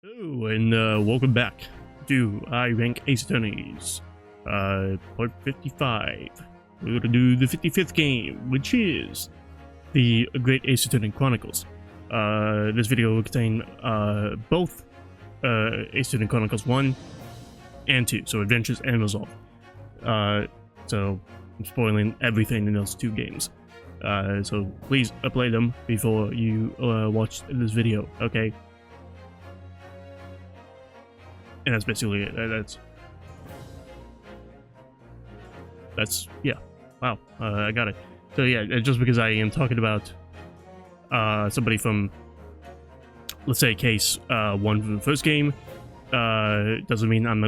Hello, and welcome back to I Rank Ace Attorneys, part 55. We're gonna do the 55th game, which is the Great Ace Attorney Chronicles. This video will contain both Ace Attorney Chronicles 1 and 2, so Adventures and Resolve. So I'm spoiling everything in those two games. So please play them before you watch this video, okay? And that's basically it. That's yeah. Wow, I got it. So yeah, just because I am talking about somebody from, let's say, case 1 from the first game, doesn't mean I'm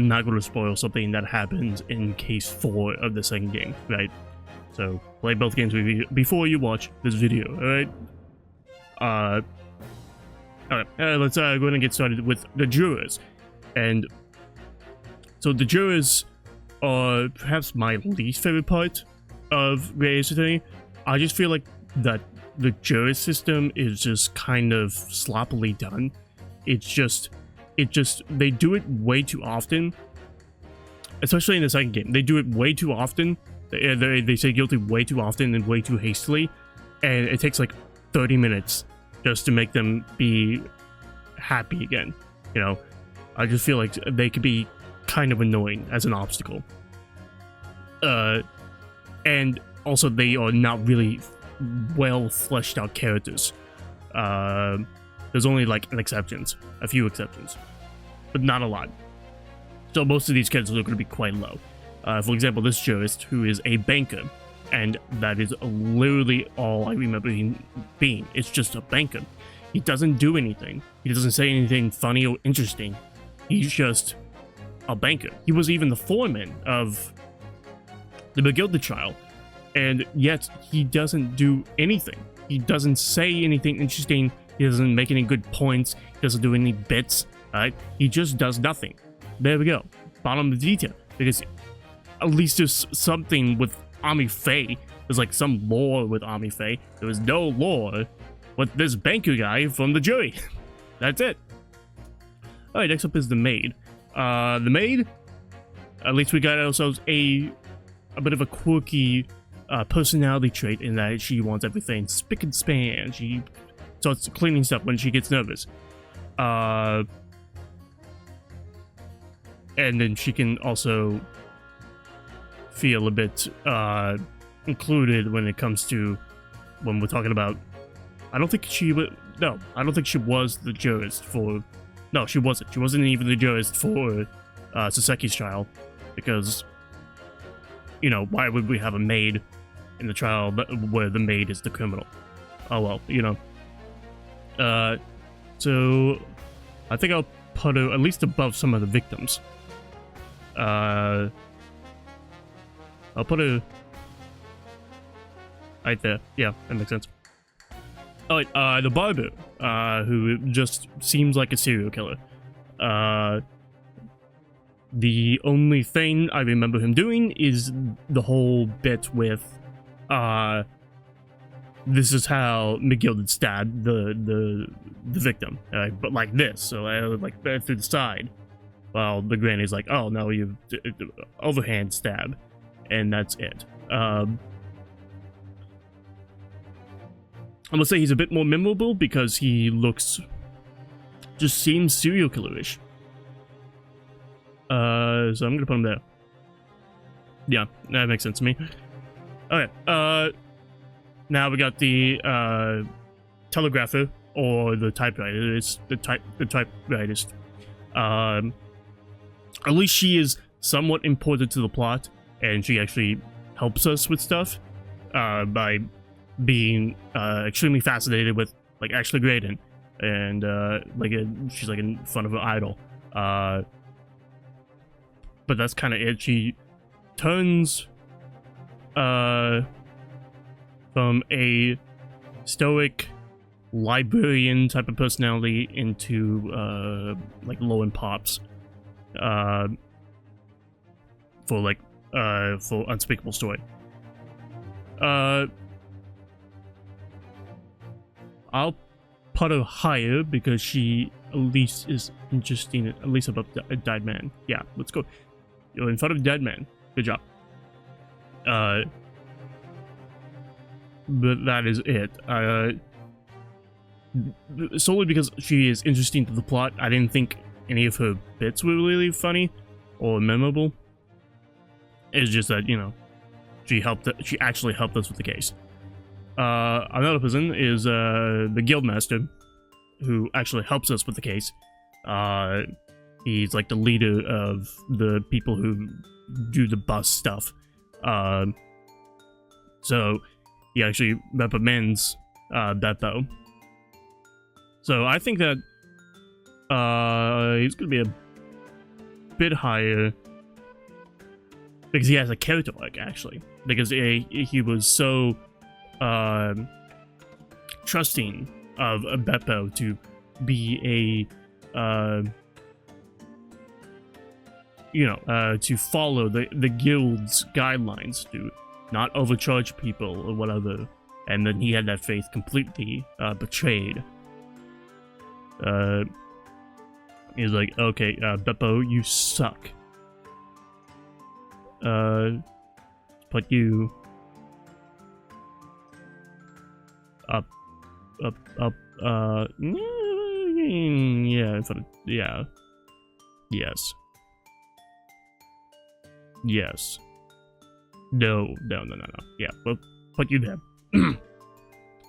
not gonna spoil something that happens in case 4 of the second game, right? So play both games before you watch this video, all right? Let's go ahead and get started with the jurors. And so the jurors are perhaps my least favorite part of Great Ace Attorney. I just feel like that the juror system is just kind of sloppily done. They do it way too often, especially in the second game. They do it way too often. They say guilty way too often and way too hastily, and it takes like 30 minutes just to make them be happy again, you know? I just feel like they could be kind of annoying as an obstacle. And also they are not really well fleshed out characters. There's only like a few exceptions, but not a lot. So most of these characters are going to be quite low. For example, this jurist who is a banker, and that is literally all I remember him being. It's just a banker. He doesn't do anything. He doesn't say anything funny or interesting. He's just a banker. He was even the foreman of the McGilded trial, and yet he doesn't do anything. He doesn't say anything interesting. He doesn't make any good points. He doesn't do any bits. Right? He just does nothing. There we go. Bottom of the detail. Because at least there's something with Ami Faye. There's like some lore with Ami Faye. There was no lore with this banker guy from the jury. That's it. Alright, next up is the maid. The maid, at least we got ourselves a bit of a quirky personality trait in that she wants everything spick and span. She starts cleaning stuff when she gets nervous. And then she can also feel a bit included when it comes to when we're talking about. I don't think she was the jurist for. No, she wasn't. She wasn't even the jurist for Saseki's trial, because, you know, why would we have a maid in the trial where the maid is the criminal? Oh well, you know. So I think I'll put her at least above some of the victims. I'll put her right there. Yeah, that makes sense. Alright, the barber, who just seems like a serial killer. The only thing I remember him doing is the whole bit with, this is how McGilded stabbed the victim, but like this, so like through the side. While the granny's like, oh no, you overhand stab, and that's it. I'm gonna say he's a bit more memorable because he just seems serial killerish. So I'm gonna put him there. Yeah, that makes sense to me. Okay, now we got the telegrapher, or the typewriter. It's the typewriter. At least she is somewhat important to the plot, and she actually helps us with stuff by being extremely fascinated with like Ashley Graydon, and she's like in front of her idol, but that's kind of it. She turns from a stoic librarian type of personality into like low end pops for Unspeakable Story. I'll put her higher because she at least is interesting, at least above a dead man. Yeah, let's go. You're in front of dead man. Good job. But that is it. Solely because she is interesting to the plot, I didn't think any of her bits were really funny or memorable. It's just that, you know, she actually helped us with the case. Another person is the guildmaster, who actually helps us with the case. He's like the leader of the people who do the bus stuff. So he actually recommends Beppo. So I think that he's gonna be a bit higher because he has a character arc, actually, because he was so trusting of Beppo to be a to follow the guild's guidelines, to not overcharge people or whatever, and then he had that faith completely betrayed. He's like, okay, Beppo, you suck. Put you up, yeah, yeah, yes. Yes. No. Yeah, well, put you there.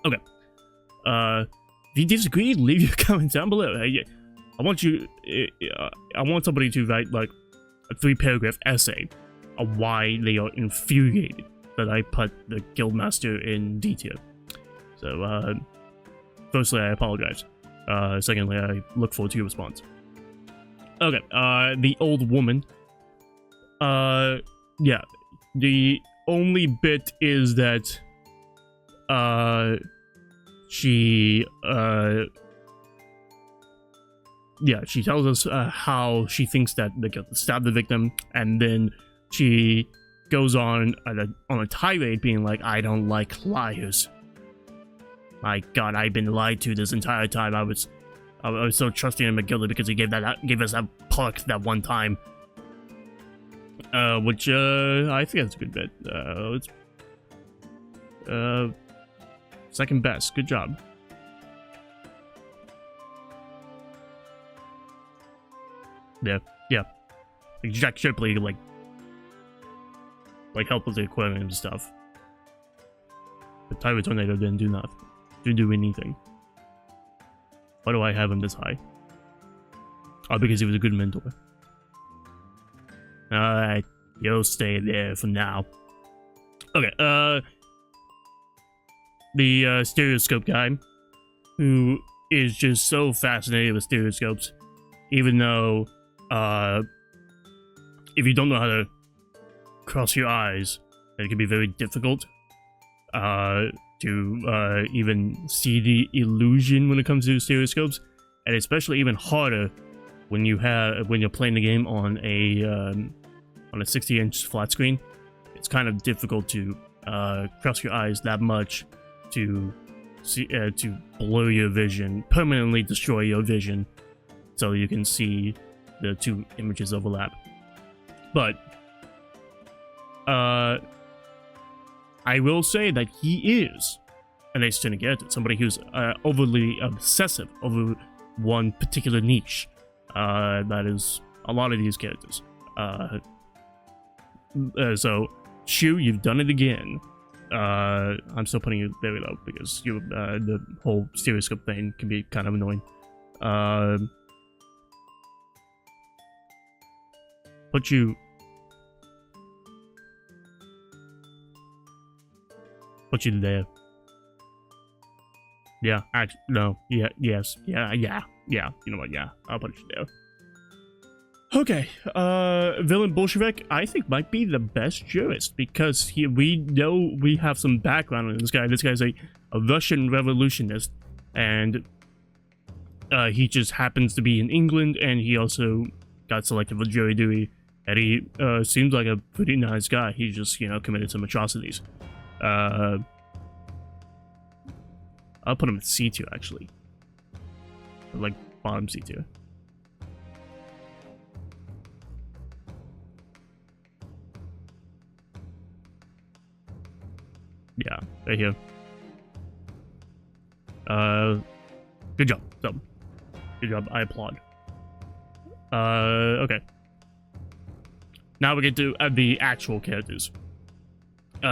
Okay. If you disagree, leave your comments down below. I want somebody to write like a 3-paragraph essay on why they are infuriated that I put the guildmaster in D tier. So, firstly, I apologize. Secondly, I look forward to your response. Okay, the old woman. Yeah, the only bit is that, she tells us, how she thinks that they could stab the victim, and then she goes on a tirade being like, I don't like liars. My god, I've been lied to this entire time. I was so trusting in McGilly because he gave us that perk that one time. Which, I think that's a good bit. Second best. Good job. Yeah. Like Jack Shipley, like help with the equipment and stuff. But Tyrant Tornado didn't do nothing. Didn't do anything. Why do I have him this high? Oh, because he was a good mentor. Alright, you'll stay there for now. Okay, the stereoscope guy, who is just so fascinated with stereoscopes, even though, if you don't know how to cross your eyes, it can be very difficult, to, even see the illusion when it comes to stereoscopes, and especially even harder when you're playing the game on a 60-inch flat screen. It's kind of difficult to cross your eyes that much to see to blur your vision, permanently destroy your vision, so you can see the two images overlap. But I will say that he is an ace to get somebody who's overly obsessive over one particular niche. That is a lot of these characters. So, Shu, you've done it again. I'm still putting you very low because the whole stereoscope thing can be kind of annoying. Put you there. Yeah, actually, no, yeah, yes, yeah, you know what, yeah, I'll put you there. Okay, Villain Bolshevik, I think might be the best jurist, because we know we have some background on this guy. This guy's a Russian revolutionist, and he just happens to be in England, and he also got selected for jury duty, and he seems like a pretty nice guy. He just, committed some atrocities. I'll put him in C tier, actually. like bottom C tier. Yeah, right here. Good job. So, good job. I applaud. Okay. Now we get to the actual characters.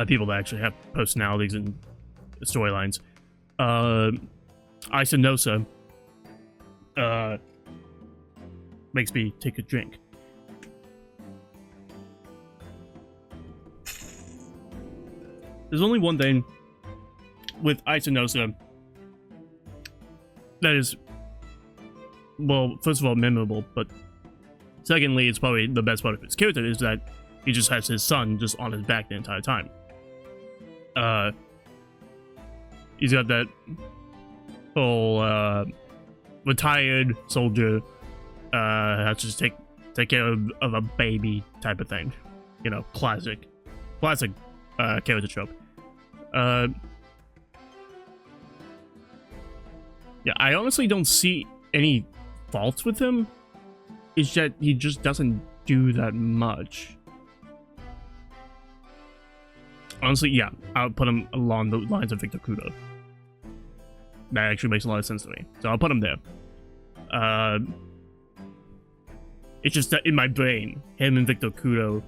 People that actually have personalities and storylines. Isanosa makes me take a drink. There's only one thing with Isanosa that is, well, first of all, memorable, but secondly, it's probably the best part of his character is that he just has his son just on his back the entire time. He's got that whole retired soldier has to just take care of a baby type of thing. You know, classic character trope. Yeah, I honestly don't see any faults with him. It's that he just doesn't do that much. Honestly, yeah, I'll put him along the lines of Victor Kudo. That actually makes a lot of sense to me. So I'll put him there. It's just that in my brain, him and Victor Kudo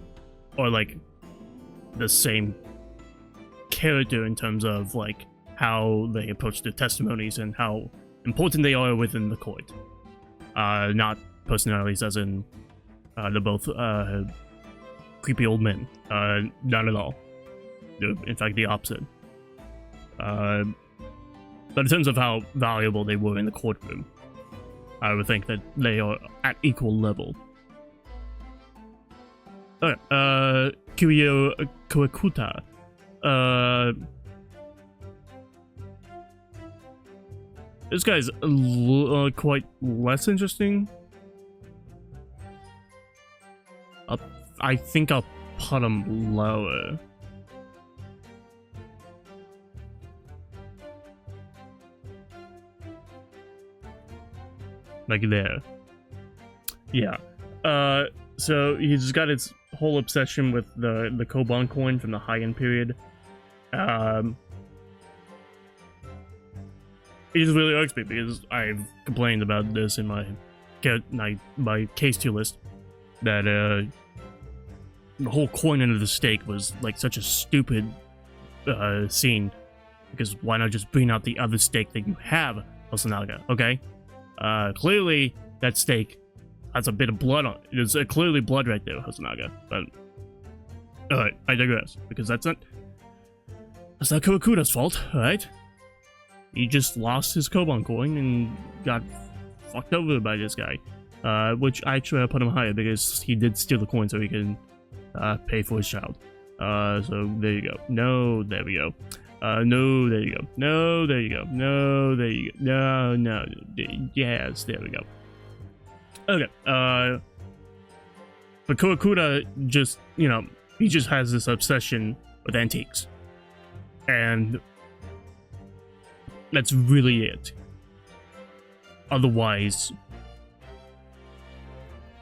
are like the same character in terms of like how they approach their testimonies and how important they are within the court. Not personalities as in they're both creepy old men. Not at all. They're in fact the opposite. But in terms of how valuable they were in the courtroom, I would think that they are at equal level. Alright, Kiryu Kawakuta. This guy's quite less interesting. I think I'll put him lower. Like there. Yeah. So he's got his whole obsession with the Koban coin from the Heian period. It just really irks me because I've complained about this in my case 2 list that the whole coin under the stake was like such a stupid scene, because why not just bring out the other stake that you have, Hosonaga? Okay, clearly that stake has a bit of blood on it. There's clearly blood right there, Hosonaga. But alright, I digress, because that's not Kawakuda's fault. Alright, he just lost his Koban coin and got fucked over by this guy. Which actually I put him higher because he did steal the coin so he can pay for his child. So there you go. No, there we go. No, there you go. No, there you go. No, there you go. No, yes, there we go. Okay. But Kawakuda just, you know, he just has this obsession with antiques. And that's really it. Otherwise,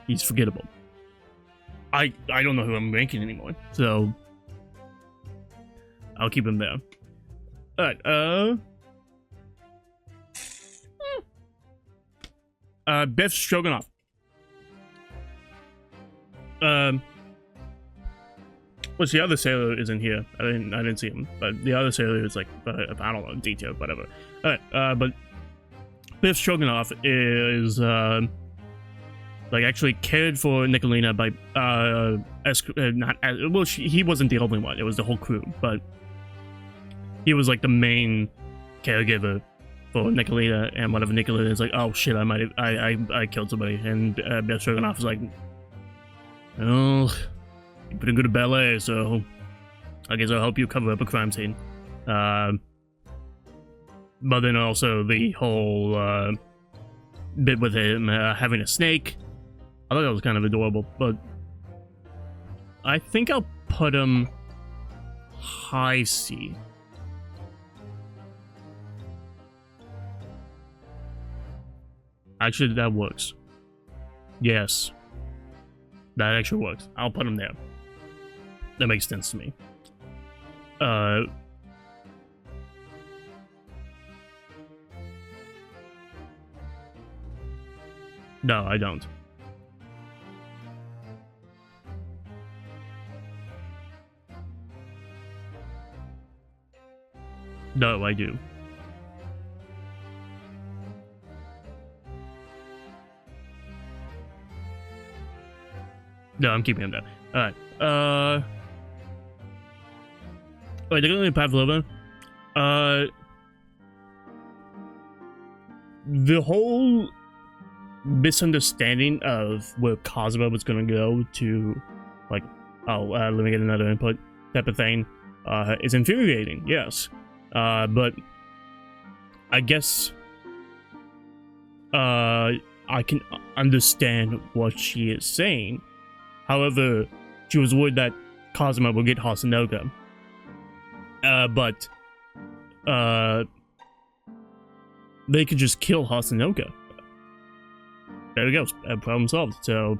he's forgettable. I don't know who I'm ranking anymore, so I'll keep him there. Alright, Biff Stroganoff. Which the other sailor isn't here. I didn't see him, but the other sailor is like I don't know, detail, whatever. Alright, but Biff Stroganoff is like actually cared for Nicolina by he wasn't the only one, it was the whole crew, but he was like the main caregiver for Nicolina, and whenever Nicolina is like, oh shit, I killed somebody, and Biff Stroganoff is like, well, you're pretty good at ballet, so I guess I'll help you cover up a crime scene. But then also the whole bit with him having a snake, I thought that was kind of adorable, but I think I'll put him high C. Actually, that works. Yes. That actually works. I'll put him there. That makes sense to me. No, I don't. No, I do. No, I'm keeping him there. Alright. Wait, they're gonna path 11. The whole misunderstanding of where Cosmo was gonna go to, like, let me get another input type of thing, is infuriating, yes. But I guess I can understand what she is saying. However, she was worried that Cosmo will get Hasanoga. But they could just kill Hasanoga. There we go, problem solved. So,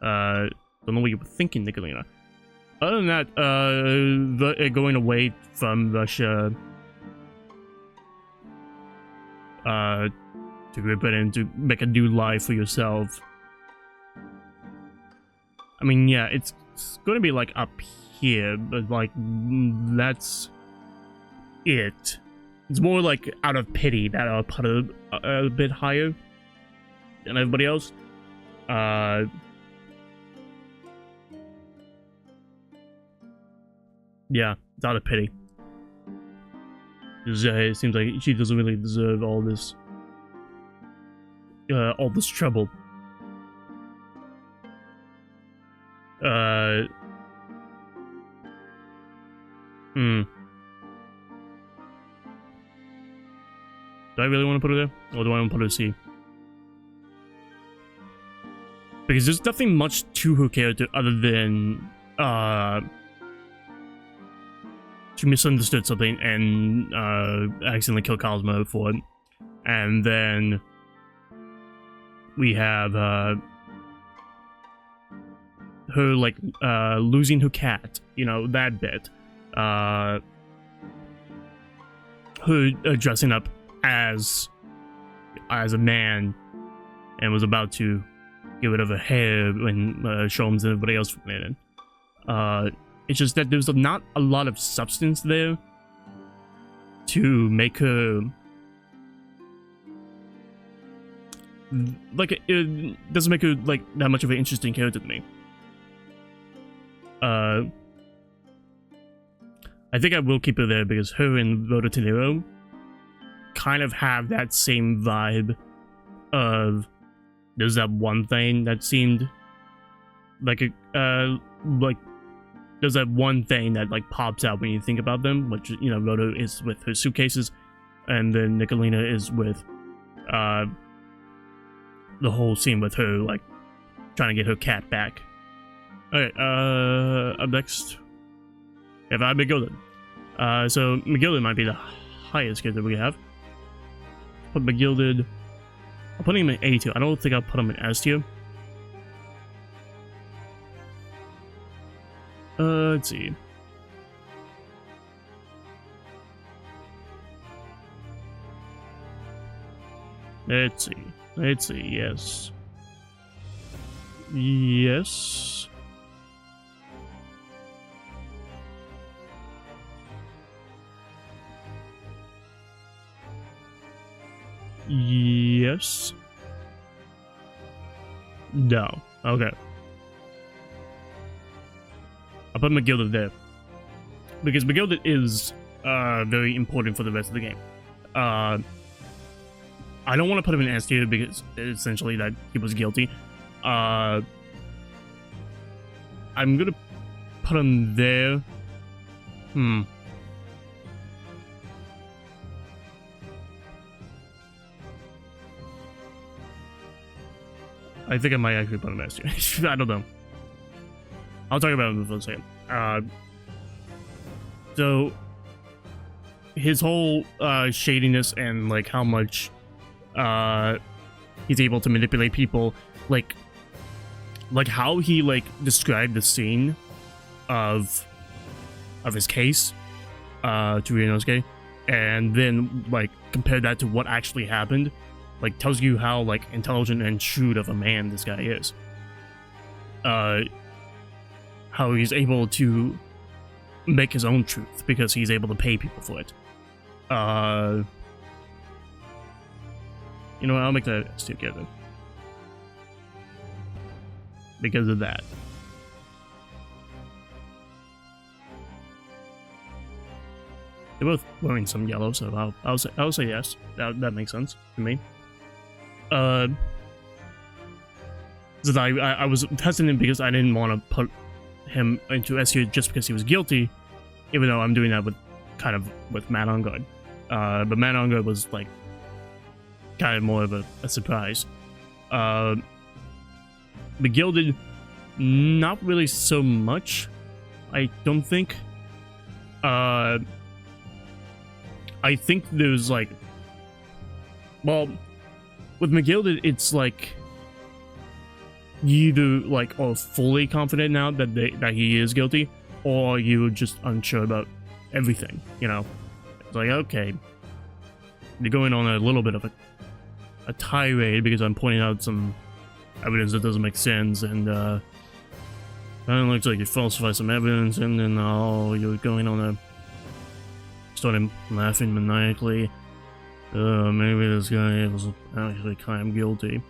don't know what you were thinking, Nicolina. Other than that, going away from Russia, to grip it and to make a new life for yourself. I mean, yeah, it's going to be like up here, but like that's it. It's more like out of pity that I'll put it a bit higher than everybody else. Yeah, it's out of pity. It seems like she doesn't really deserve all this trouble. Do I really want to put her there? Or do I want to put her C? Because there's nothing much to her character other than, she misunderstood something and, accidentally killed Cosmo for it. And then we have, her, like, losing her cat, you know, that bit. Her dressing up as a man and was about to get rid of her hair when Sholmes and everybody else made it. It's just that there's not a lot of substance there to make her, like, it doesn't make her like that much of an interesting character to me. I think I will keep her there because her and Rhoda Tenero kind of have that same vibe of there's that one thing that seemed like a like there's that one thing that like pops out when you think about them, which, you know, Rhoda is with her suitcases and then Nicolina is with the whole scene with her like trying to get her cat back. Alright, up next, if I McGilden. So McGilden might be the highest character we have. Put McGilded. I'll put him in A tier. I don't think I'll put him in S tier. Let's see. Let's see, yes. Yes. Yes. No. Okay. I'll put McGilded there. Because McGilded is very important for the rest of the game. I don't want to put him in S tier because essentially that he was guilty. I'm gonna put him there. I think I might actually put him in S tier. I don't know. I'll talk about him for a second. So his whole shadiness and like how much he's able to manipulate people, like how he like described the scene of his case, to Inosuke, and then like compare that to what actually happened, like tells you how like intelligent and shrewd of a man this guy is. How he's able to make his own truth because he's able to pay people for it. You know what, I'll make that S2 character. Because of that. They're both wearing some yellow, so I'll say yes. That makes sense to me. So I was hesitant because I didn't want to put him into S tier just because he was guilty, even though I'm doing that with Matt Ongard. But Matt Ongard was like kind of more of a surprise. The Gilded, not really so much, I don't think. I think there's like, well, with McGilded, it's like you either like are fully confident now that he is guilty, or you're just unsure about everything. You know, it's like, okay, you're going on a little bit of a tirade because I'm pointing out some evidence that doesn't make sense, and it looks like you falsified some evidence, and then you're going on started laughing maniacally. Maybe this guy was actually kind of guilty.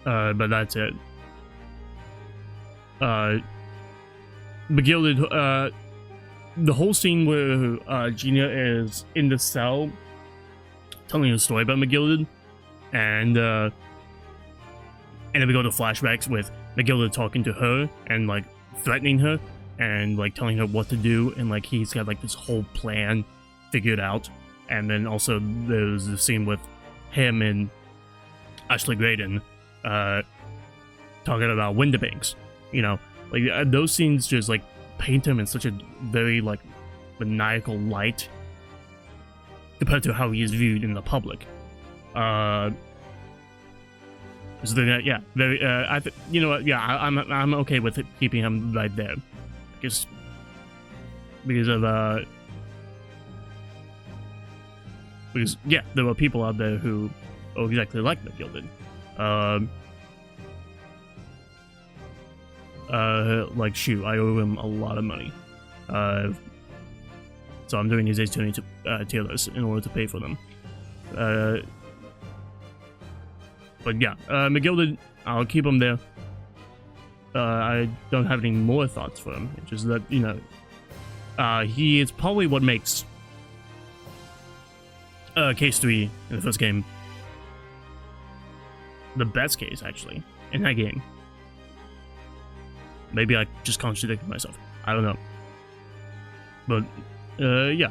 But that's it. Begilded, the whole scene where Gina is in the cell telling a story about McGilded, and then we go to flashbacks with McGilded talking to her and like threatening her and like telling her what to do, and like he's got like this whole plan figured out. And then also there's the scene with him and Ashley Graydon talking about Windibanks. You know, like those scenes just like paint him in such a very like maniacal light compared to how he is viewed in the public. So then, yeah, very. You know what? Yeah, I'm okay with it, keeping him right there, because of because yeah, there were people out there who are exactly like McGilded. Like shoot, I owe him a lot of money. So I'm doing these Ace tier lists in order to pay for them. But yeah, McGilded, I'll keep him there. I don't have any more thoughts for him. It's just that, you know, he is probably what makes case 3 in the first game the best case, actually, in that game. Maybe I just contradicted myself. I don't know. But, yeah.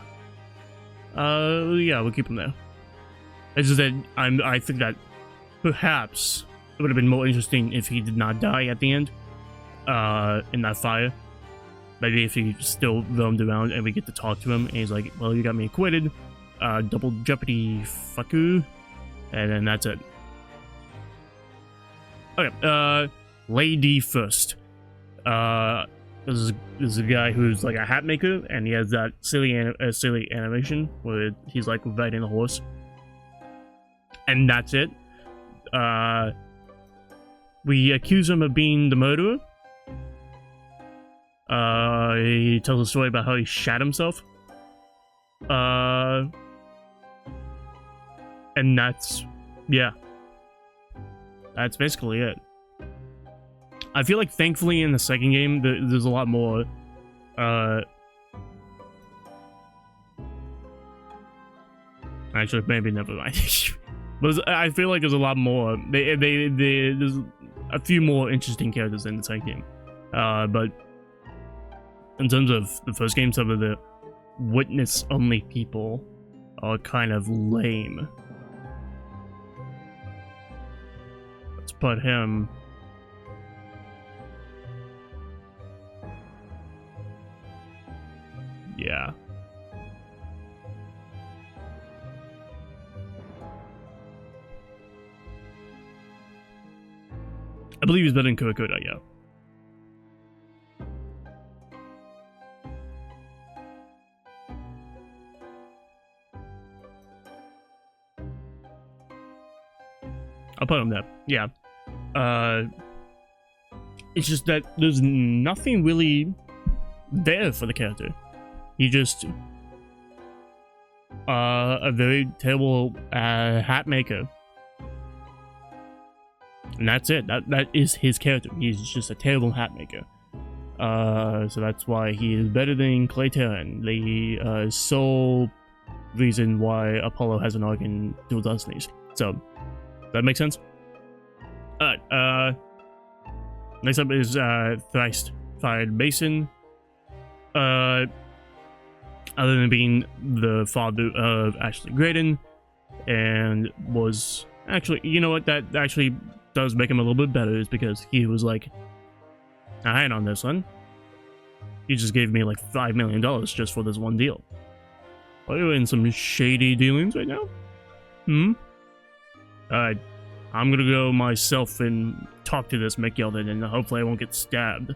Yeah, we'll keep him there. It's just that I think that perhaps it would have been more interesting if he did not die at the end, in that fire. Maybe if he still roamed around and we get to talk to him and he's like, well, you got me acquitted, double jeopardy, fuck you, and then that's it. Okay, Lady first. This is a guy who's like a hat maker, and he has that silly animation where he's like riding a horse, and that's it. We accuse him of being the murderer. He tells a story about how he shot himself. And that's, yeah. That's basically it. I feel like, thankfully, in the second game, there's a lot more, actually, maybe never mind. But I feel like there's a lot more. There's a few more interesting characters in the second game. But in terms of the first game, some of the witness-only people are kind of lame. Let's put him... Yeah. I believe he's better than Kurakuda, yeah. I'll put him there, yeah. It's just that there's nothing really there for the character. He just a very terrible hat maker, and that's it. That is his character. He's just a terrible hat maker. So that's why he is better than Clay Terran, the sole reason why Apollo has an arc in Dual Destinies. So that makes sense. Alright, next up is Thrice Fired Mason. Other than being the father of Ashley Graydon, and was actually, you know what, that actually does make him a little bit better, is because he was like, I ain't on this one. You just gave me like $5 million just for this one deal. Are you in some shady dealings right now? Alright, I'm gonna go myself and talk to this McYeldon, and hopefully I won't get stabbed.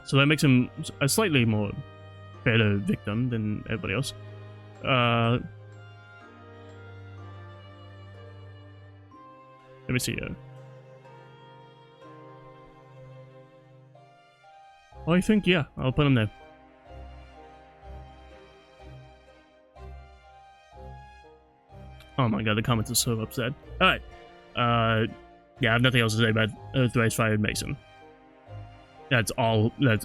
So that makes him a slightly more better victim than everybody else. Let me see here. Oh, I think, yeah, I'll put him there. Oh my god, the comments are so upset. Alright. Yeah, I have nothing else to say about Thrice Fired Mason. That's all. That's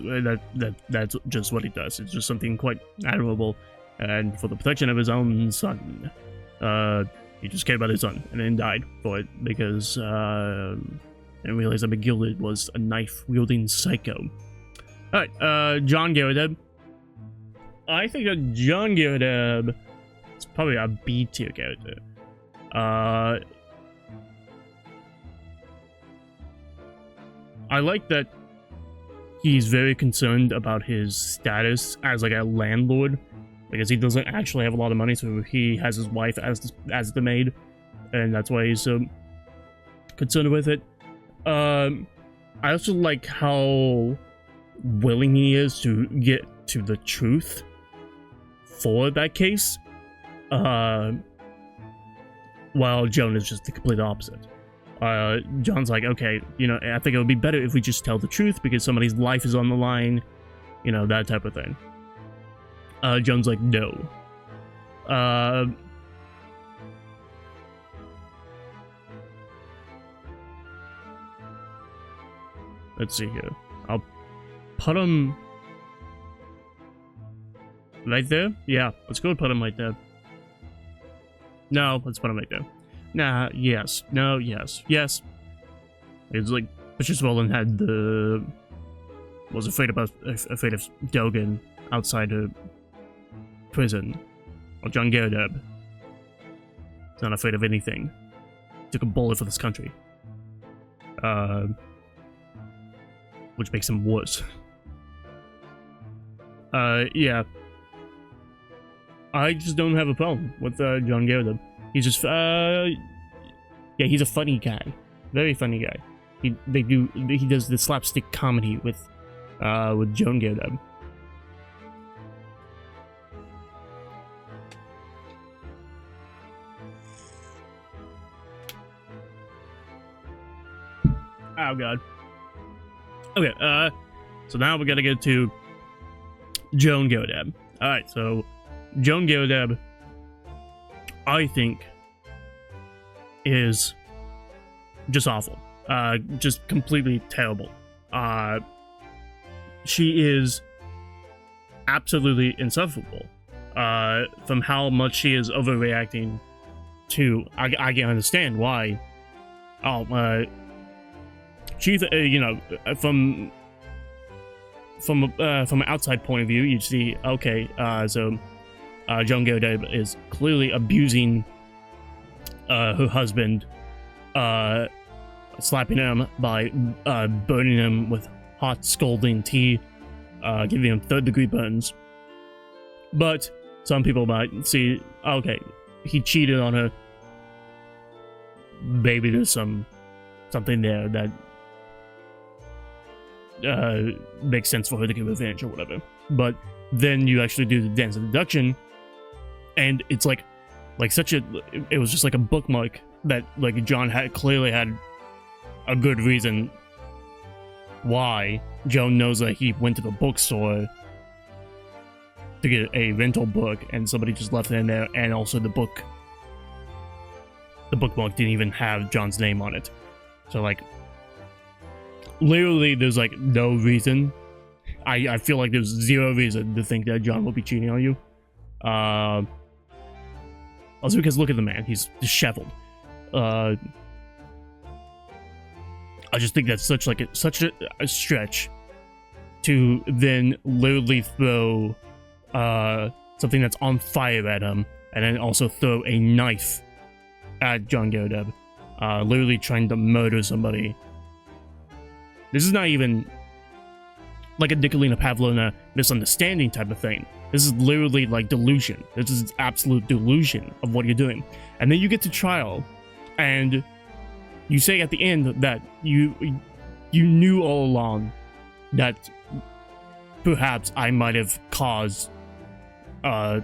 just what he does. It's just something quite admirable, and for the protection of his own son, he just cared about his son and then died for it because and realized that McGilded was a knife-wielding psycho. All right, John Garrodeb. I think that John Garrodeb is probably a B tier character. I like that. He's very concerned about his status as like a landlord, because he doesn't actually have a lot of money, so he has his wife as the maid, and that's why he's so concerned with it. I also like how willing he is to get to the truth for that case, while Joan is just the complete opposite. John's like, okay, you know, I think it would be better if we just tell the truth because somebody's life is on the line, you know, that type of thing. Joan's like, no. Let's see here. I'll put him right there. Yeah, let's go put him right there. No, let's put him right there. Nah, yes. No, yes. Yes. It's like Bishop Swollen had was afraid of Dogen outside of prison. Or John Garrodeb. He's not afraid of anything. Took a bullet for this country. Which makes him worse. Yeah. I just don't have a problem with John Garrodeb. He's just, yeah, he's a funny guy. Very funny guy. He does the slapstick comedy with Joan Garrodeb. Oh god. Okay, so now we gotta get to Joan Garrodeb. Alright, so Joan Garrodeb, I think, is just awful. Just completely terrible. She is absolutely insufferable. From how much she is overreacting to, I can understand why. She's, you know, from an outside point of view, you see, okay, so Joan Garrodeb is clearly abusing her husband, slapping him by burning him with hot scalding tea, giving him third-degree burns. But some people might see, okay, he cheated on her. Maybe there's some something there that makes sense for her to get revenge or whatever. But then you actually do the dance of deduction, and it's like such a, it was just like a bookmark that like John clearly had a good reason why. Joan knows that he went to the bookstore to get a rental book and somebody just left it in there, and also the bookmark didn't even have John's name on it. So like literally there's like no reason. I feel like there's zero reason to think that John will be cheating on you. Also because look at the man, he's disheveled. I just think that's such a stretch to then literally throw something that's on fire at him, and then also throw a knife at John Garrideb, literally trying to murder somebody. This is not even like a Nikolina Pavlovna misunderstanding type of thing. This is literally like delusion. This is absolute delusion of what you're doing. And then you get to trial, and you say at the end that you knew all along that perhaps I might have caused the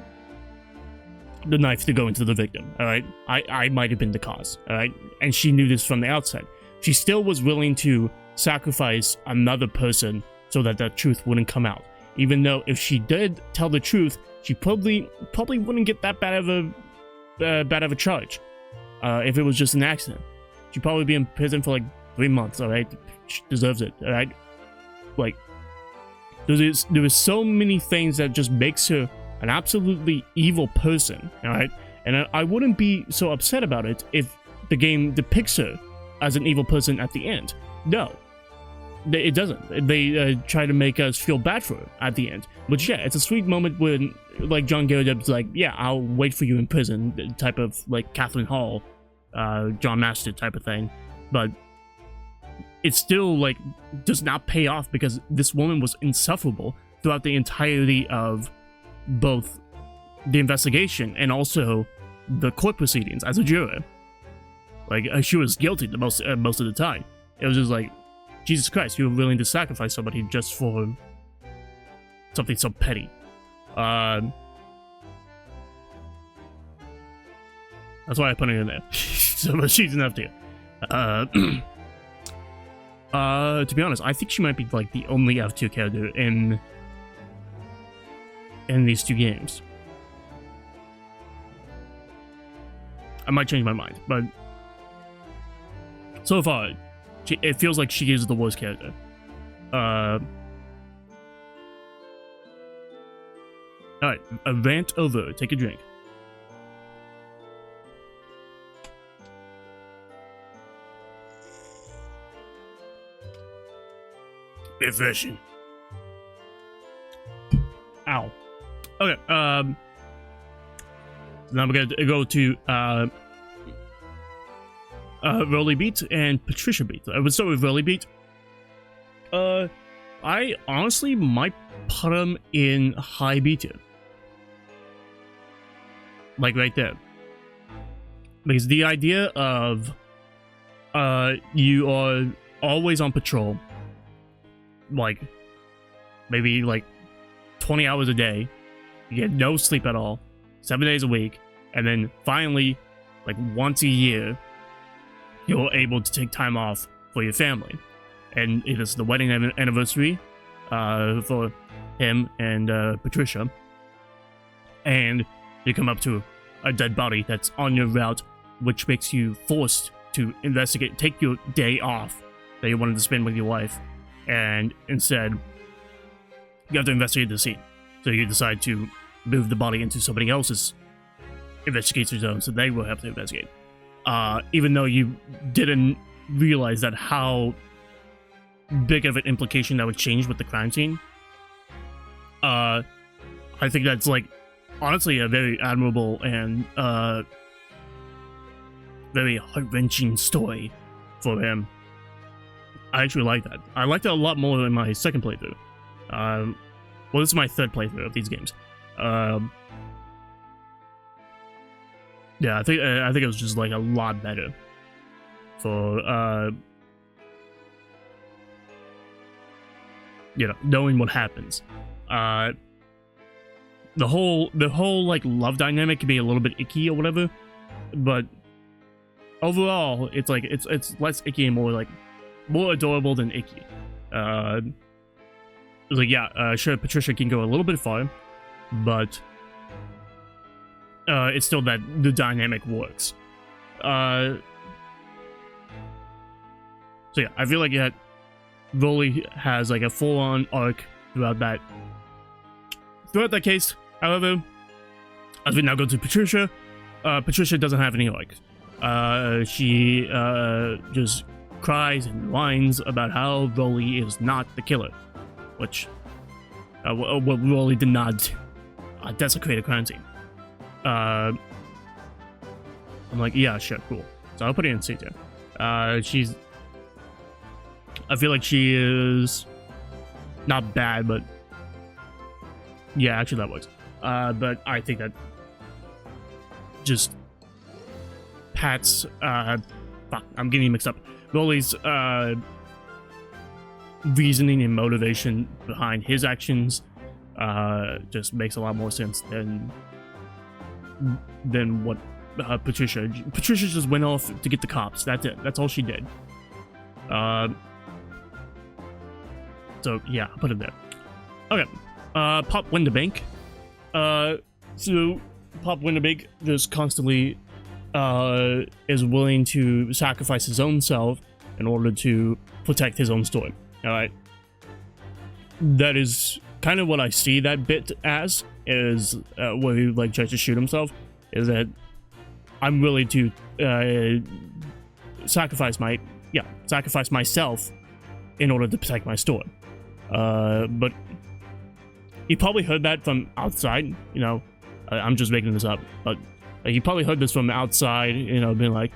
knife to go into the victim, alright? I might have been the cause, alright? And she knew this from the outset. She still was willing to sacrifice another person so that the truth wouldn't come out. Even though if she did tell the truth, she probably wouldn't get that bad of a charge. If it was just an accident, she'd probably be in prison for like 3 months. All right, she deserves it. All right, like there is so many things that just makes her an absolutely evil person. All right, and I wouldn't be so upset about it if the game depicts her as an evil person at the end. No. It doesn't. They try to make us feel bad for her at the end. But yeah, it's a sweet moment when, like, John Garrideb's like, yeah, I'll wait for you in prison, type of, like, Catherine Hall, John Master type of thing. But it still, like, does not pay off because this woman was insufferable throughout the entirety of both the investigation and also the court proceedings as a juror. Like, she was guilty most of the time. It was just like, Jesus Christ, you were willing to sacrifice somebody just for something so petty. That's why I put it in there. So she's enough to. To be honest, I think she might be like the only F2 character in these two games. I might change my mind, but so far, it feels like she is the worst character. Alright, a rant over. Take a drink. Refreshing. Ow. Okay, now we're gonna go to, Rolly Beat and Patricia Beat. I would start with Rolly Beat. I honestly might put him in high beta. Like right there. Because the idea of you are always on patrol, like maybe like 20 hours a day, you get no sleep at all, 7 days a week, and then finally, like once a year, you're able to take time off for your family. And it is the wedding anniversary for him and Patricia. And you come up to a dead body that's on your route, which makes you forced to investigate, take your day off that you wanted to spend with your wife, and instead you have to investigate the scene. So you decide to move the body into somebody else's investigation zone so they will have to investigate. Even though you didn't realize that how big of an implication that would change with the crime scene. I think that's like honestly a very admirable and very heart-wrenching story for him. I actually like that. I liked it a lot more in my second playthrough. Well, this is my third playthrough of these games. Yeah, I think it was just like a lot better for you know, knowing what happens. The whole like love dynamic can be a little bit icky or whatever, but overall it's like it's less icky and more adorable than icky. It's like, yeah, sure, Patricia can go a little bit far, but it's still that the dynamic works. So yeah, I feel like that Rolly has like a full-on arc throughout that case. However, as we now go to Patricia, Patricia doesn't have any arc. She just cries and whines about how Rolly is not the killer, which Rolly did not desecrate a crime scene. I'm like, yeah, sure, cool. So I'll put it in C tier. I feel like she is not bad, but yeah, actually that works. But I think that just Pat's fuck, I'm getting mixed up. Rolly's reasoning and motivation behind his actions just makes a lot more sense than what Patricia just went off to get the cops. That's it. That's all she did. So yeah, I'll put it there. Okay. Pop Winterbank. So Pop Winterbank just constantly is willing to sacrifice his own self in order to protect his own story. Alright. That is kind of what I see that bit as, is where he like tries to shoot himself, is that I'm willing to sacrifice myself in order to protect my story. But he probably heard that from outside, you know. I'm just making this up, but he probably heard this from outside, you know, being like,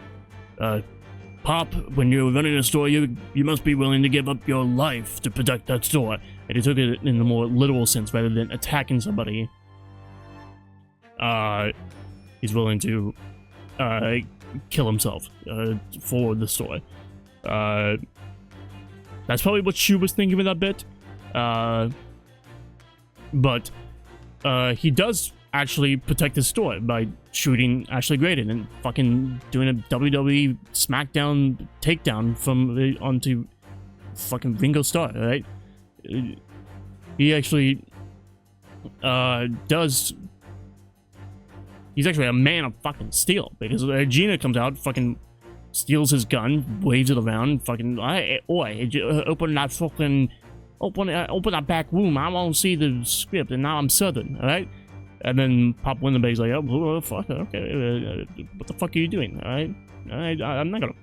Pop, when you're running a store, you must be willing to give up your life to protect that store. And he took it in a more literal sense rather than attacking somebody. He's willing to kill himself for the store. That's probably what she was thinking of that bit. But he does actually protect his store by shooting Ashley Graydon and fucking doing a WWE SmackDown takedown from onto fucking Ringo Starr, right? He actually does. He's actually a man of fucking steel, because Gina comes out, fucking steals his gun, waves it around, fucking, open that fucking, open that back room, I won't see the script, and now I'm Southern, alright? And then Pop Winterbank's like, oh, fuck, okay, what the fuck are you doing, alright? I'm not gonna,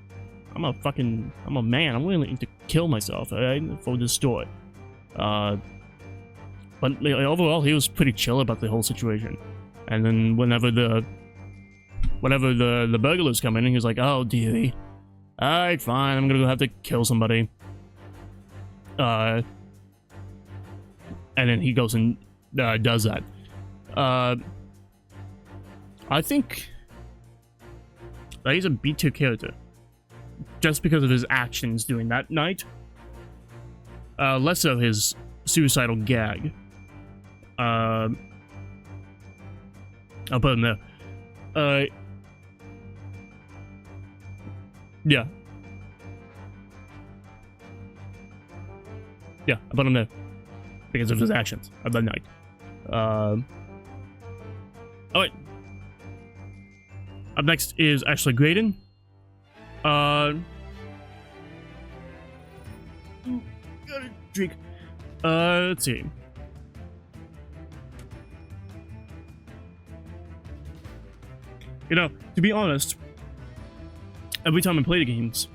I'm a man, I'm willing to kill myself, alright, for this story. But overall, he was pretty chill about the whole situation. And then whenever the burglars come in, he's like, oh, dearie, alright, fine, I'm gonna have to kill somebody. And then he goes and does that. I think that he's a B2 character just because of his actions during that night. Less of his suicidal gag. I'll put him there. Yeah. Yeah, I put him there because of his actions of that night. Alright. Up next is Ashley Graydon. Gotta drink. Let's see. You know, to be honest, every time I play the games,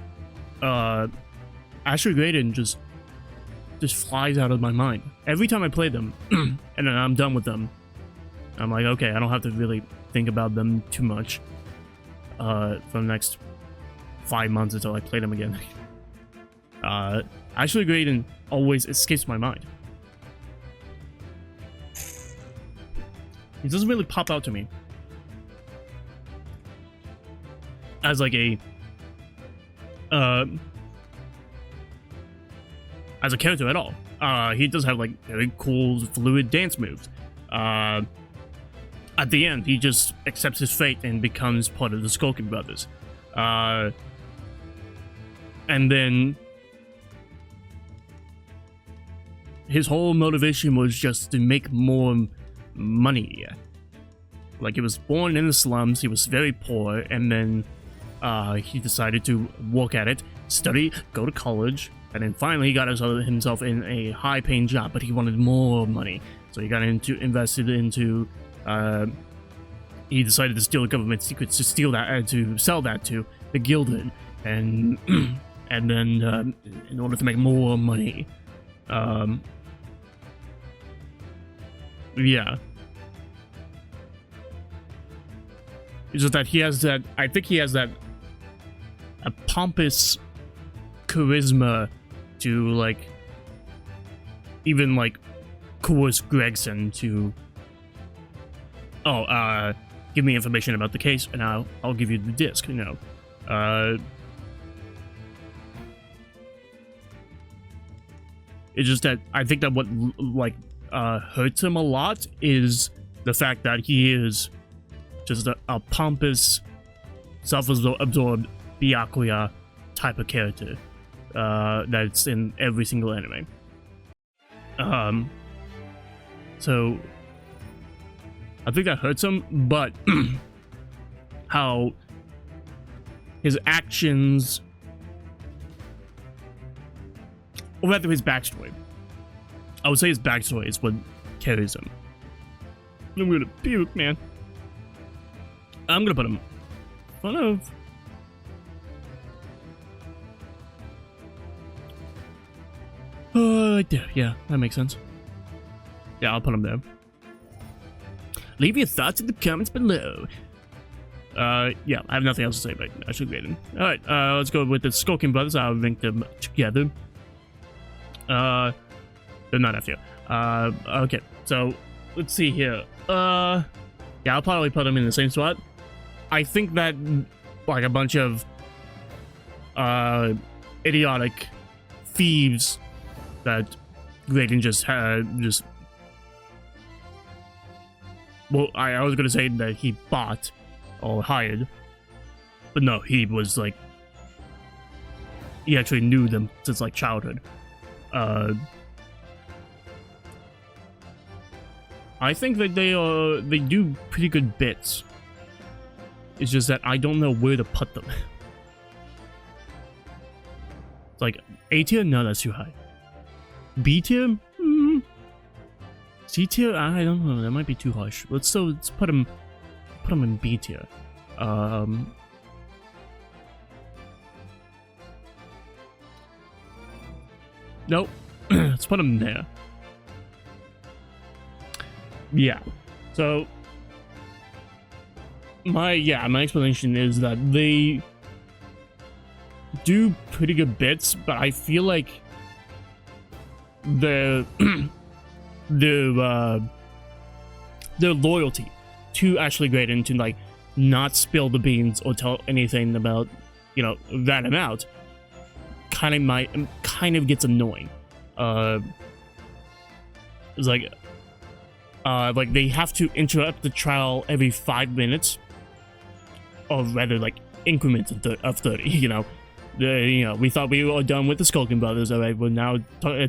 Ashley Graydon just flies out of my mind. Every time I play them, and then I'm done with them, I'm like, okay, I don't have to really think about them too much for the next 5 months until I play them again. Ashley Graydon always escapes my mind. He doesn't really pop out to me as like a as a character at all. he does have like very cool fluid dance moves. At the end, he just accepts his fate and becomes part of the Skulking Brothers. And then his whole motivation was just to make more money. Like, he was born in the slums, he was very poor, and then he decided to work at it, study, go to college, and then finally he got himself in a high-paying job, but he wanted more money. So he got invested into, he decided to steal the government secrets, to steal that, to sell that to the Gilded, and and then in order to make more money. Yeah. It's just that he has that, I think he has that a pompous charisma to, like, even, like, coerce Gregson to, give me information about the case, and I'll give you the disc, you know. It's just that I think that what, like, hurts him a lot is the fact that he is just a pompous, self-absorbed Byakuya type of character that's in every single anime. So I think that hurts him, but how his actions, or rather his backstory, I would say his backstory is what carries him. I'm gonna puke, man. I'm gonna put him in front of... right there. Yeah, that makes sense. Yeah, I'll put him there. Leave your thoughts in the comments below. Yeah, I have nothing else to say, but I should grade him. Alright, let's go with the Skulking Brothers. I'll link them together. They're not after. Okay, so let's see here. Yeah, I'll probably put them in the same spot. I think that, like, a bunch of idiotic thieves that Graydon just had, well, I was gonna say that he bought or hired, but no, he was like, he actually knew them since like childhood. I think that they do pretty good bits. It's just that I don't know where to put them. It's like A tier? No, that's too high. B tier? C tier? I don't know. That might be too harsh. Let's put him in B tier. Nope. Let's put him there. Yeah. So my explanation is that they do pretty good bits, but I feel like their loyalty to Ashley Graydon to like not spill the beans or tell anything about, you know, rat him out kind of gets annoying. It's like they have to interrupt the trial every 5 minutes, or rather like increments of 30, you know. We thought we were done with the Skulking Brothers, alright, we're now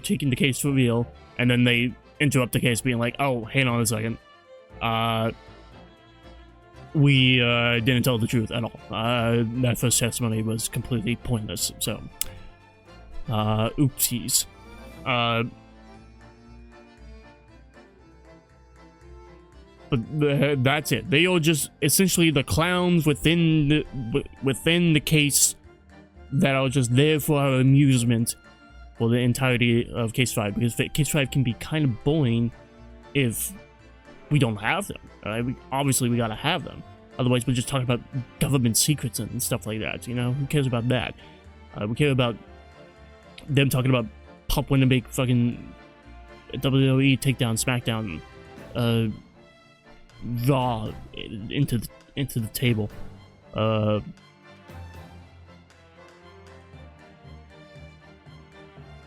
taking the case for real, and then they interrupt the case being like, oh, hang on a second, we didn't tell the truth at all. That first testimony was completely pointless, so oopsies. But that's it. They are just essentially the clowns within the case that are just there for our amusement for the entirety of Case 5, because Case 5 can be kind of boring if we don't have them. Right? Obviously, we gotta have them. Otherwise, we're just talking about government secrets and stuff like that, you know? Who cares about that? We care about them talking about Pop winning big fucking WWE takedown, SmackDown, Raw into the table.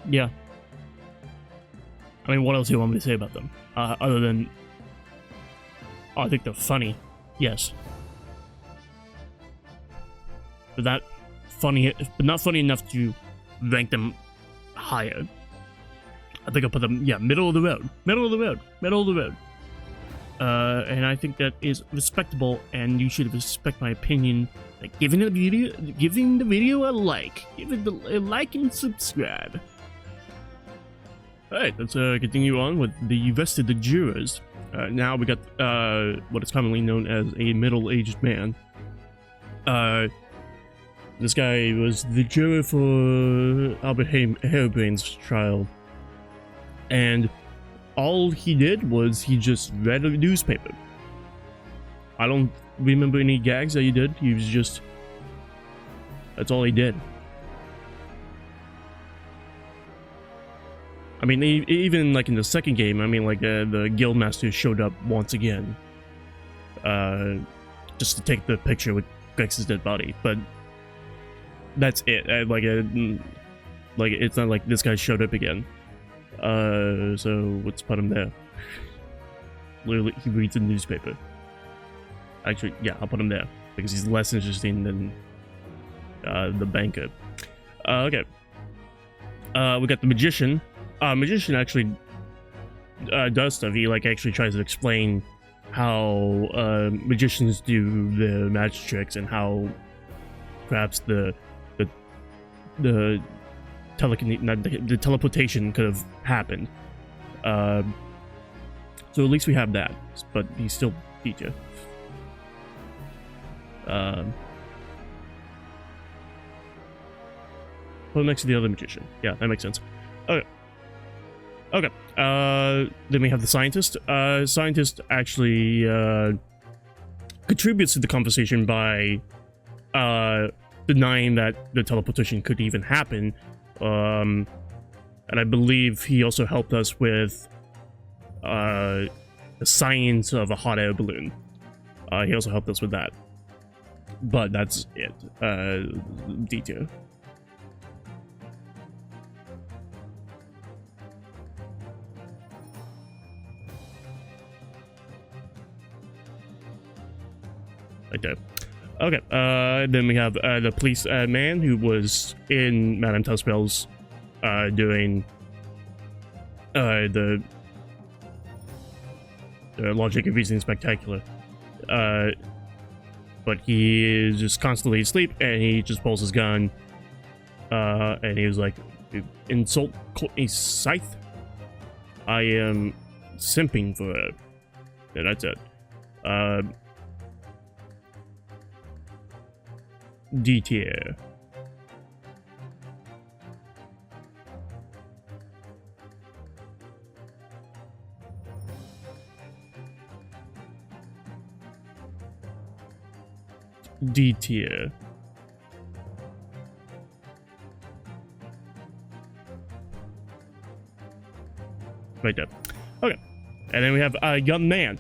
Yeah. I mean, what else do you want me to say about them? Other than, oh, I think they're funny. Yes. But not funny enough to rank them higher. I think I'll put them, yeah, middle of the road. And I think that is respectable, and you should respect my opinion. Like giving the video a like. Give it a like and subscribe. Alright, let's continue on with the rest of the jurors. Now we got what is commonly known as a middle-aged man. This guy was the juror for Albert Harebrain's trial. And all he did was he just read a newspaper. I don't remember any gags that he did. He was just... That's all he did. I mean, even like in the second game, I mean, like the guildmaster showed up once again. Just to take the picture with Grex's dead body. But that's it. Like it's not like this guy showed up again. So let's put him there. Literally, he reads the newspaper. Actually, yeah, I'll put him there because he's less interesting than the banker. Okay. We got the magician. Magician actually does stuff. He like actually tries to explain how magicians do their magic tricks and how perhaps the teleportation could have happened. So at least we have that, but he's still teacher. Put him next to the other magician. Yeah, that makes sense. Okay. Okay. Then we have the scientist. Scientist actually contributes to the conversation by denying that the teleportation could even happen. And I believe he also helped us with the science of a hot air balloon. He also helped us with that. But that's it. Detail. Right there. Okay, then we have the police man who was in Madame Tuspel's doing the Logic and Reasoning Spectacular. But he is just constantly asleep, and he just pulls his gun, and he was like, insult Courtney Scythe? I am simping for her. And that's it. D tier. D tier. Right there. Okay. And then we have a young man.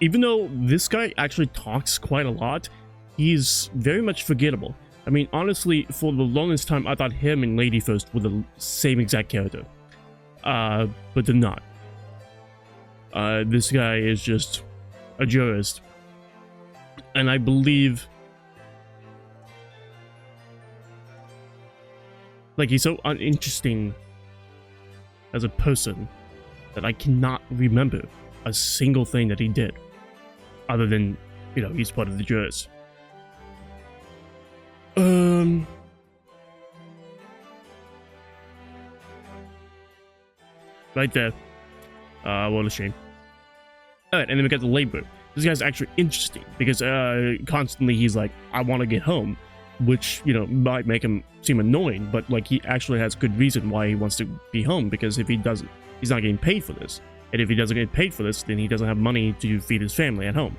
Even though this guy actually talks quite a lot, he's very much forgettable. I mean, honestly, for the longest time, I thought him and Lady First were the same exact character. But they're not. This guy is just a jurist. And I believe... like, he's so uninteresting as a person that I cannot remember a single thing that he did. Other than, you know, he's part of the jurors. Right there. What a shame. Alright, and then we got the laborer. This guy's actually interesting because constantly he's like, I want to get home, which, you know, might make him seem annoying, but like he actually has good reason why he wants to be home, because if he doesn't, he's not getting paid for this. And if he doesn't get paid for this, then he doesn't have money to feed his family at home.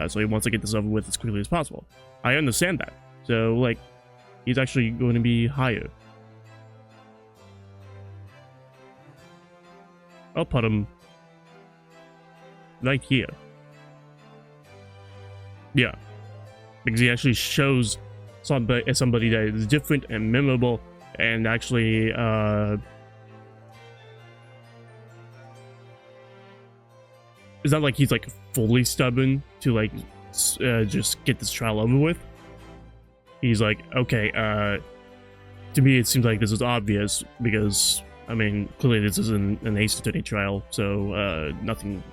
So he wants to get this over with as quickly as possible. I understand that. So, like, he's actually going to be higher. I'll put him right here. Yeah. Because he actually shows somebody that is different and memorable, and actually it's not like he's like fully stubborn to like just get this trial over with. He's like, okay, to me it seems like this is obvious because I mean clearly this is an Ace Attorney trial, so nothing,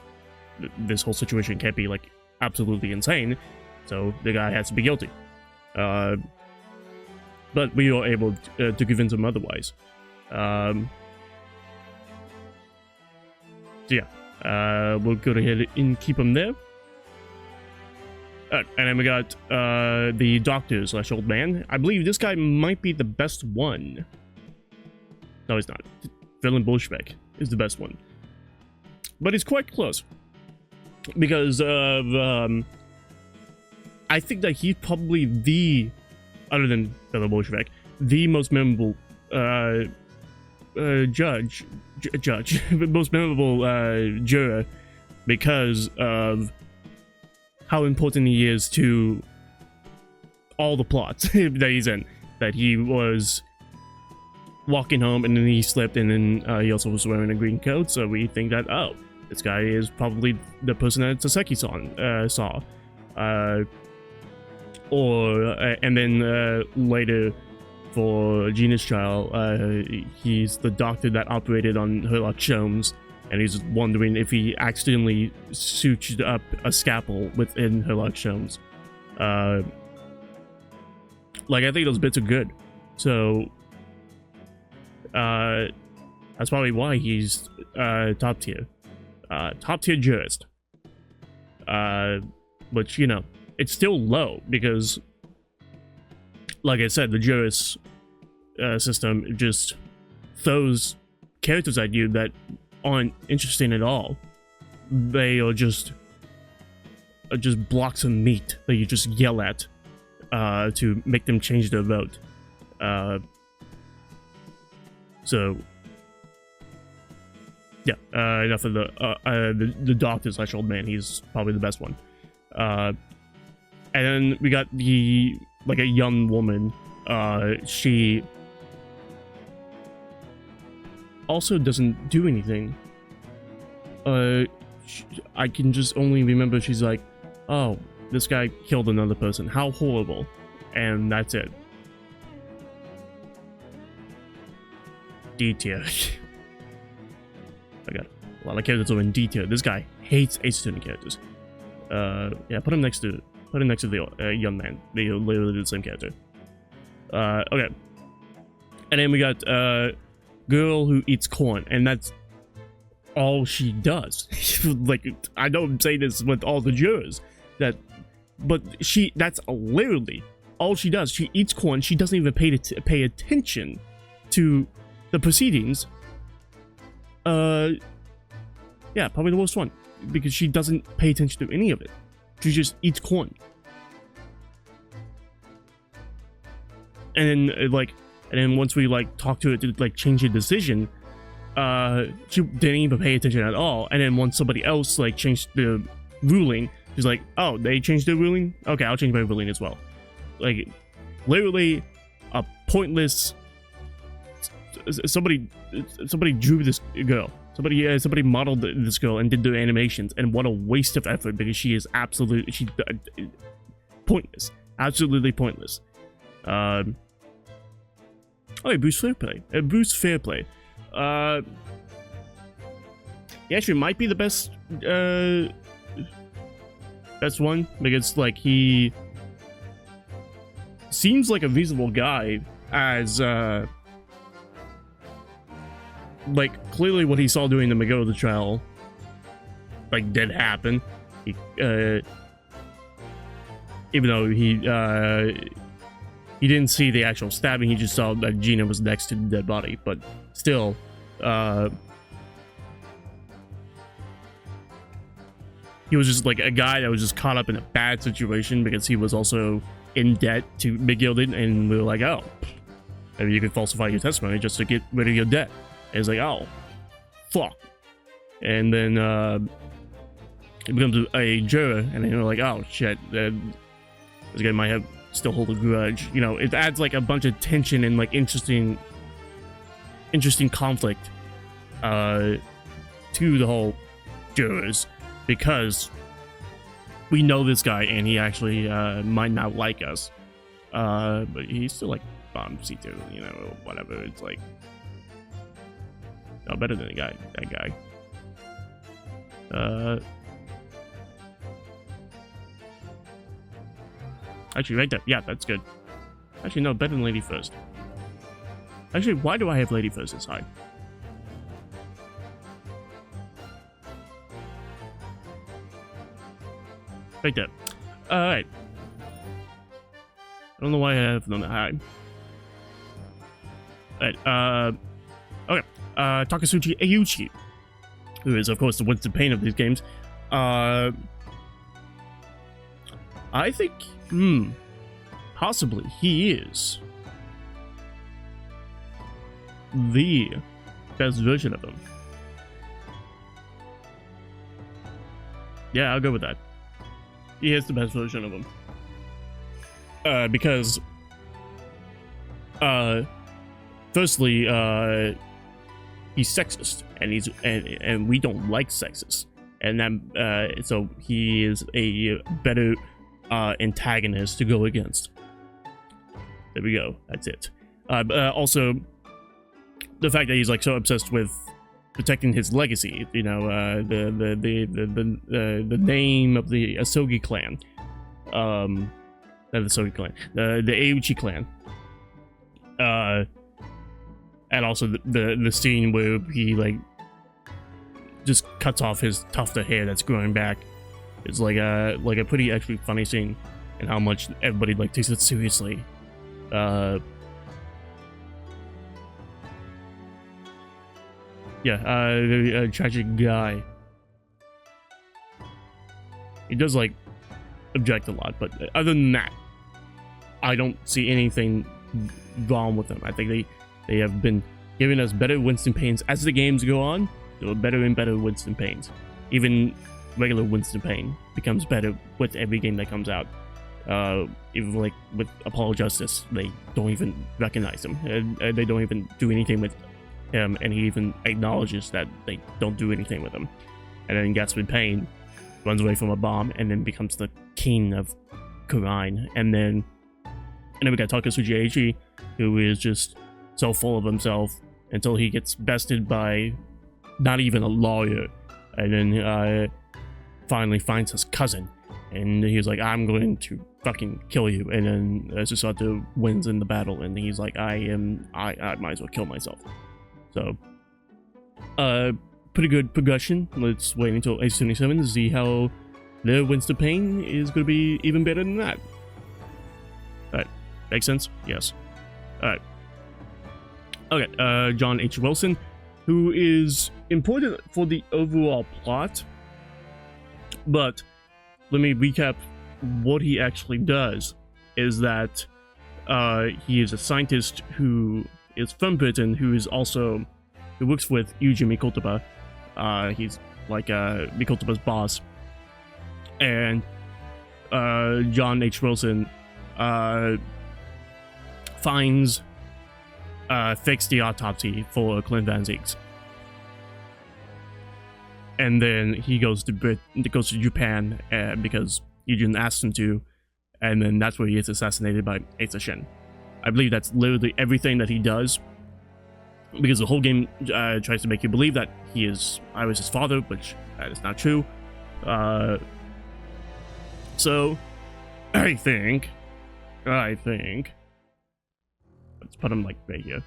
this whole situation can't be like absolutely insane, so the guy has to be guilty. But we are able to convince him otherwise. So yeah, we'll go ahead and keep him there. And then we got the doctor / old man. I believe this guy might be the best one. No, he's not. Villain Bolshevik is the best one. But he's quite close. Because of, I think that he's probably the, other than Villain Bolshevik, the most memorable most memorable juror because of how important he is to all the plots that he's in. That he was walking home and then he slipped, and then he also was wearing a green coat, so we think that, oh, this guy is probably the person that Saseki saw. And then later for Gina's trial, he's the doctor that operated on Sherlock Holmes, and he's wondering if he accidentally sutured up a scalpel within Sherlock Holmes. Like, I think those bits are good. So, that's probably why he's top tier. Top tier jurist. But, you know, it's still low because, like I said, the jurist system just throws characters at you that aren't interesting at all. They are just blocks of meat that you just yell at to make them change their vote. So yeah, enough of the doctor / old man. He's probably the best one. And then we got the, like, a young woman. She also doesn't do anything. I can just only remember she's like, oh, this guy killed another person. How horrible. And that's it. D tier. I got a lot of characters are in D tier. This guy hates Ace Attorney characters. Yeah, put him next to the young man. They are literally the same character. Okay. And then we got girl who eats corn, and that's all she does. Like, I don't say this with all the jurors, but that's literally all she does. She eats corn. She doesn't even pay attention to the proceedings. Yeah, probably the worst one, because she doesn't pay attention to any of it. She just eats corn. And then once we talk to her to change her decision, she didn't even pay attention at all. And then once somebody else changed the ruling, she's like, oh, they changed their ruling? Okay, I'll change my ruling as well. Like, literally a pointless. Somebody drew this girl. Somebody modeled this girl and did the animations, and what a waste of effort, because she is pointless. Absolutely pointless. Oh, Bruce Fairplay. Bruce Fairplay. He actually might be the best one, because he seems like a reasonable guy, as clearly what he saw during the McGill trial did happen. He even though he didn't see the actual stabbing, he just saw that Gina was next to the dead body. But still, he was just a guy that was just caught up in a bad situation, because he was also in debt to McGill, and we were like, oh, maybe you could falsify your testimony just to get rid of your debt. And it's like, oh, fuck. And then it becomes a juror, and then you're like, oh shit, this guy might still hold a grudge. You know, it adds a bunch of tension and interesting conflict to the whole jurors. because we know this guy and he actually might not like us. But he's still like bomb C2, you know, whatever. It's like no better than that guy. Actually, right there. Yeah, that's good. Actually, no, better than Lady First. Actually, why do I have Lady First inside? Right there. Alright. I don't know why I have them that high. Alright, okay. Takasuchi Ayuchi, who is, of course, the Winston Payne of these games. I think, possibly he is the best version of him. Yeah, I'll go with that. He is the best version of him. Because, firstly, he's sexist, and we don't like sexist, and then, so he is a better antagonist to go against. There we go. That's it. Also, the fact that he's like so obsessed with protecting his legacy, you know, the name of the Asogi clan, not the Asogi clan, the Ayuchi clan, and also the scene where he like just cuts off his tuft of hair that's growing back. It's like a pretty actually funny scene, and how much everybody like takes it seriously. Yeah, very tragic guy. He does like object a lot, but other than that, I don't see anything wrong with them. I think they have been giving us better Winston Paynes as the games go on. There are better and better Winston Paynes. Even regular Winston Payne becomes better with every game that comes out. Even like with Apollo Justice, they don't even recognize him. They don't even do anything with him, and he even acknowledges that they don't do anything with him. And then Gatsby Payne runs away from a bomb and then becomes the king of Kurine. And then we got Takasuchi Eiichi, who is just so full of himself until he gets bested by not even a lawyer, and then finally finds his cousin, and he's like, I'm going to fucking kill you. And then Susato wins in the battle, and he's like, I might as well kill myself. So pretty good progression. Let's wait until Age 77 to see how their Winston Payne is going to be even better than that. Alright, makes sense? Yes. Alright. Okay, John H. Wilson, who is important for the overall plot, but let me recap what he actually does. Is that he is a scientist who is from Britain, who works with Yuji Mikotoba. He's like Mikotoba's boss, and John H. Wilson fakes the autopsy for Clint Van Zieks, and then he goes to Japan because Eugene asked him to, and then that's where he is assassinated by Asa Shin. I believe that's literally everything that he does, because the whole game tries to make you believe that I was his father, which that is not true. So I think let's put him like right here.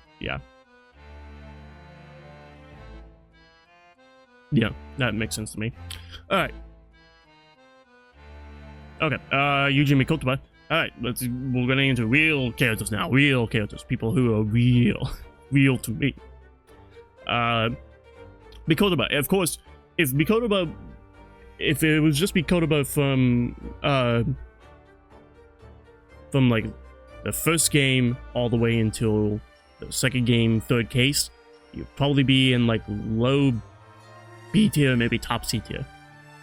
Yeah, that makes sense to me. All right. Okay, Yuji Mikotoba. Alright, we're getting into real characters now. Real characters. People who are real to me. Mikotoba. Of course, if it was just Mikotoba from like the first game all the way until the second game, third case, you'd probably be in like low B tier, maybe top C tier.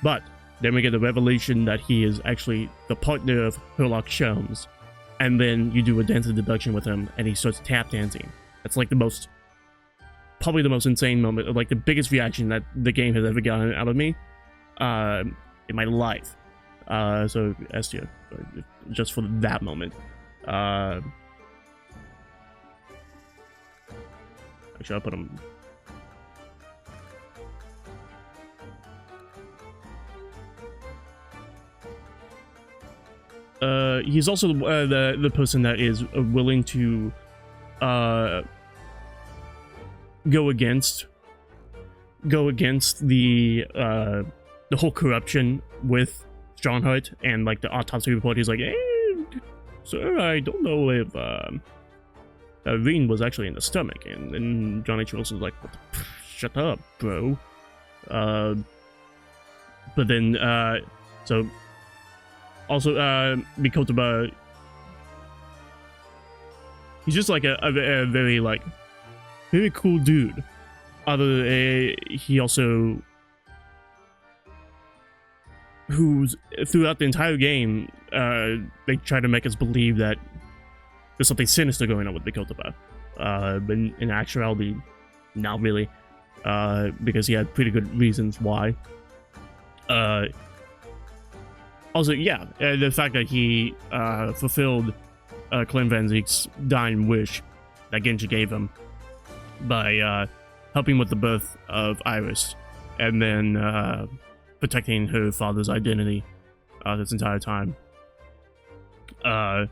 But then we get the revelation that he is actually the partner of Herlock Sholmes, and then you do a dance of deduction with him, and he starts tap dancing. That's like probably the most insane moment, like the biggest reaction that the game has ever gotten out of me. in my life. So S tier, just for that moment. Actually, I'll put him. He's also the person that is willing to go against the whole corruption with Strongheart and like the autopsy report. He's like, hey, sir, I don't know if Reen was actually in the stomach, and then John H. Wilson's like, shut up, bro. But then so also Mikotoba, he's just like a very like very cool dude. He also, who's throughout the entire game, they try to make us believe that there's something sinister going on with Mikotoba. But in actuality, not really, because he had pretty good reasons why. Also, yeah, the fact that he fulfilled Clem Van Zeek's dying wish that Genji gave him by helping with the birth of Iris, and then protecting her father's identity this entire time. And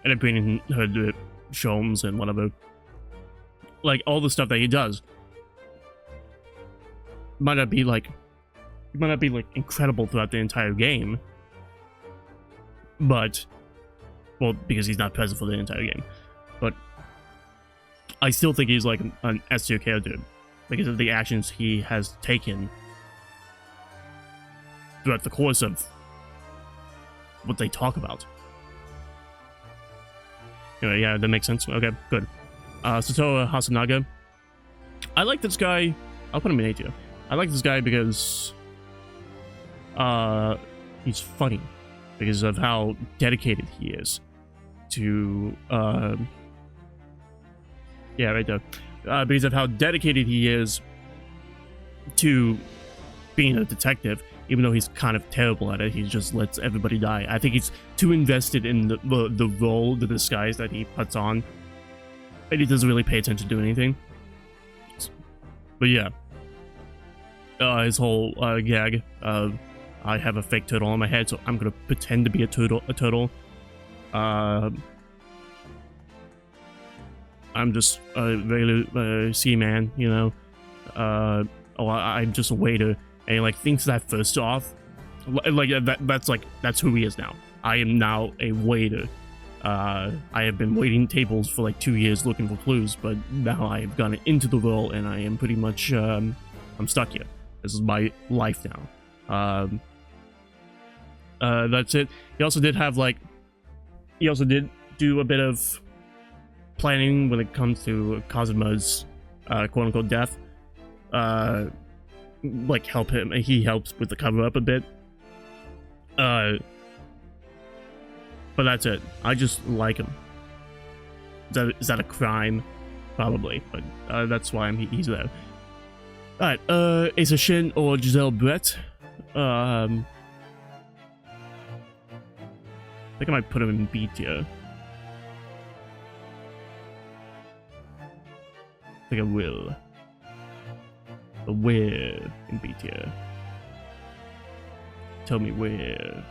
then bringing her to Sholmes and whatever. Like, all the stuff that he does might not be like incredible throughout the entire game, but, well, because he's not present for the entire game, but I still think he's like an S tier character because of the actions he has taken throughout the course of what they talk about. Anyway, yeah, that makes sense. Okay, good. Satoru Hasanaga. I like this guy. I'll put him in A tier. I like this guy because he's funny, because of how dedicated he is to yeah, right there. Because of how dedicated he is to being a detective, even though he's kind of terrible at it. He just lets everybody die. I think he's too invested in the role, the disguise that he puts on, and he doesn't really pay attention to anything. But yeah, his whole gag of, I have a fake turtle on my head, so I'm gonna pretend to be a turtle. I'm just a regular seaman, you know. I'm just a waiter, and he like thinks that first off, like that's who he is now. I am now a waiter. I have been waiting tables for like 2 years looking for clues, but now I have gone into the role, and I am pretty much I'm stuck here. This is my life now. That's it. He also did do a bit of planning when it comes to Kazuma's quote-unquote death. Like help him. He helps with the cover-up a bit. But that's it. I just like him. Is that a crime? Probably, but that's why he's there. Alright, Asa Shin or Giselle Brett. I think I might put him in B tier. I think I will. But where in B tier? Tell me where.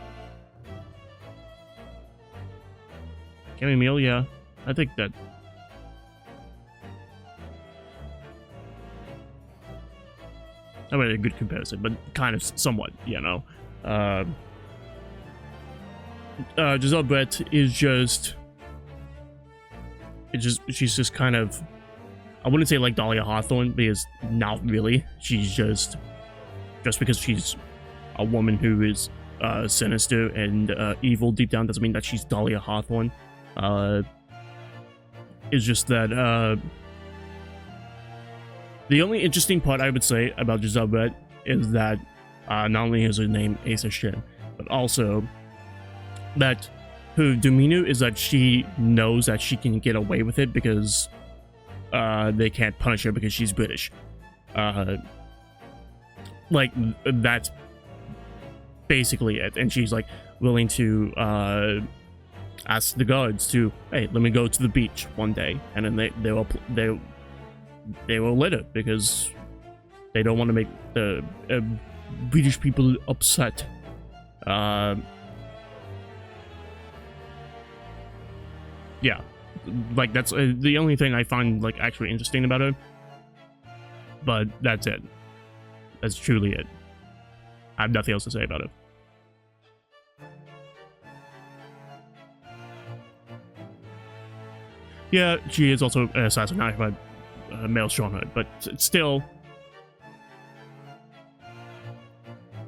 Cammy Meal, yeah. I think that. Not really a good comparison, but kind of somewhat, you know. Giselle Brett is just. She's just kind of. I wouldn't say like Dahlia Hawthorne, because not really. She's just because she's a woman who is sinister and evil deep down doesn't mean that she's Dahlia Hawthorne. It's just that the only interesting part I would say about Giselle Brett is that not only is her name Asa Shin, but also that her demeanor is that she knows that she can get away with it because they can't punish her because she's British. Like, that's basically it. And she's like willing to ask the guards to, hey, let me go to the beach one day, and then they will let her because they don't want to make the British people upset. Yeah, like that's the only thing I find like actually interesting about her. But that's it. That's truly it. I have nothing else to say about it. Yeah, she is also assassinated by male stronghold, but still,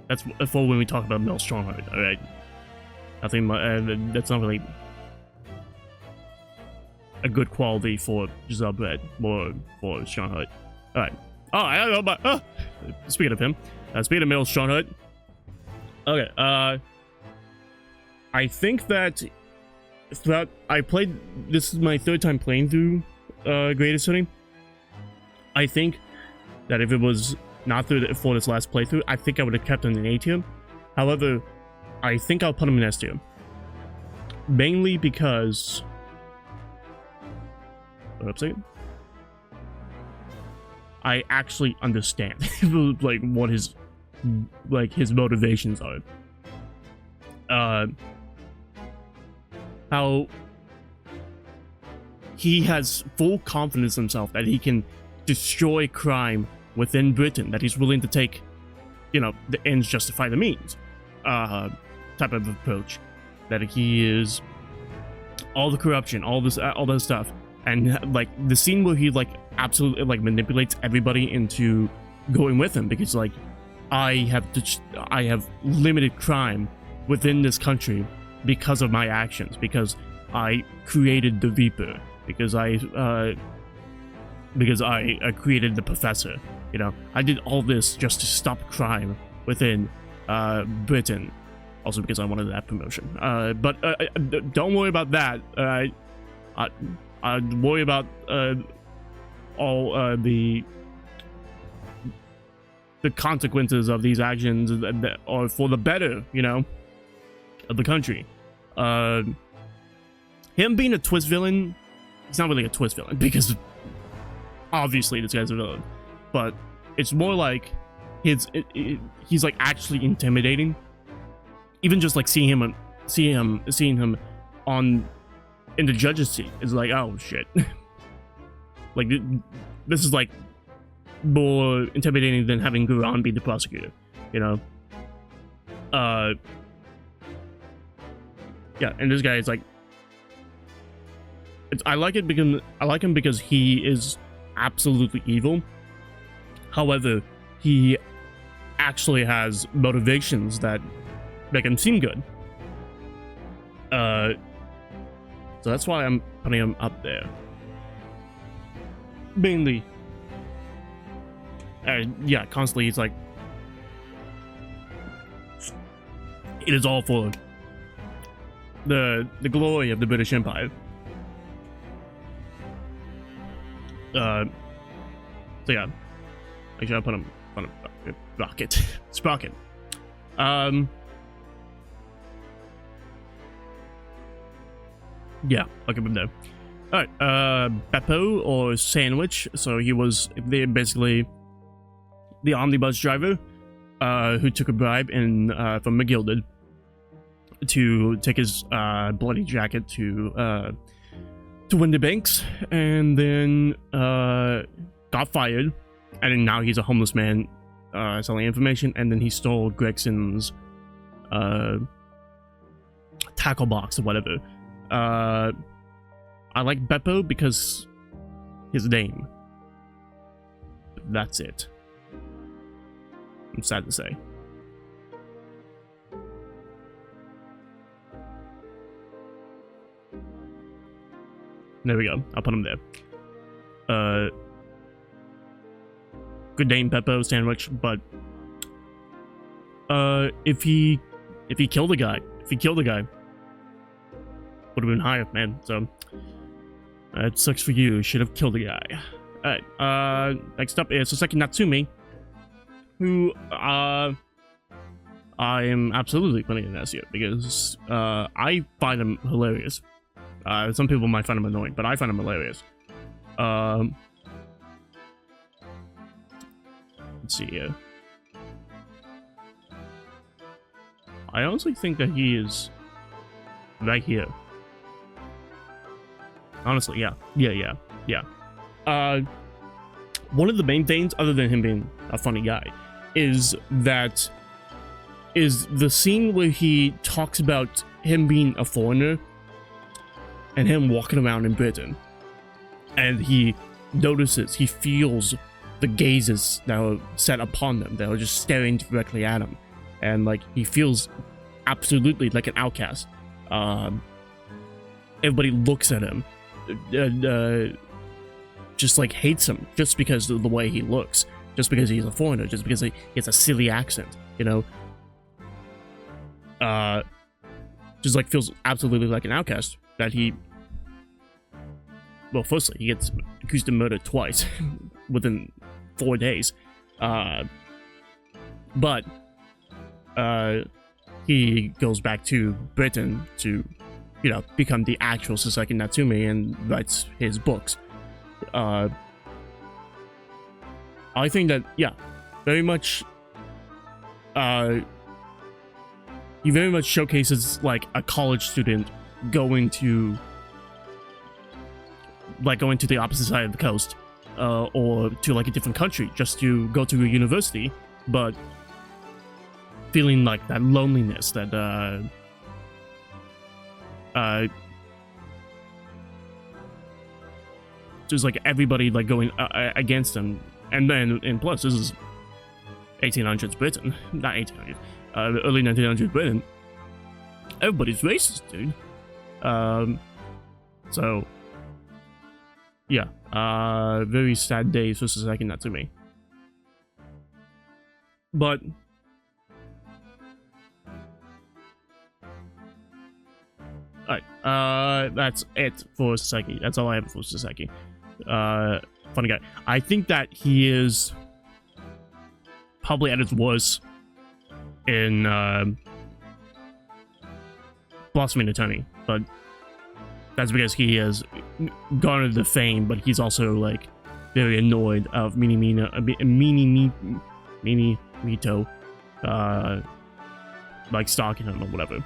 that's for when we talk about male stronghold. All right, I think that's not really a good quality for Giselle Brett, more for stronghold. All right. Oh, I don't know about. Speaking of him, speaking of male stronghold. Okay. I think that throughout I played. This is my third time playing through Greatest Setting. I think that if it was not for this last playthrough, I think I would have kept him in A tier. However, I think I'll put him in S tier. Mainly because... Website? I actually understand like what his motivations are. How he has full confidence in himself that he can destroy crime within Britain, that he's willing to take, you know, the ends justify the means type of approach, that he is all the corruption, all this stuff. And like the scene where he like absolutely like manipulates everybody into going with him because like I have limited crime within this country because of my actions, because I created the Reaper, because I created the Professor. You know, I did all this just to stop crime within Britain. Also because I wanted that promotion. But don't worry about that. I'd worry about all the consequences of these actions that are for the better, you know, of the country. Him being a twist villain, he's not really a twist villain because obviously this guy's a villain, but it's more like he's like actually intimidating. Even just like seeing him on in the judge's seat is like, oh shit. Like this is like more intimidating than having Guran be the prosecutor, you know. Yeah, and this guy is like, I like him because he is absolutely evil. However, he actually has motivations that make him seem good. So that's why I'm putting him up there. Mainly. Yeah, constantly he's like, it is all for the glory of the British Empire. So yeah, actually I'll put him on a rocket, sprocket. Yeah, I'll give him there. Alright, Beppo or Sandwich. So he was basically the omnibus driver who took a bribe from McGilded to take his bloody jacket to win the banks, and then got fired, and then now he's a homeless man selling information, and then he stole Gregson's tackle box or whatever. I like Beppo because his name. That's it. I'm sad to say. There we go. I'll put him there. Good name, Beppo Sandwich, but if he killed a guy, would have been higher, man. So it sucks for you. Should have killed a guy. Alright, next up is Soseki Natsumi. who I am absolutely putting in S tier because I find him hilarious. Some people might find him annoying, but I find him hilarious. Let's see here. I honestly think that he is right here. Honestly, yeah. One of the main things, other than him being a funny guy, is the scene where he talks about him being a foreigner and him walking around in Britain, and he feels the gazes that are set upon them, that are just staring directly at him, and like he feels absolutely like an outcast. Everybody looks at him, just like hates him just because of the way he looks, just because he's a foreigner, just because he has a silly accent, you know. Just like feels absolutely like an outcast. That he, well, firstly, he gets accused of murder twice within 4 days, but he goes back to Britain to, you know, become the actual Sasaki Natsume and writes his books. I think that, yeah, very much, he very much showcases like a college student going to the opposite side of the coast, or to like a different country just to go to a university, but feeling like that loneliness, that just like everybody like going against him. And plus, this is 1800s Britain, not 1800s, early 1900s Britain. Everybody's racist, dude. So yeah, very sad days for Sasaki Natsume. But alright, that's it for Sasaki. That's all I have for Sasaki. Funny guy. I think that he is probably at his worst in Blossoming Attorney, but that's because he has garnered the fame, but he's also like very annoyed of Mito, like stalking him or whatever.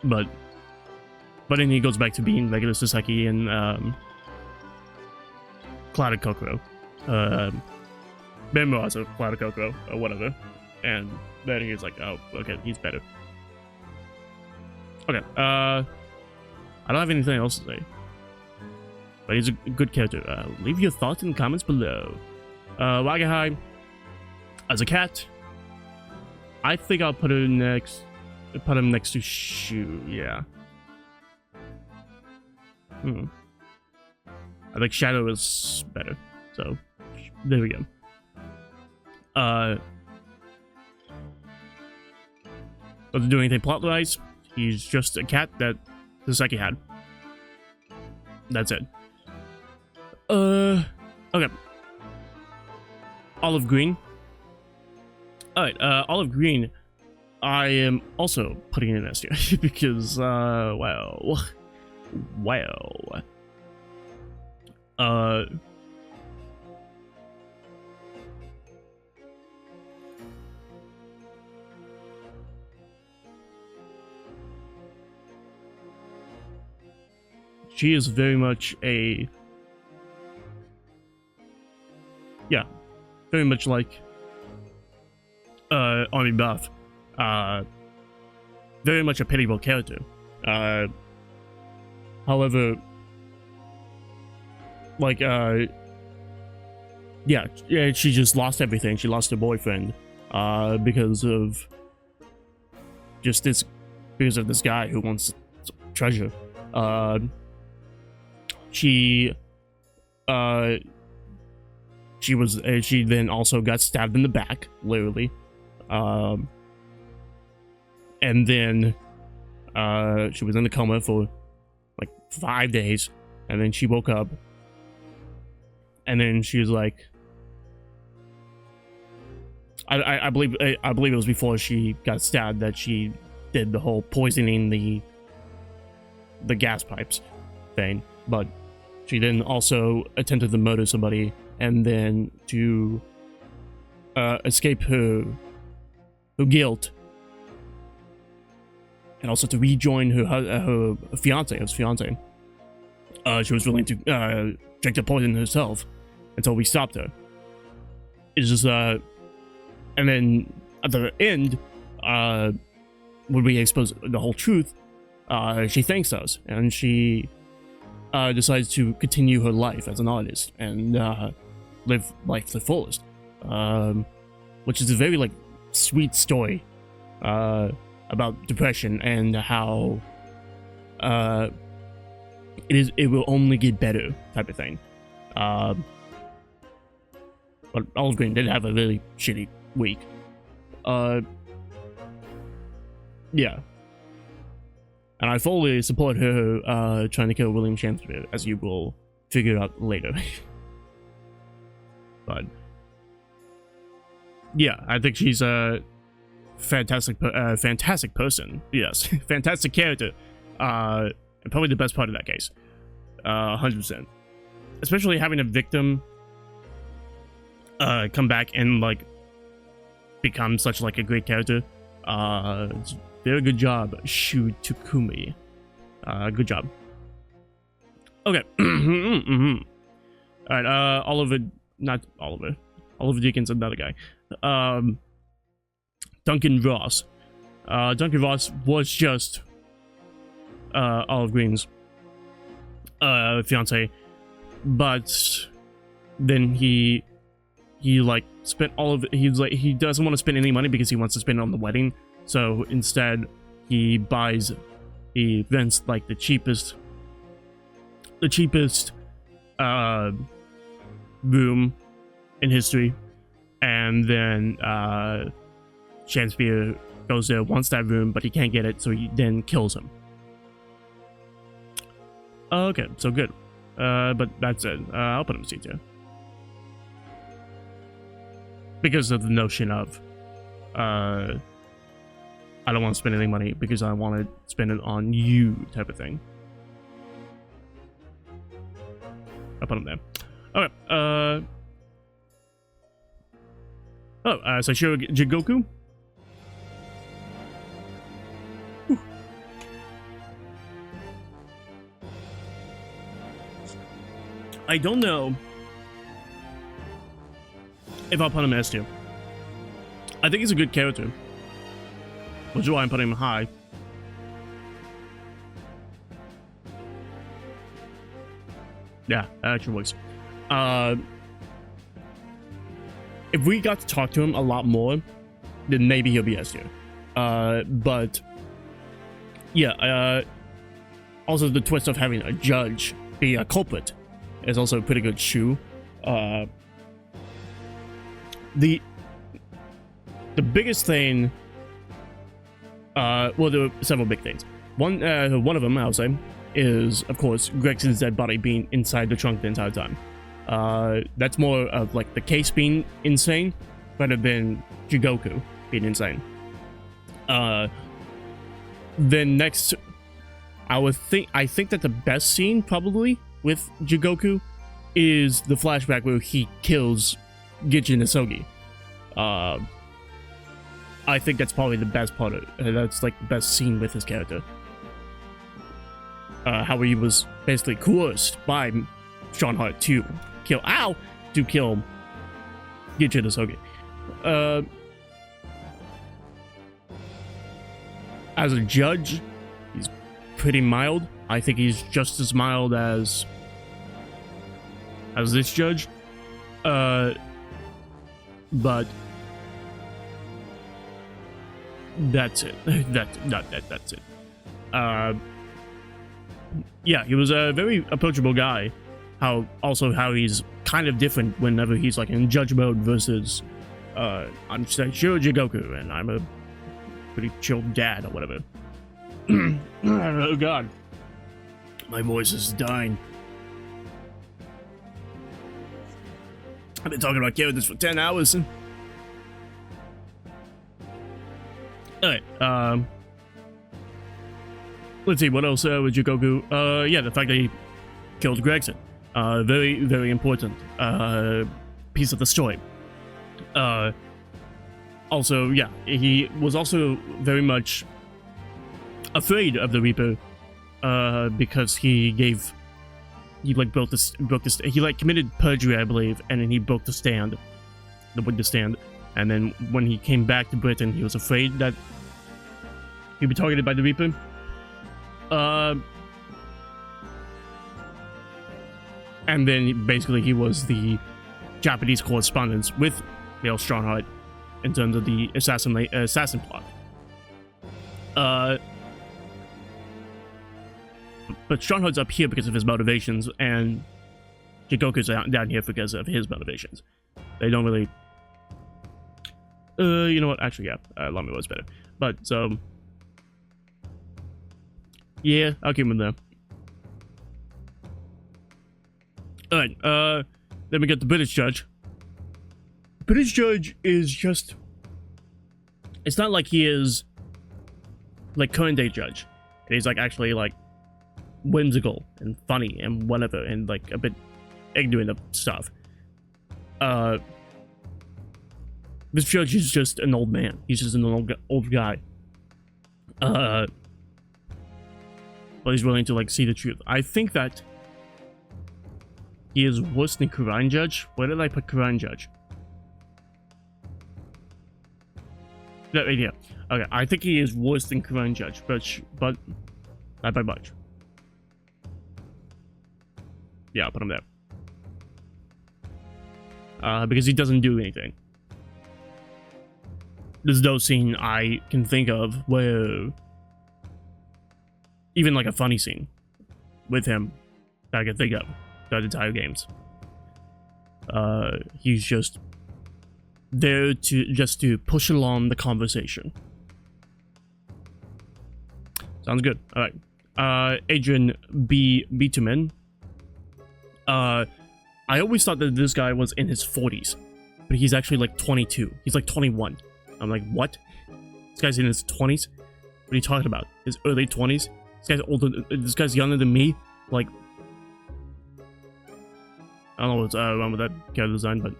But then he goes back to being regular Sasaki and Clouded Kokoro, Memoirs of Clouded Kokoro or whatever, and then he's like, oh, okay, he's better. Okay, I don't have anything else to say, but he's a good character. Leave your thoughts in the comments below. Wagahai, as a cat, I think I'll put him next to Shu, yeah. I think Shadow is better, so there we go. Doesn't do anything plot-wise. He's just a cat that Sasaki had. That's it. Okay. Olive Green. Alright, Olive Green, I am also putting in S tier because, well... she is very much a... yeah, very much like Army Buff. Very much a pitiable character. However, like, yeah, she just lost everything. She lost her boyfriend, because of this guy who wants treasure. She then also got stabbed in the back, literally. And then, she was in the coma for like 5 days, and then she woke up, and then she was like, I believe it was before she got stabbed that she did the whole poisoning the gas pipes thing, but she then also attempted to murder somebody, and then to escape her guilt, and also to rejoin her fiance. She was willing to drink the poison herself until we stopped her. It's just and then at the end, when we expose the whole truth, she thanks us, and she decides to continue her life as an artist and live life to the fullest, which is a very like sweet story about depression and how it will only get better type of thing. But Olive Green did have a really shitty week. Yeah. And I fully support her trying to kill William Shakespeare, as you will figure out later. But yeah, I think she's a fantastic person. Yes, fantastic character. And probably the best part of that case. 100%. Especially having a victim come back and like become such like a great character. Very good job, Shu Takumi. Good job. Okay. Alright, Oliver Deacon's another guy. Duncan Ross. Duncan Ross was just Olive Green's fiance, but then he like spent all of it. He doesn't want to spend any money because he wants to spend it on the wedding. So instead, he rents like the cheapest room in history, and then Shakespeare goes there, wants that room, but he can't get it, so he then kills him. Okay, so good. But that's it. I'll put him in C tier because of the notion of I don't want to spend any money because I want to spend it on you type of thing. I'll put him there. Okay. Sashiro Jigoku. Whew. I don't know if I'll put him S tier. I think he's a good character, which is why I'm putting him high. Yeah, that actually works. If we got to talk to him a lot more, then maybe he'll be S tier. But yeah, also the twist of having a judge be a culprit is also a pretty good shoe. The biggest thing, well, there were several big things. One of them, I'll say, is of course Gregson's dead body being inside the trunk the entire time. That's more of like the case being insane rather than Jigoku being insane. Then next, I think that the best scene probably with Jigoku is the flashback where he kills Gijin Isogi. I think that's probably the best part of it. That's like the best scene with his character. How he was basically coerced by Sean Hart to kill Gijin Isogi. As a judge, he's pretty mild. I think he's just as mild as this judge. But that's it. That's it. Yeah, he was a very approachable guy. How he's kind of different whenever he's like in judge mode versus I'm sure Jigoku and I'm a pretty chill dad or whatever. Oh god, my voice is dying. I've been talking about characters for 10 hours. Alright, let's see, what else with Jikoku? Yeah, the fact that he killed Gregson. Very, very important piece of the story. Also, yeah, he was also very much afraid of the Reaper, because he committed perjury, I believe, and then he broke the witness stand. And then when he came back to Britain, he was afraid that he'd be targeted by the Reaper. And then basically he was the Japanese correspondence with Mail Strongheart in terms of the assassin plot. But Strongheart's up here because of his motivations, and Jikoku's down here because of his motivations. They don't really... you know what? Actually, yeah. Lamy was better. But, so... yeah, I'll keep him there. Alright, then we get the British judge. British judge is just... it's not like he is... like, current day judge. He's, like, actually, like, whimsical and funny and whatever, and, like, a bit ignorant of stuff. This judge is just an old man. He's just an old guy. But he's willing to, like, see the truth. I think that he is worse than Quran Judge. Where did I put Quran Judge? No, right here. Okay, I think he is worse than Quran Judge, but not by much. Yeah, I'll put him there. Because he doesn't do anything. There's no scene I can think of where... even like a funny scene with him that I can think of throughout the entire games. He's just there to push along the conversation. Sounds good. All right. Adrian B. Bitumen. I always thought that this guy was in his 40s, but he's actually like 22. He's like 21. I'm like, what? This guy's in his 20s? What are you talking about? His early 20s? This guy's older. This guy's younger than me. Like, I don't know what's wrong with that character design, but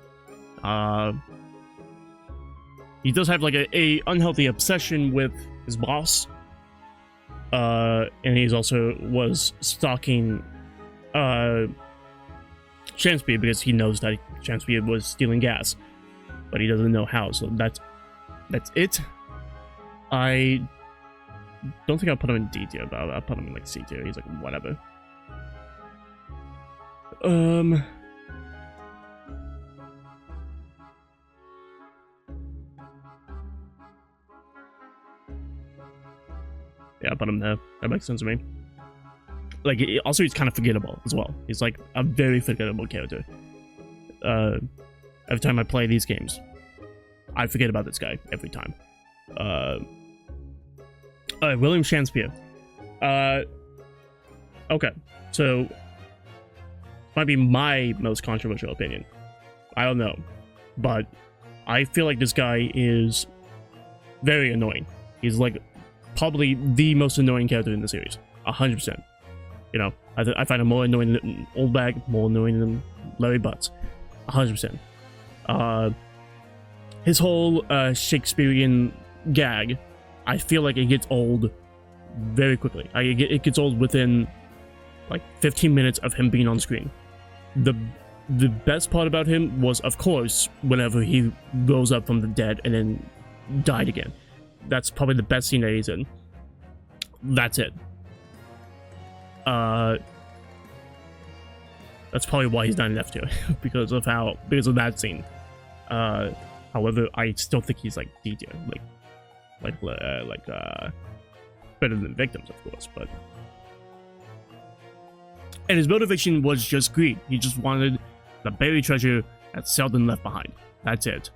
he does have like a unhealthy obsession with his boss. And he's also was stalking Shanspeare because he knows that Shanspeare was stealing gas, but he doesn't know how. So that's it. I don't think I'll put him in D tier, but I'll put him in like C tier. He's like whatever. Yeah, I'll put him there. That makes sense to me. Like, also he's kind of forgettable as well. He's like a very forgettable character. Every time I play these games, I forget about this guy every time. William Shanspeare. Okay, so might be my most controversial opinion. I don't know, but I feel like this guy is very annoying. He's like probably the most annoying character in the series, 100%. You know, I find him more annoying than Old Bag, more annoying than Larry Butts, 100%. His whole Shakespearean gag, I feel like it gets old very quickly. It gets old within like 15 minutes of him being on screen. The best part about him was, of course, whenever he rose up from the dead and then died again. That's probably the best scene that he's in. That's it. That's probably why he's not in F tier because of that scene. However, I still think he's like D tier, like better than Victims, of course, but. And his motivation was just greed. He just wanted the buried treasure that Selden left behind. That's it.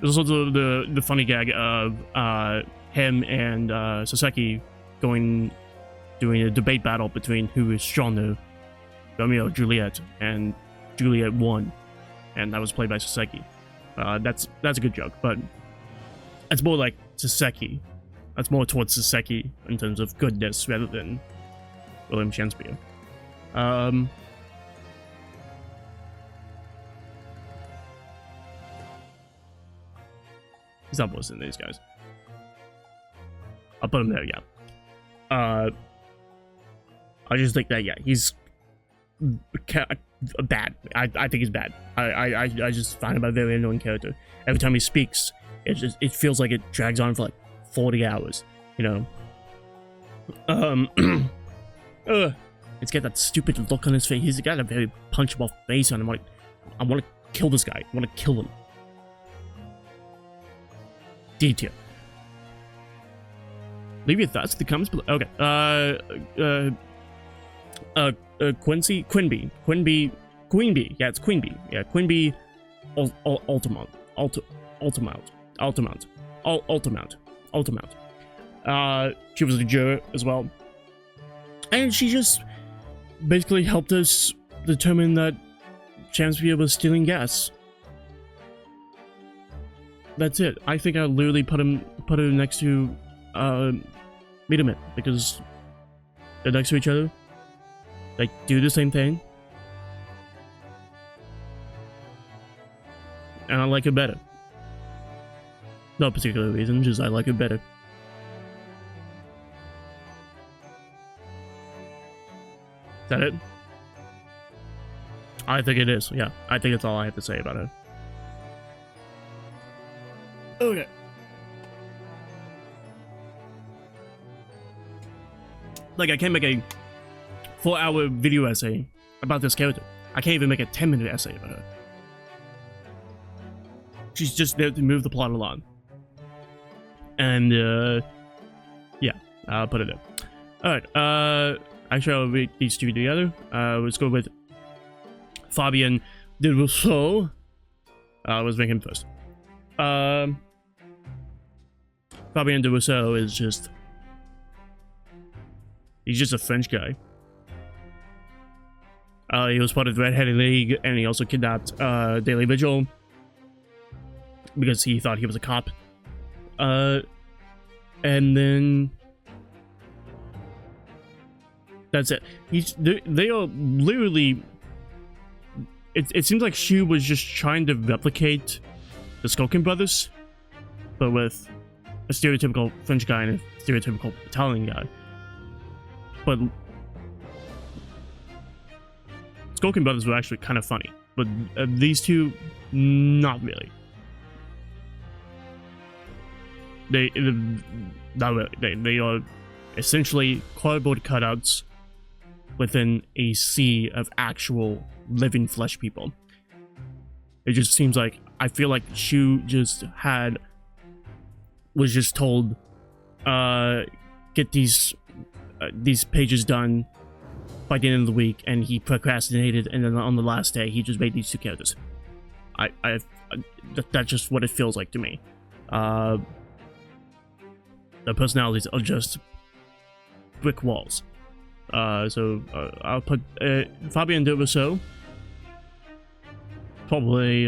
There's also the funny gag of him and Saseki doing a debate battle between who is stronger, Romeo or Juliet, and Juliet won, and that was played by Saseki. That's a good joke, but it's more like Saseki. That's more towards Saseki in terms of goodness rather than William Shakespeare. He's not worse than these guys. I'll put him there, yeah. I just think that, yeah, he's bad. I think he's bad. I just find him a very annoying character. Every time he speaks, it feels like it drags on for like 40 hours, you know. He's got that stupid look on his face. He's got a very punchable face on him. I want to kill this guy. I want to kill him. D tier. Leave your thoughts in the comments below. Okay. Quinby. Yeah, it's Quinby. Yeah, Quinby. Altamont. She was a juror as well, and she just basically helped us determine that Shakespeare was stealing gas. That's it. I think I literally put her next to Midamit because they're next to each other. They do the same thing, and I like it better. No particular reason, just I like it better. Is that it? I think it is. Yeah, I think that's all I have to say about it. Okay. Like, I can't make a 4-hour video essay about this character. I can't even make a 10-minute essay about her. She's just there to move the plot along. And, yeah, I'll put it there. Alright, actually, I'll read these two together. Let's go with Fabien de Rousseau. Let's make him first. Fabien de Rousseau is just... He's just a French guy. He was part of the Red-Headed League, and he also kidnapped Daily Vigil because he thought he was a cop. And then that's it. They are literally... It seems like Shu was just trying to replicate the Skulkin brothers, but with a stereotypical French guy and a stereotypical Italian guy. But Skulkin brothers were actually kind of funny, but these two, not really. Not really. They are essentially cardboard cutouts within a sea of actual living flesh people. It just seems like, I feel like Shu was just told, get these pages done by the end of the week, and he procrastinated, and then on the last day he just made these two characters. That's just what it feels like to me. The personalities are just brick walls. So I'll put Fabien de Rousseau probably,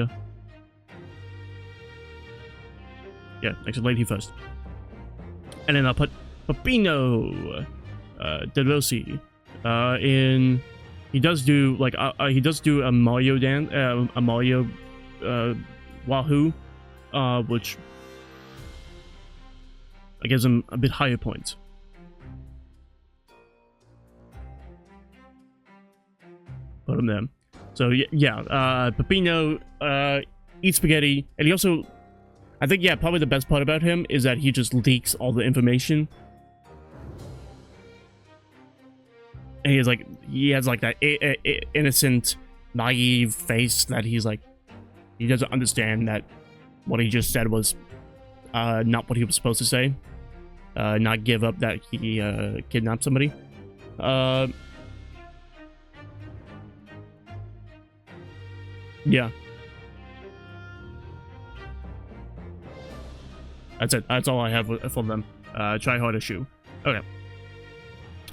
yeah, next to Lady first, and then I'll put Peppino de Rossi in. He does do like a Mario dance, a Mario Wahoo, which gives him a bit higher points. Put him there. So yeah, Peppino eats spaghetti, and he also, I think, yeah, probably the best part about him is that he just leaks all the information. And he has like that innocent, naive face that he's like, he doesn't understand that what he just said was not what he was supposed to say. Not give up that he kidnapped somebody. Yeah. That's it. That's all I have for them. Try harder, Shu. Okay.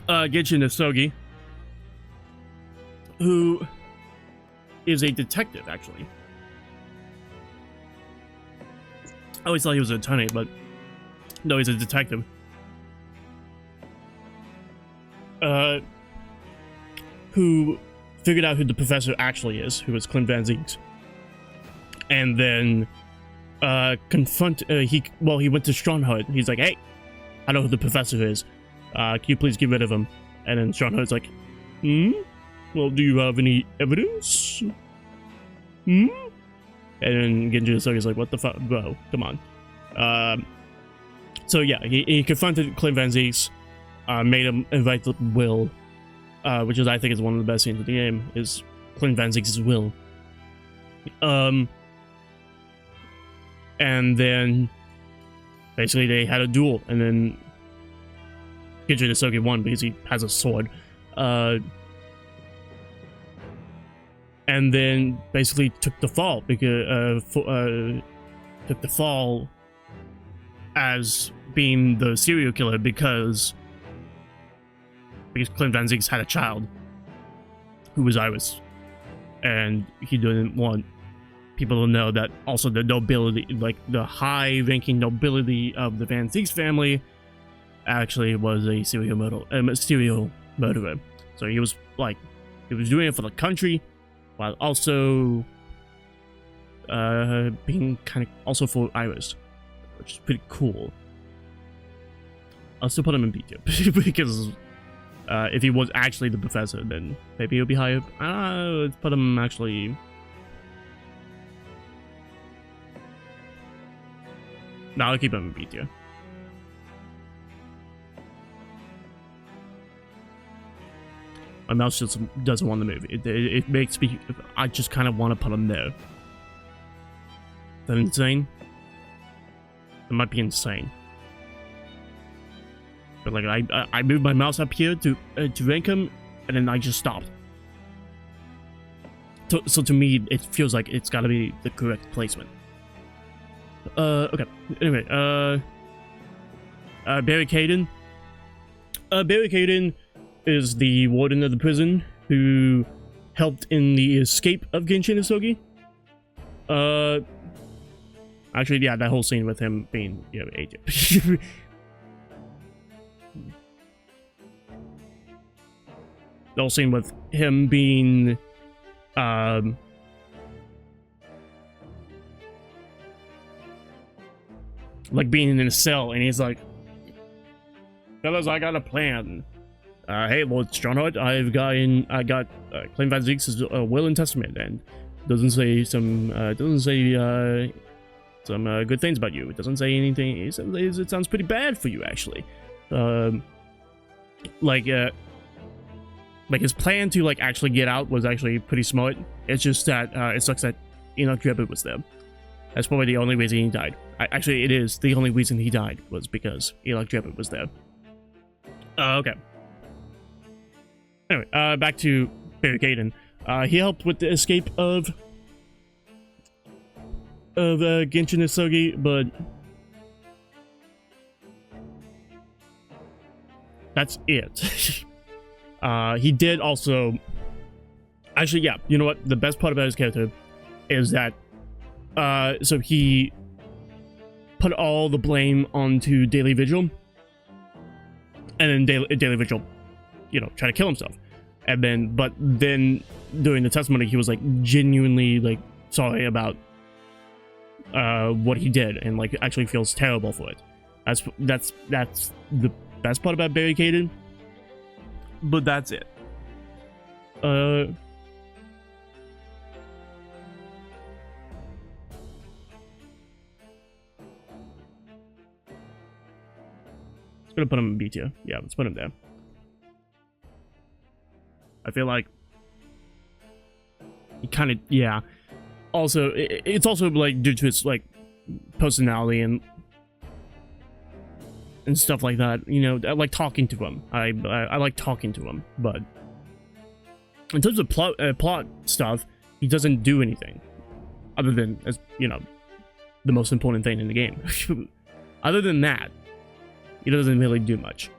Genshin Nosogi, who is a detective, actually. I always thought he was an attorney, but no, he's a detective. Who figured out who the professor actually is, who is Clint Van Zieks. And then he went to Stronghold. He's like, hey, I know who the professor is. Can you please get rid of him? And then Stronghold's like, well, do you have any evidence? And then Genji Sogi's like, what the fuck, bro, come on. So yeah, he confronted Clint Van Zieks, made him invite the will, which is, I think, is one of the best scenes of the game, is Clint Van Zieks' will. And then basically they had a duel, and then Genji Sogi won because he has a sword. And then basically took the fall because took the fall as being the serial killer because Clint Van Zieks had a child who was Iris, and he didn't want people to know that also the nobility, like the high-ranking nobility of the Van Zieks family, actually was a serial murderer. So he was doing it for the country, while also being kind of also for Iris, which is pretty cool. I'll still put him in B tier because if he was actually the professor, then maybe he'll be higher. Let's put him actually. No, I'll keep him in B tier. My mouse just doesn't want to move. It makes me. I just kind of want to put him there. Is that insane? It might be insane. But like I moved my mouse up here to rank him, and then I just stopped. So to me, it feels like it's got to be the correct placement. Okay. Anyway, Barry Caden. Barry Caden is the warden of the prison who helped in the escape of Genshin Isogi. Actually, yeah, that whole scene with him being, agent. The whole scene with him being, like being in a cell, and he's like, fellas, I got a plan. Hey, Lord Stronghold, I got Clint Van Zieks' will and testament, and doesn't say some good things about you. It doesn't say anything. It sounds pretty bad for you, actually. Like his plan to actually get out was actually pretty smart. It's just that it sucks that Enoch Drebit was there. That's probably the only reason he died. Actually, it is the only reason he died was because Enoch Drebit was there. Okay. Anyway, back to Barry Caden. He helped with the escape of Genshin Isogi, but that's it. He did also, actually, yeah, you know what? The best part about his character is that, so he put all the blame onto Daily Vigil, and then Daily Vigil, try to kill himself. And then, but then during the testimony, he was genuinely sorry about what he did, and actually feels terrible for it. That's the best part about Barry Caden. But that's it. I'm gonna put him in B tier. Yeah, let's put him there. I feel like he kind of, yeah. Also, it's also due to his personality and stuff like that. I like talking to him. I like talking to him, but in terms of plot stuff, he doesn't do anything other than, as the most important thing in the game. Other than that, he doesn't really do much.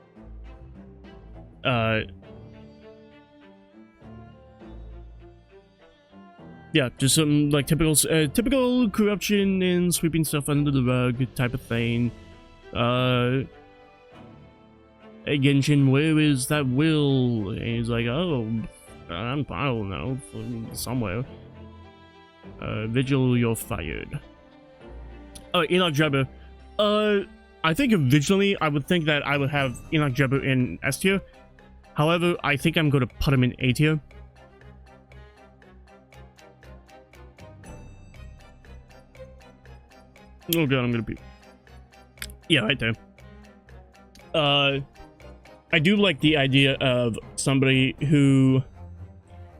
yeah, just some like typical corruption and sweeping stuff under the rug type of thing. Genshin, where is that will? And he's like, oh, I don't know, somewhere. Vigil, you're fired. Oh, Enoch Drebber. I think originally I would think that I would have Enoch Drebber in S tier. However, I think I'm going to put him in A tier. Oh god, I'm gonna be... Yeah, right there. I do like the idea of somebody who...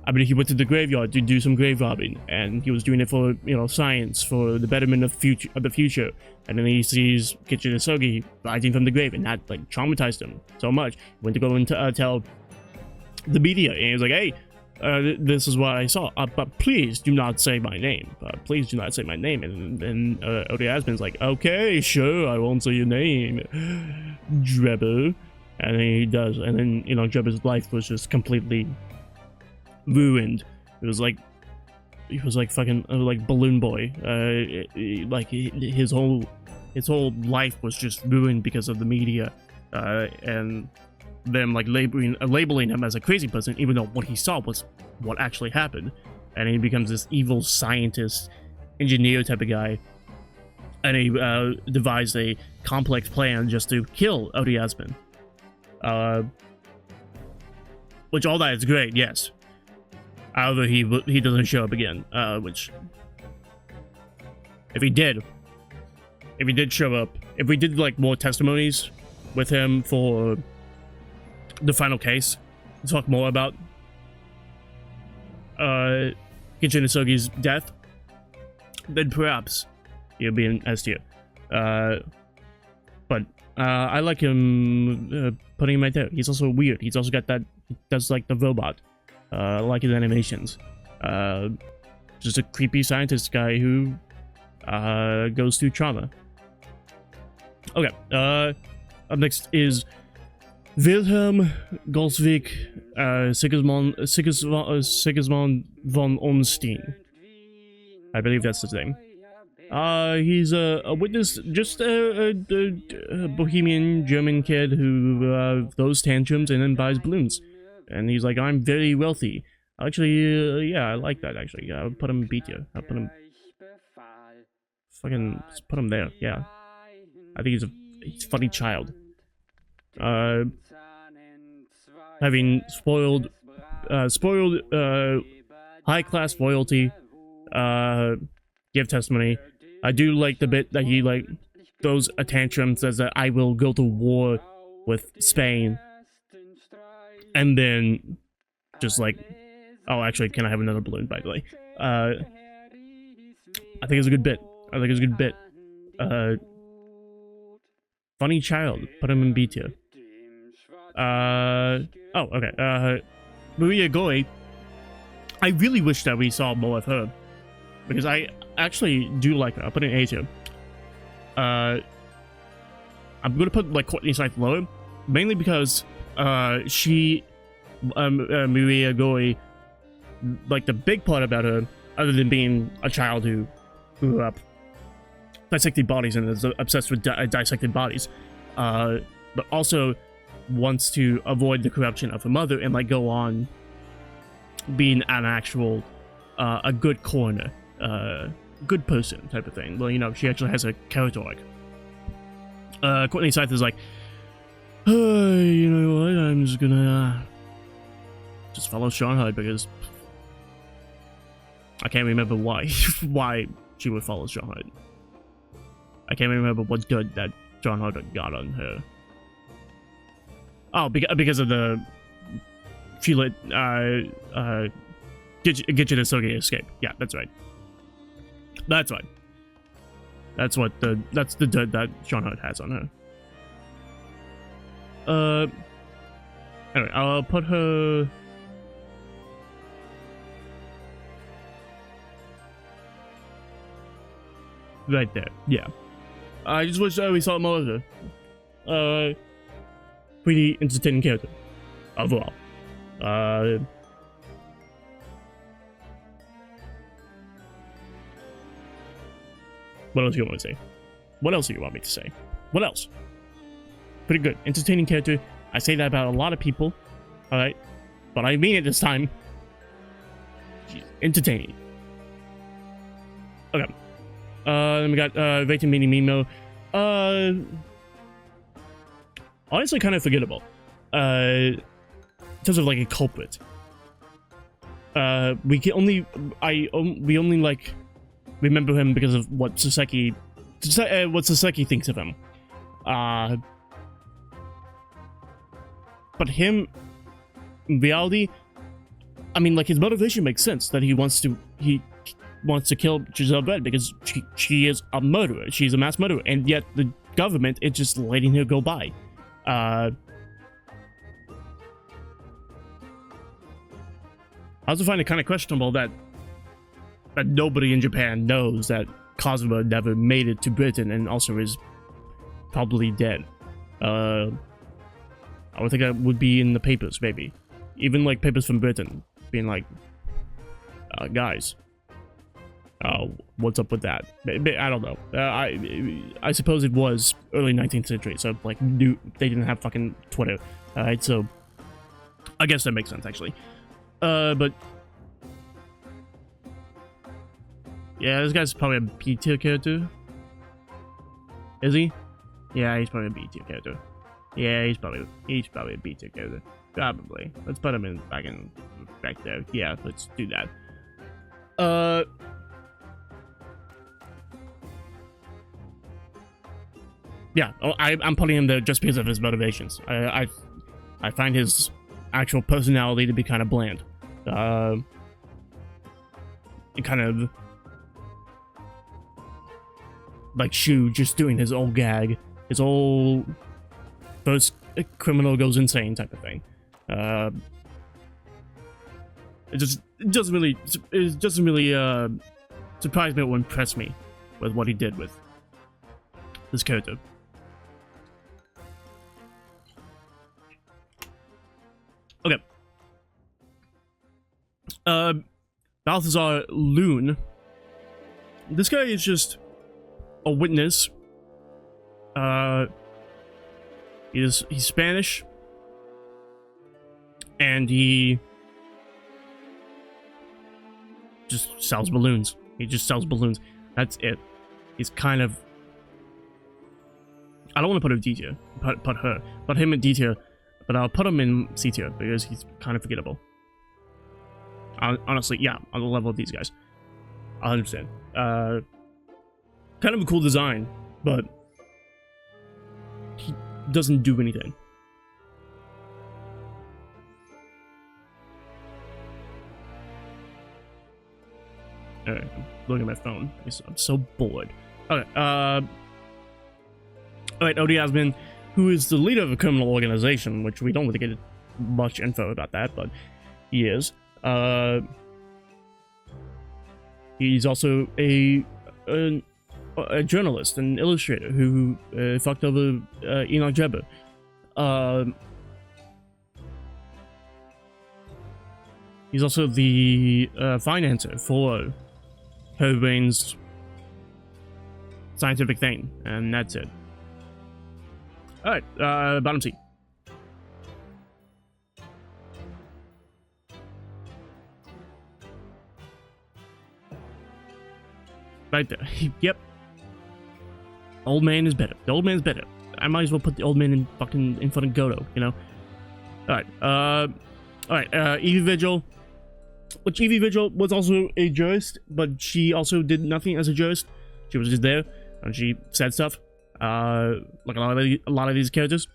I mean, he went to the graveyard to do some grave robbing, and he was doing it for, you know, science, for the betterment of the future. And then he sees Kitchen Isogi rising from the grave, and that, like, traumatized him so much. He went to go and tell the media, and he was like, hey, this is what I saw, but please do not say my name. Please do not say my name. And then Odie Aspen's like, okay, sure, I won't say your name, Drebber. And then he does, and then, you know, Drebber's life was just completely ruined. It was like, he was like fucking like Balloon Boy. Like his whole life was just ruined because of the media, and them like labeling him as a crazy person, even though what he saw was what actually happened. And he becomes this evil scientist, engineer type of guy, and he devised a complex plan just to kill Odie Aspen. Which all that is great, yes. However, he doesn't show up again. Which, if he did show up, if we did like more testimonies with him for the final case, to talk more about Genshin Isogi's death, then perhaps he'll be in S tier. But I like him putting him right there. He's also weird. He's also got that, he does like the robot. I like his animations. Just a creepy scientist guy who goes through trauma. Okay, up next is Wilhelm Golsvik Sigismund von Ornstein. I believe that's his name. He's a witness, just a bohemian German kid who throws tantrums and then buys balloons. And he's like, I'm very wealthy. Actually, yeah, I like that, actually. I'll put him in B tier. I'll put him... Fucking... Just put him there, yeah. I think he's a funny child. Having spoiled high-class royalty, give testimony. I do like the bit that he, like, throws a tantrum, says that I will go to war with Spain. And then, just like, oh, actually, can I have another balloon, by the way? I think it's a good bit. Funny child. Put him in B tier. Oh, okay. Maria Goy. I really wish that we saw more of her, because I actually do like her. I'll put it in A tier. I'm gonna put, like, Courtney Scythe lower, mainly because she, Maria Goy, like, the big part about her, other than being a child who grew up dissecting bodies and is obsessed with dissected bodies, but also wants to avoid the corruption of her mother and, like, go on being an actual, a good coroner, good person type of thing. Well, you know, she actually has a character arc. Courtney Scythe is like, you know what, I'm just gonna just follow Strongheart because I can't remember why why she would follow Strongheart. I can't remember what good that Strongheart got on her. Oh, because of the Fulet Genshin Isogi escape. Yeah, that's right. That's right. That's the dud that Strongheart has on her. Anyway, I'll put her right there. Yeah. I just wish we saw more of her. Pretty entertaining character overall. What else do you want me to say? What else do you want me to say? What else? Pretty good. Entertaining character. I say that about a lot of people. Alright? But I mean it this time. Jeez. Entertaining. Okay. Then we got Rating Mini Mimo. Honestly kind of forgettable. In terms of like a culprit. We only like remember him because of what Saseki thinks of him. But him, in reality, I mean, like, his motivation makes sense, that he wants to kill Giselle Red because she is a murderer. She's a mass murderer, and yet the government is just letting her go by. I also find it kind of questionable that nobody in Japan knows that Kazuma never made it to Britain and also is probably dead. I would think that would be in the papers, maybe. Even, like, papers from Britain being like, guys, what's up with that? I don't know. I suppose it was early 19th century, so, like, they didn't have fucking Twitter. Alright, so I guess that makes sense, actually. But yeah, this guy's probably a B-tier character. Is he? Yeah, he's probably a B-tier character. Yeah, he's probably a B-tier character. Probably. Let's put him back there. Yeah, let's do that. Yeah, I'm putting him there just because of his motivations. I find his actual personality to be kind of bland. Kind of like Shu just doing his old gag, his old first criminal goes insane type of thing. It doesn't really surprise me or impress me with what he did with this character. Okay. Balthazar Loon. This guy is just a witness. He's Spanish, and he just sells balloons. He just sells balloons. That's it. He's kind of, I don't want to put him in D tier. Put him in D tier, but I'll put him in C tier because he's kind of forgettable. Honestly, yeah, on the level of these guys. 100%. Kind of a cool design, but he doesn't do anything. Alright, I'm looking at my phone. I'm so bored. Okay, alright, Odie Asman, who is the leader of a criminal organization, which we don't really get much info about that, but he is. He's also a journalist and illustrator who fucked over Enoch Jebber. He's also the financer for Herbane's scientific thing, and that's it. Alright, bottom C. Right there. Yep. Old man is better. The old man's better. I might as well put the old man in front of Goto, you know? Alright, Evie Vigil. Which Evie Vigil was also a jurist, but she also did nothing as a jurist. She was just there, and she said stuff. Like a lot of these characters.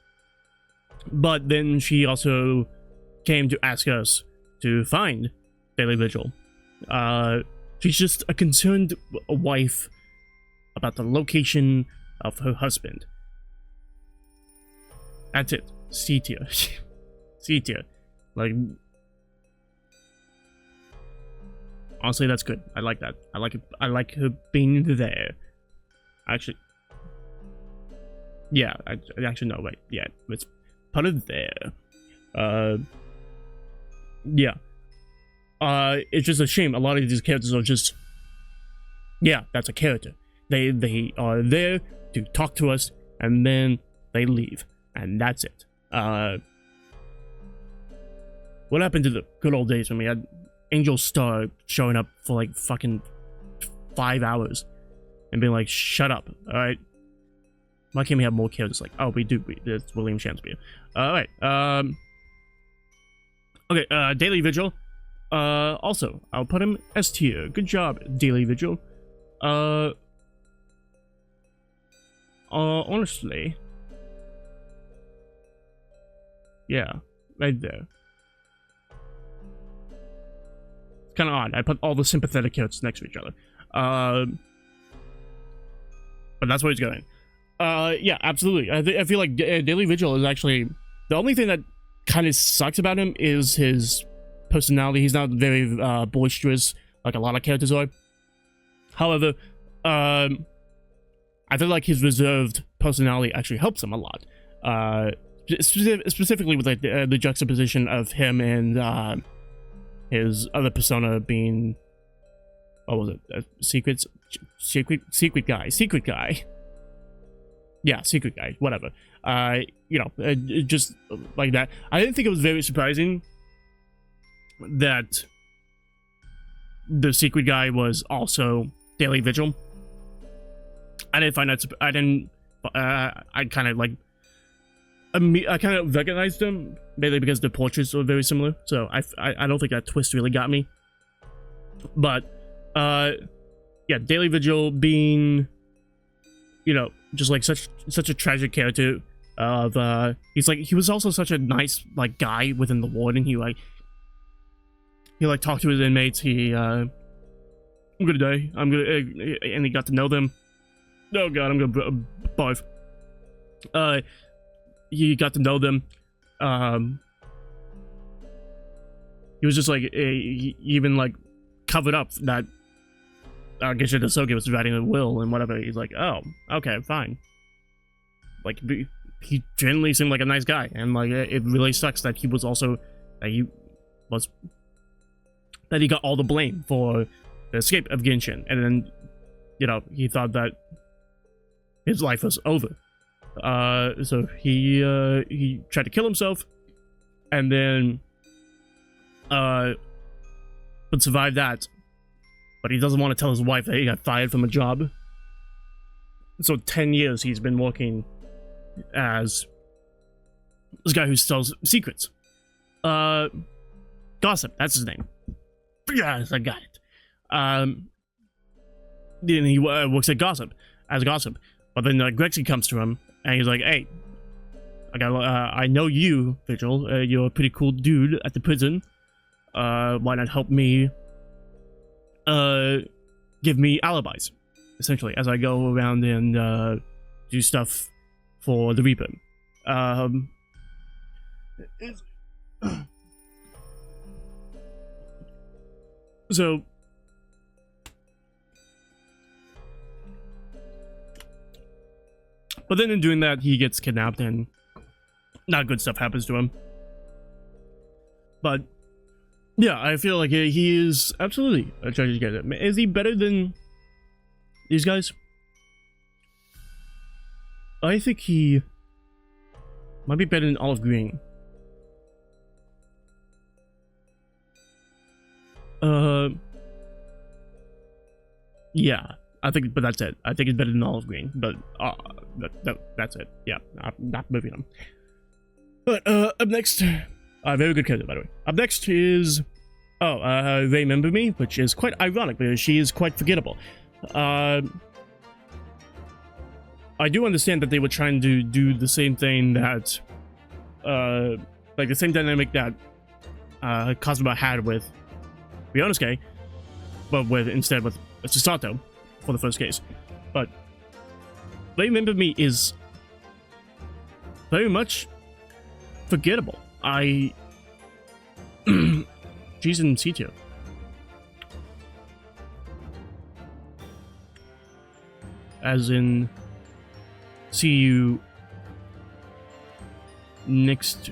But then she also came to ask us to find Daily Vigil. She's just a concerned wife about the location of her husband. That's it. C tier. C tier. Like, honestly, that's good. I like that. I like it. I like her being there. Actually, yeah. Actually, no. Wait. Yeah. Let's put it there. Yeah. It's just a shame. A lot of these characters are just, yeah, that's a character. They are there to talk to us, and then they leave, and that's it. What happened to the good old days when we had Angel Star showing up for like fucking 5 hours and being like, shut up, alright? Why can't we have more characters? Like, oh, we do. It's William Shakespeare. Alright, okay, Daily Vigil. Also, I'll put him S tier. Good job, Daily Vigil. Honestly. Yeah, right there. It's kind of odd. I put all the sympathetic characters next to each other. But that's where he's going. Yeah, absolutely. I feel like Daily Vigil is actually... The only thing that kind of sucks about him is his personality. He's not very boisterous like a lot of characters are. However, I feel like his reserved personality actually helps him a lot. Specifically with like the juxtaposition of him and his other persona being, what was it? Secret guy. Yeah, secret guy. Whatever. You know, just like that. I didn't think it was very surprising that the secret guy was also Daily Vigil. I didn't find that. I kind of like. I kind of recognized them mainly because the portraits were very similar. So I don't think that twist really got me. But yeah, Daily Vigil being, you know, just like such a tragic character. Of he was also such a nice like guy within the ward, and he talked to his inmates. I'm gonna die. And he got to know them. Oh god, I'm gonna barf. He got to know them. He was just like he even like covered up that Geshe Dasoge was writing a will and whatever. He's like, oh, okay, fine. Like he genuinely seemed like a nice guy, and like it really sucks that he was also that he got all the blame for the escape of Genshin, and then, you know, he thought that his life was over. So he tried to kill himself, and then but survived that. But he doesn't want to tell his wife that he got fired from a job. So 10 years he's been working as this guy who sells secrets. Gossip, that's his name. Yes, I got it. Then he works at Gossip, as Gossip. But then Grexy comes to him, and he's like, hey, I know you, Vigil. You're a pretty cool dude at the prison. Why not help me, give me alibis, essentially, as I go around and do stuff for the Reaper. So but then in doing that, he gets kidnapped and not good stuff happens to him. But yeah, I feel like he is absolutely a tragic character. Is he better than these guys? I think he might be better than Olive Green. Yeah, I think, but that's it. I think it's better than Olive Green, but that's it. Yeah, I'm not moving on. But up next, very good character, by the way. Up next is Remember Me, which is quite ironic because she is quite forgettable. I do understand that they were trying to do the same thing that, like the same dynamic that Kazuma had with Ryonosuke, but instead with Susato for the first case. But Remember Me is very much forgettable. She's in C tier. As in, see you next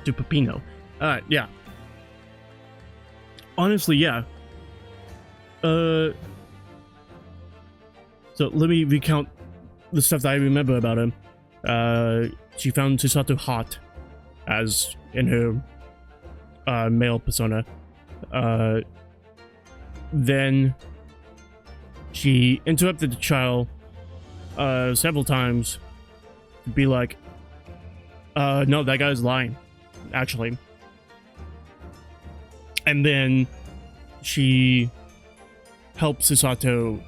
to Peppino. Yeah. honestly, yeah. So let me recount the stuff that I remember about him. She found Chisato hot, as in her male persona. Then she interrupted the trial several times to be like, no, that guy's lying, actually. And then she helped Susato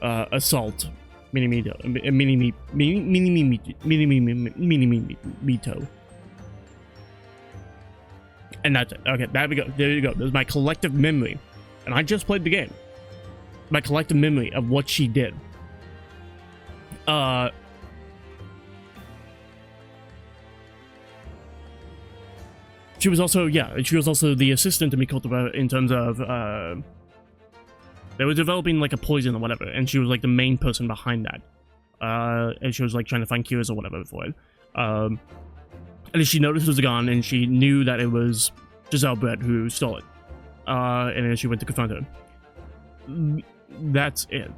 assault Minimito. And that's it. Okay, there we go. There you go. There's my collective memory. And I just played the game. My collective memory of what she did. She was also, she was also the assistant to Mikoto in terms of, they were developing like a poison or whatever, and she was like the main person behind that. And she was like trying to find cures or whatever for it. And she noticed it was gone, and she knew that it was Giselle Brett who stole it. And then she went to confront her. That's it.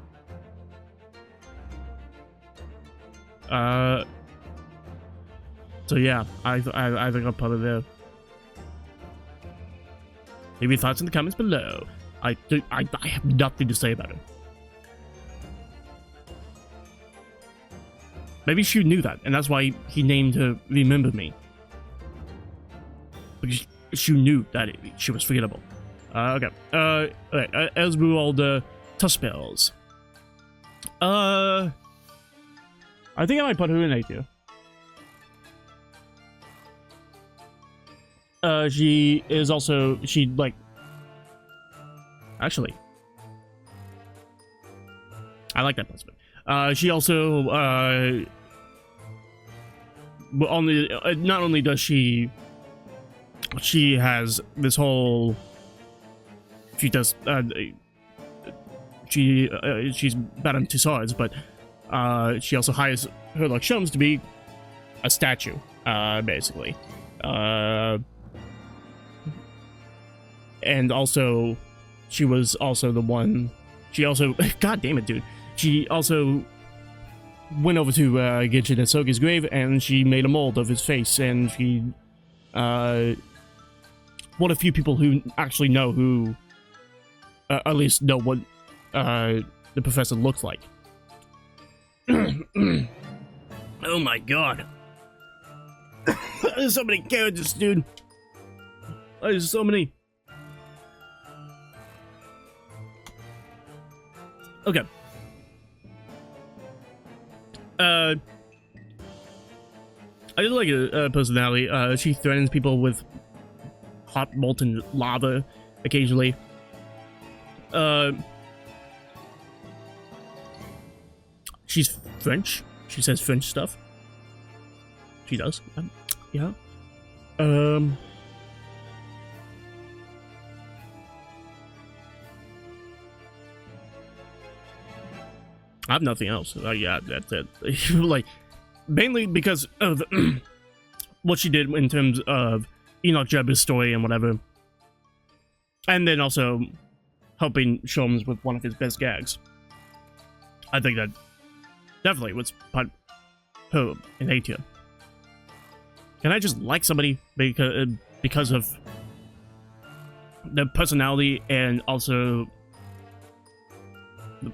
So yeah, I think I'll put it there. Leave your thoughts in the comments below. I have nothing to say about it. Maybe she knew that, and that's why he named her Remember Me. Because she knew that she was forgettable. Okay. Alright, Esmeralda Tuspels. I think I might put her in A tier. She is also, actually, I like that possibility. She also, not only does she has this whole, she's Madame Tussauds, but, she also hires her like Shums to be a statue, basically. And also, she was also the one. She also, god damn it, dude. She also went over to Genshin Sogi's grave, and she made a mold of his face, and she, one of few people who actually know who, at least know what the professor looks like. Oh my god. There's so many characters, dude. There's so many. Okay. I do like her personality. She threatens people with hot molten lava occasionally. She's French. She says French stuff. She does. Yeah. I have nothing else. Yeah, that's it. Like, mainly because of what she did in terms of Enoch Jebba's story and whatever. And then also helping Shulms with one of his best gags. I think that definitely was put her in A tier. Can I just like somebody because of their personality and also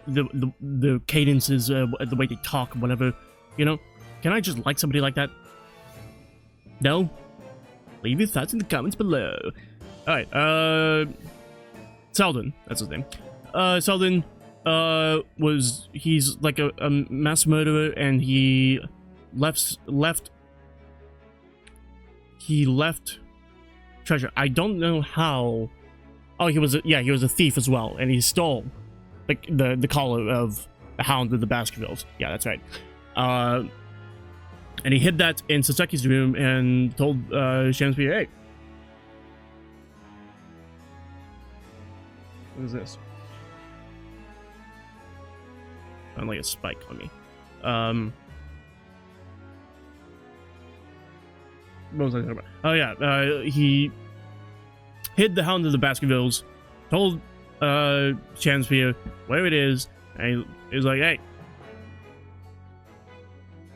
the cadences, the way they talk, whatever, you know? Can I just like somebody like that? No? Leave your thoughts in the comments below. Alright, Selden, that's his name. Selden, he's like a mass murderer, and he left treasure. I don't know how. Oh, he was a thief as well, and he stole the collar of the Hound of the Baskervilles. Yeah, that's right. And he hid that in Sasaki's room and told Shamsby, hey, what is this? Sound like a spike on me. What was I talking about? Oh yeah, he hid the Hound of the Baskervilles told Chanspear where it is, and he was like, hey.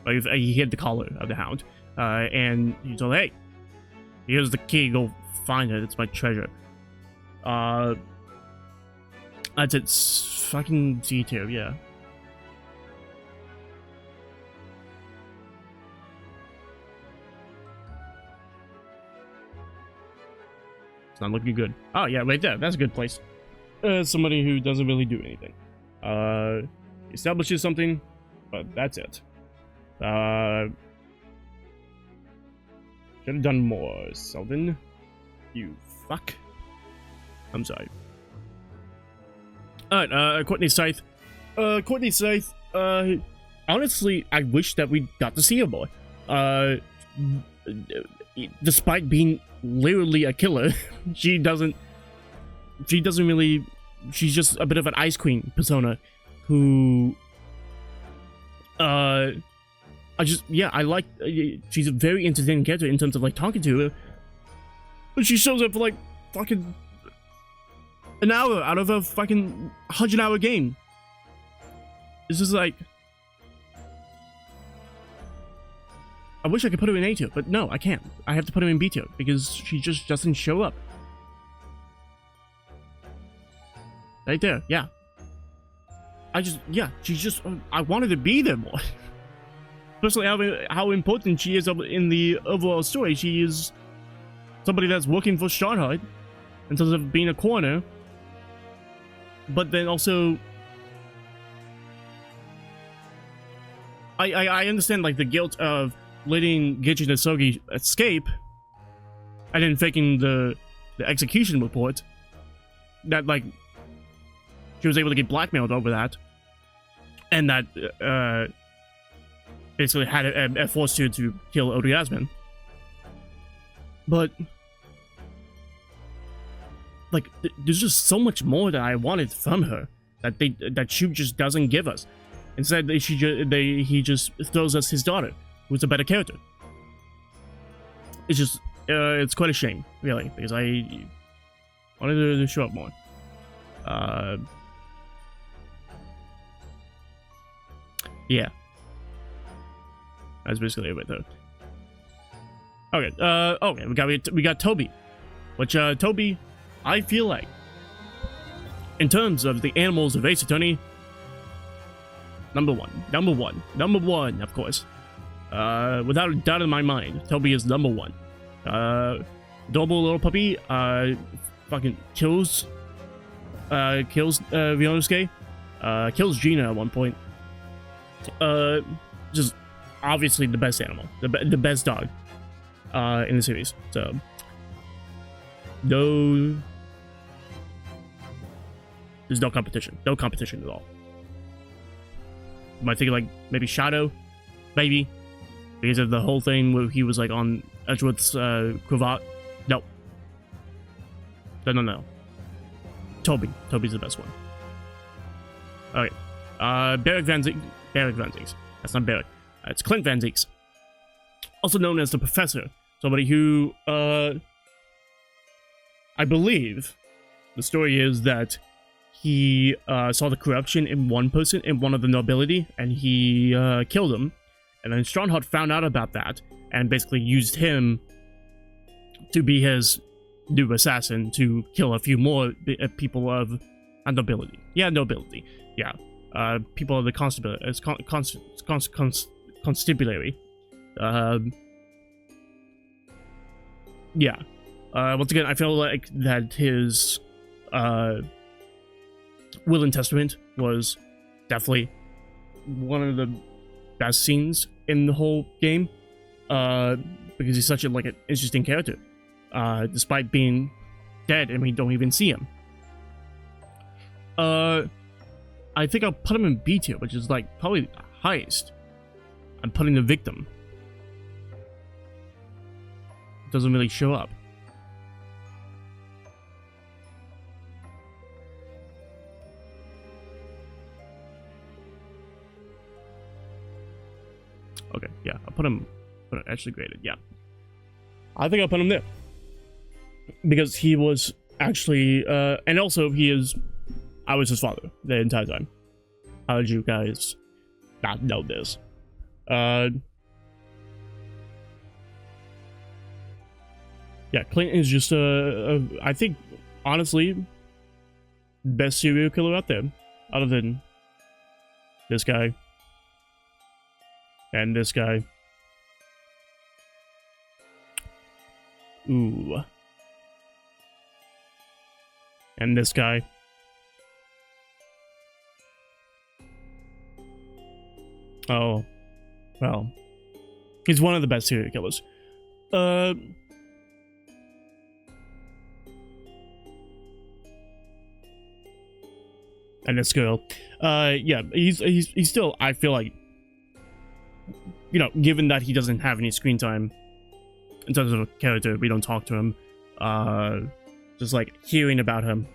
Like, he hit the collar of the hound, and he told, hey, here's the key, go find it, it's my treasure. That's its fucking C tier, yeah. It's not looking good. Oh yeah, right there, that's a good place. Somebody who doesn't really do anything. Establishes something, but that's it. Should have done more, Selvin. You fuck. I'm sorry. Alright, Courtney Scythe. Courtney Scythe, honestly, I wish that we got to see her more. Despite being literally a killer, she doesn't really, she's just a bit of an ice queen persona who, I like, she's a very entertaining character in terms of, like, talking to her, but she shows up for, like, fucking an hour out of a fucking 100-hour game. It's just like, I wish I could put her in A tier, but no, I can't. I have to put her in B tier because she just doesn't show up. Right there, yeah. She's just, I wanted to be there more. Especially how important she is in the overall story. She is somebody that's working for Strahd in terms of being a coroner, but then also, I understand, like, the guilt of letting Gitchin and Sogi escape and then faking the execution report. That, like, she was able to get blackmailed over that, and that basically had forced her to kill Odiasmin. But, like, there's just so much more that I wanted from her that she just doesn't give us. Instead, he just throws us his daughter, who's a better character. It's just, it's quite a shame, really, because I wanted to show up more. Yeah. That's basically it with her. Okay, okay, we got Toby. Which, Toby, I feel like, in terms of the animals of Ace Attorney, number one, of course. Without a doubt in my mind, Toby is number one. Adorable little puppy, fucking kills Ryonosuke, kills Gina at one point. Just obviously the best animal, the best dog, in the series. So, there's no competition at all. You might think like maybe Shadow, maybe, because of the whole thing where he was like on Edgeworth's cravat. No. Toby's the best one. Okay. Barrick Van Zieks. That's not Barrick. It's Clint Van Zieks. Also known as the Professor. Somebody who, I believe the story is that he saw the corruption in one person, in one of the nobility, and he killed him. And then Strahd found out about that and basically used him to be his new assassin to kill a few more people of nobility. Yeah, nobility. Yeah. People of the constabulary. Yeah. Once again, I feel like that his will and testament was definitely one of the best scenes in the whole game, because he's such an interesting character, despite being dead and we don't even see him. I think I'll put him in B tier, which is like probably the highest. I'm putting the victim. Doesn't really show up. Okay, yeah, I'll put him actually graded, yeah. I think I'll put him there. Because he was actually, and also I was his father the entire time. How did you guys not know this? Yeah, Clinton is just I think, honestly, best serial killer out there, other than this guy and this guy. Ooh. And this guy. Oh. Well. He's one of the best serial killers. And this girl. Yeah, he's still, I feel like, you know, given that he doesn't have any screen time in terms of a character, we don't talk to him, just like hearing about him,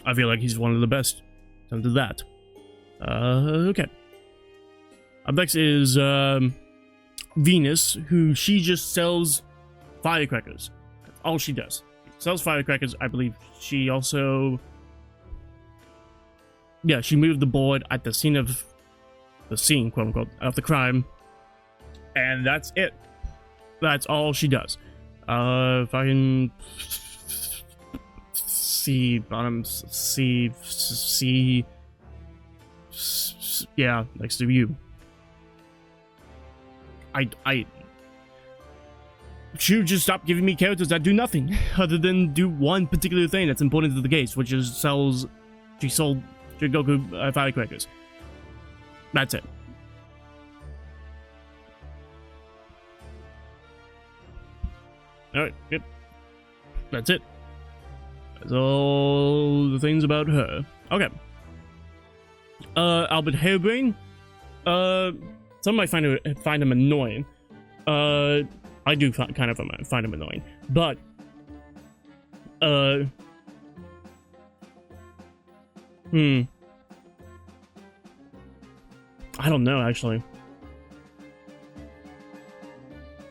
I feel like he's one of the best in terms of that. Okay. Up next is Venus, who she just sells firecrackers. That's all she does. She sells firecrackers. I believe she also, yeah, she moved the board at the scene, quote unquote, of the crime, and that's it. That's all she does. If I can see bottom, see, yeah, next to you. I should just stop giving me characters that do nothing other than do one particular thing that's important to the case, which is she sold Goku firecrackers. That's it. Alright, yep. That's it. That's all the things about her. Okay. Albert Harebrain. Some might find him annoying. I do kind of find him annoying. But, I don't know, actually.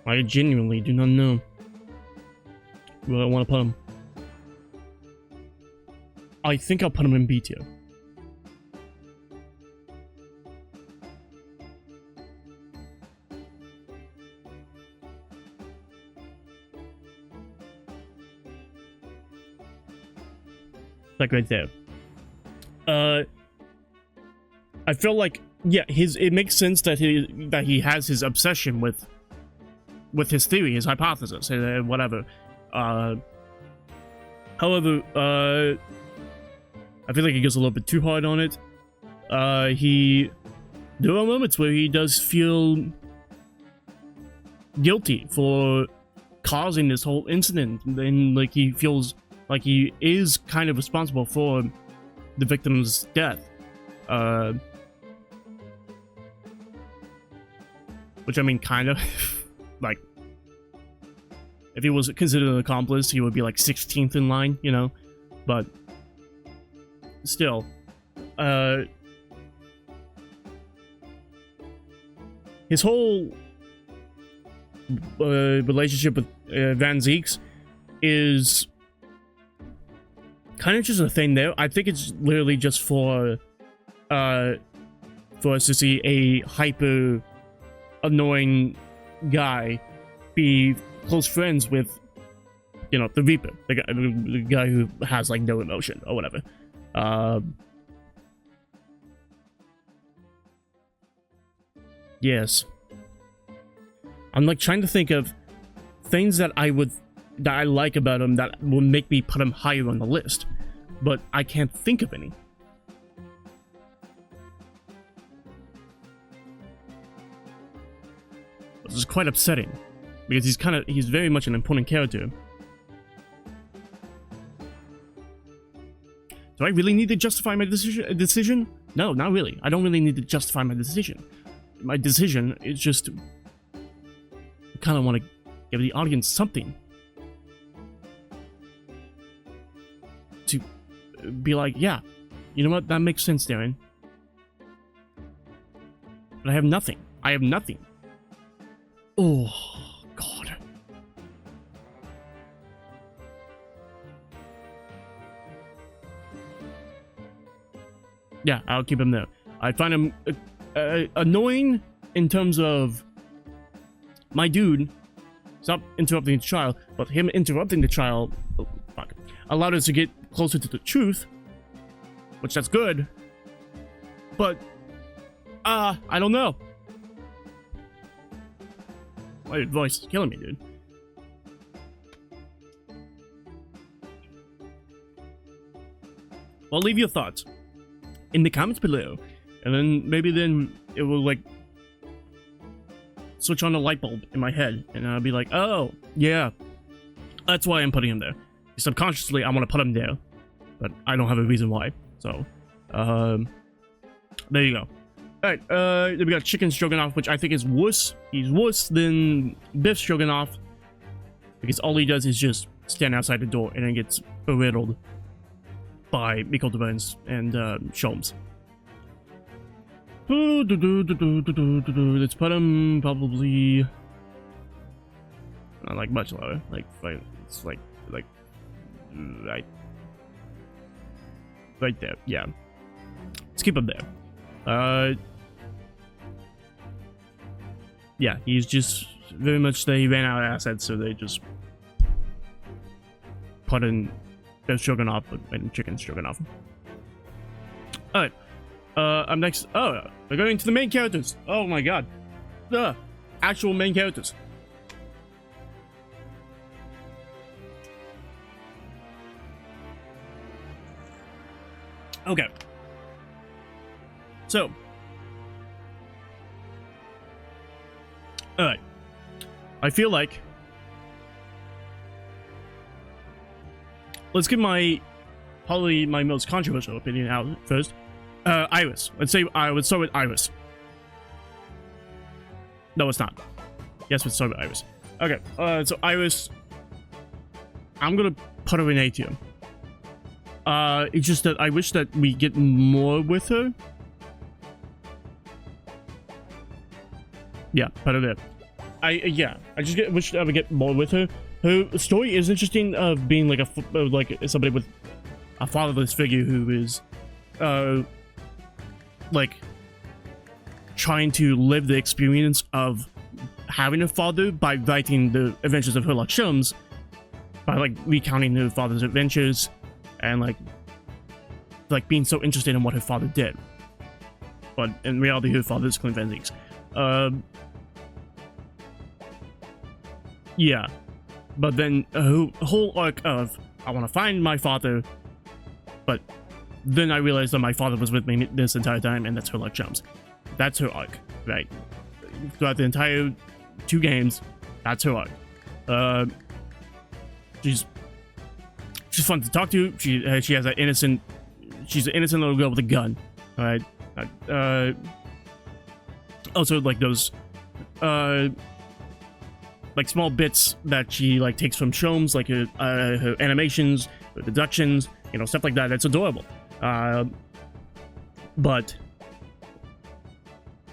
I genuinely do not know where I want to put him. I think I'll put him in B tier. Like right there. I feel like, yeah, it makes sense that he has his obsession with his theory, his hypothesis, whatever. However, I feel like he goes a little bit too hard on it. There are moments where he does feel guilty for causing this whole incident, and like he feels like he is kind of responsible for the victim's death. Which, I mean, kind of, like, if he was considered an accomplice, he would be like 16th in line, you know? But still, his whole relationship with Van Zieks is kind of just a thing there. I think it's literally just for us to see a hyper annoying guy be close friends with, you know, the Reaper, the guy who has like no emotion or whatever. Yes, I'm like trying to think of things that I like about him that will make me put him higher on the list, but I can't think of any. This is quite upsetting, because he's very much an important character. Do I really need to justify my decision? No, not really. I don't really need to justify my decision. My decision is just, I kind of want to give the audience something to be like, yeah, you know what, that makes sense, Darren. But I have nothing. I have nothing. Oh, God. Yeah, I'll keep him there. I find him annoying in terms of my dude. Stop interrupting the trial, but him interrupting the trial, allowed us to get closer to the truth, which that's good. But I don't know. My voice is killing me, dude. Well, leave your thoughts in the comments below, and then maybe it will like switch on a light bulb in my head, and I'll be like, oh yeah, that's why I'm putting him there. Subconsciously, I want to put him there, but I don't have a reason why. So, there you go. All right, then we got Chicken Stroganoff, which I think is worse. He's worse than Biff Stroganoff because all he does is just stand outside the door and then gets beriddled by Miko Bones and Sholmes. Let's put him probably not like much lower. It's like right there. Yeah, let's keep him there. Yeah, he's just very much he ran out of assets, so they just put in Biff Stroganoff and Chicken Stroganoff. Alright. I'm next. Oh, we're going to the main characters. Oh my god. The actual main characters. Okay. So. Alright. I feel like let's get probably my most controversial opinion out first. Iris. Let's say I would start with Iris. No, it's not. Yes, let's start with Iris. Okay, so Iris, I'm gonna put her in A tier. It's just that I wish that we get more with her. Yeah, put her there. I just wish I would get more with her. Her story is interesting of being like somebody with a fatherless figure who is like trying to live the experience of having a father by writing the adventures of Sherlock Holmes, by like recounting her father's adventures and like being so interested in what her father did, but in reality her father is Clint Van Zieks. Yeah, but then a whole arc of I want to find my father, but then I realized that my father was with me this entire time, and that's Sherlock Holmes. That's her arc, right? Throughout the entire 2 games, that's her arc. She's fun to talk to. She has that innocent. She's an innocent little girl with a gun, all right? Also, like those, like small bits that she like takes from Sholmes, like her animations, her deductions, you know, stuff like that. That's adorable. But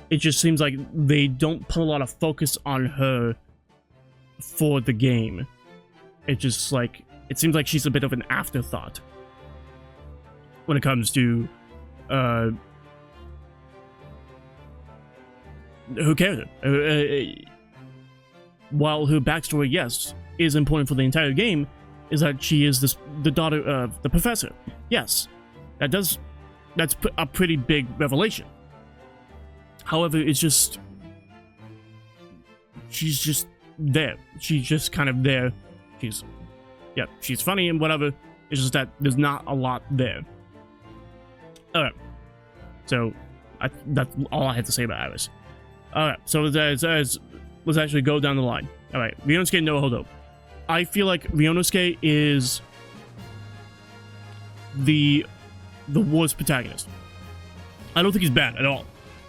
it just seems like they don't put a lot of focus on her for the game. It just like it seems like she's a bit of an afterthought when it comes to her character. While her backstory, yes, is important for the entire game, is that she is the daughter of the professor. Yes, that's a pretty big revelation. However, it's just she's just there. She's just kind of there. She's funny and whatever. It's just that there's not a lot there. Alright, so that's all I had to say about Iris. Alright, so let's actually go down the line. Alright, Ryunosuke no Hodo. I feel like Ryunosuke is the worst protagonist. I don't think he's bad at all.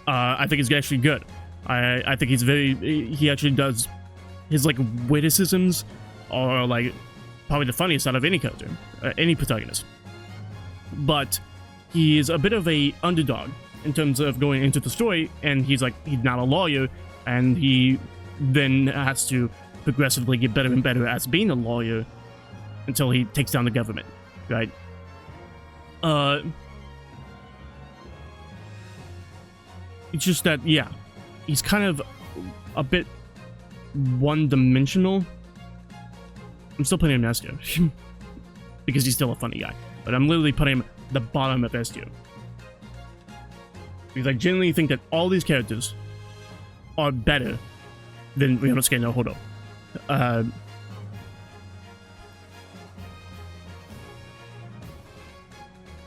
I think he's actually good. I think he actually does his like witticisms are like probably the funniest out of any character, any protagonist. But he is a bit of a underdog in terms of going into the story, and he's not a lawyer, and he then has to progressively get better and better as being a lawyer until he takes down the government, right? It's just that, yeah, he's kind of a bit one-dimensional. I'm still putting him in S tier because he's still a funny guy, but I'm literally putting him at the bottom of S tier because I genuinely think that all these characters are better than Ryunosuke no Hodo.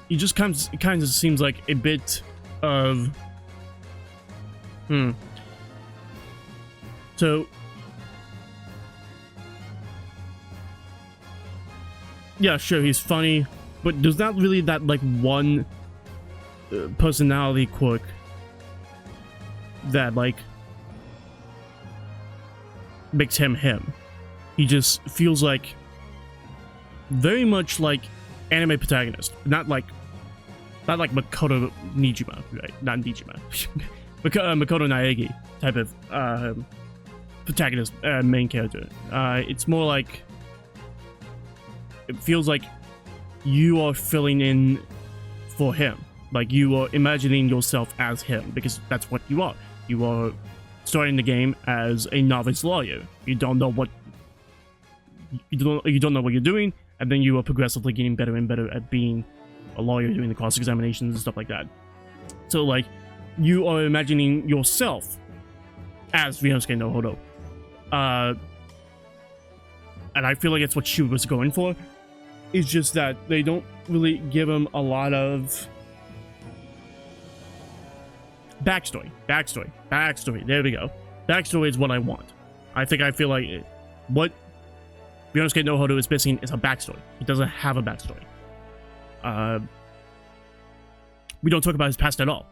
He just kind of seems like a bit of So yeah, sure, he's funny, but there's not really that like one personality quirk that like makes him him. He just feels like very much like anime protagonist, not like Makoto Nijima, right? Not Nijima. Makoto Naegi type of protagonist, main character. It's more like it feels like you are filling in for him, like you are imagining yourself as him, because that's what you are. You are starting the game as a novice lawyer. You don't know what you don't know what you're doing, and then you are progressively getting better and better at being a lawyer, doing the cross examinations and stuff like that. So like you are imagining yourself as Ryunosuke no Hodo. And I feel like it's what she was going for. It's just that they don't really give him a lot of backstory. There we go. Backstory is what I want. I feel like what Ryunosuke no Hodo is missing is a backstory. He doesn't have a backstory. We don't talk about his past at all.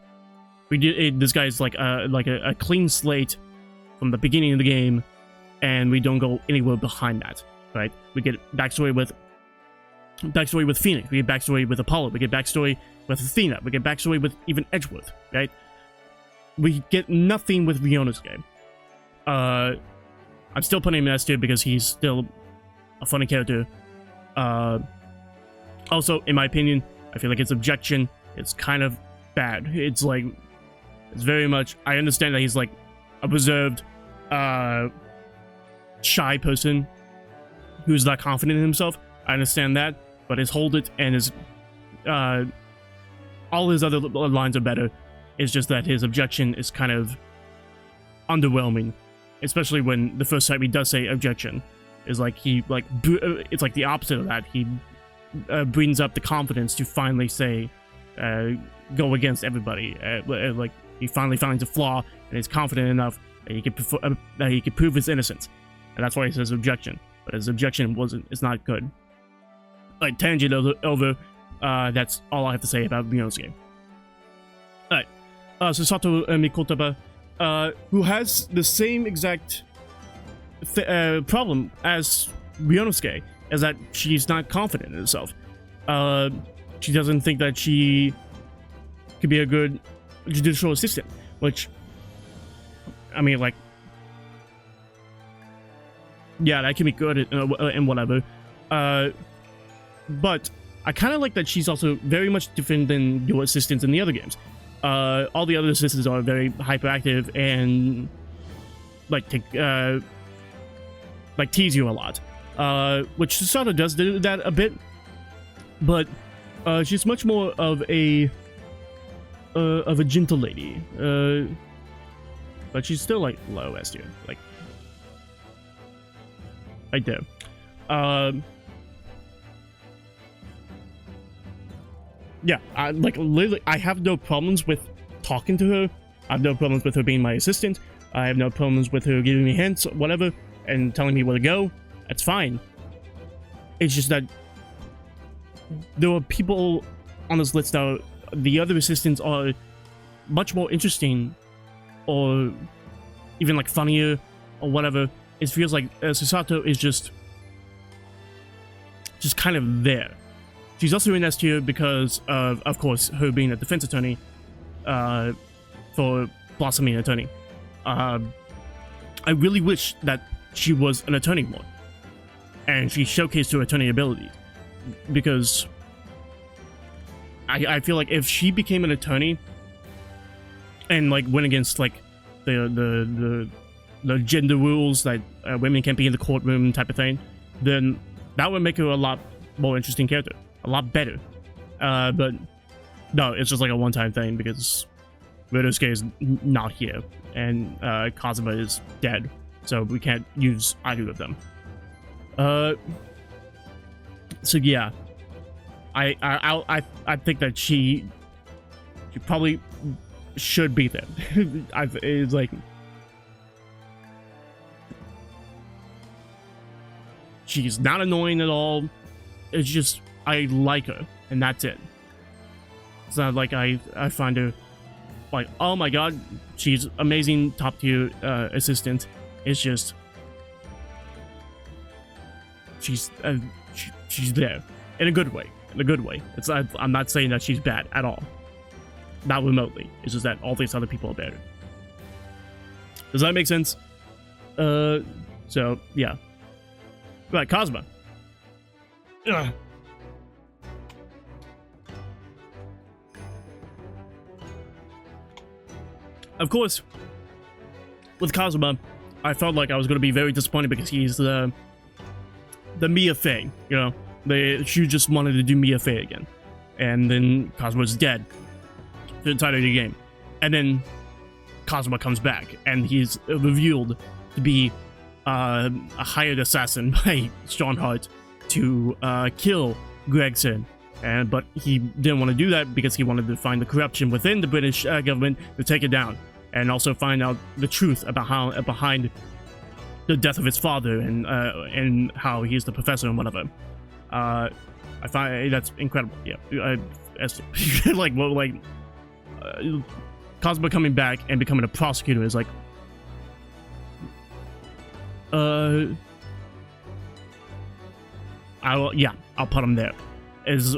This guy is like a clean slate from the beginning of the game, and we don't go anywhere behind that, right? We get backstory with Phoenix, we get backstory with Apollo, we get backstory with Athena, we get backstory with even Edgeworth, right? We get nothing with Ryunosuke. I'm still putting him in S tier because he's still a funny character. Also, in my opinion, I feel like his objection is kind of bad. It's very much, I understand that he's like a reserved, shy person who's not confident in himself. I understand that, but his hold it and his, all his other lines are better. It's just that his objection is kind of underwhelming, especially when the first time he does say objection is like it's like the opposite of that. He brings up the confidence to finally say, go against everybody. Like he finally finds a flaw and is confident enough that he can prove his innocence, and that's why he says objection. But his objection it's not good. Like tangent over. That's all I have to say about Ryunosuke. Alright. Susato Mikotaba, who has the same exact problem as Ryunosuke, is that she's not confident in herself. She doesn't think that she could be a good judicial assistant, which, I mean, like, yeah, that can be good and whatever. But I kind of like that she's also very much different than your assistants in the other games. All the other assistants are very hyperactive and like tease you a lot, which Susato does do that a bit, but she's much more of a gentle lady, but she's still like low S tier, like right there. Yeah, literally, I have no problems with talking to her. I have no problems with her being my assistant. I have no problems with her giving me hints, whatever, and telling me where to go. That's fine. It's just that there are people on this list that the other assistants are much more interesting, or even like funnier, or whatever. It feels like Susato is just kind of there. She's also in S tier because of course, her being a defense attorney for blossoming attorney. I really wish that she was an attorney more, and she showcased her attorney abilities, because I feel like if she became an attorney, and like went against like the gender rules that women can't be in the courtroom type of thing, then that would make her a lot more interesting character, a lot better. But no, it's just like a one-time thing because Ryunosuke is not here and Kazuma is dead, so we can't use either of them. So yeah, I think that she probably should be there. It's like she's not annoying at all. It's just I like her, and that's it. It's not like I find her like, oh my god, she's amazing, top tier assistant. It's just she's there in a good way. In a good way. It's I'm not saying that she's bad at all. Not remotely. It's just that all these other people are better. Does that make sense? So yeah. Right, Kazuma. Ugh. Of course, with Kazuma, I felt like I was going to be very disappointed because he's the Mia Fey, you know? She just wanted to do Mia Fey again. And then Kazuma's dead for the entirety of the game. And then Kazuma comes back, and he's revealed to be a hired assassin by Strongheart to kill Gregson. But he didn't want to do that because he wanted to find the corruption within the British government to take it down, and also find out the truth about how behind the death of his father and how he's the professor and whatever. I find that's incredible. Yeah, like well, like Kazuma coming back and becoming a prosecutor is like, I'll put him there. Is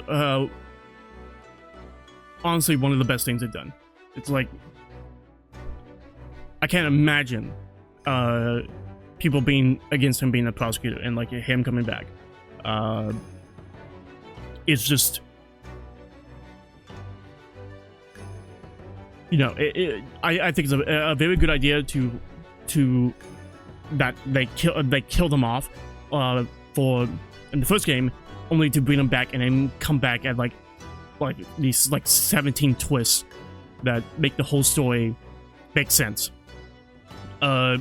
honestly one of the best things they've done. It's like I can't imagine people being against him being a prosecutor and like him coming back. It's just, you know, I think it's a very good idea to that they kill them off for in the first game, only to bring them back and then come back at like these like 17 twists that make the whole story make sense. I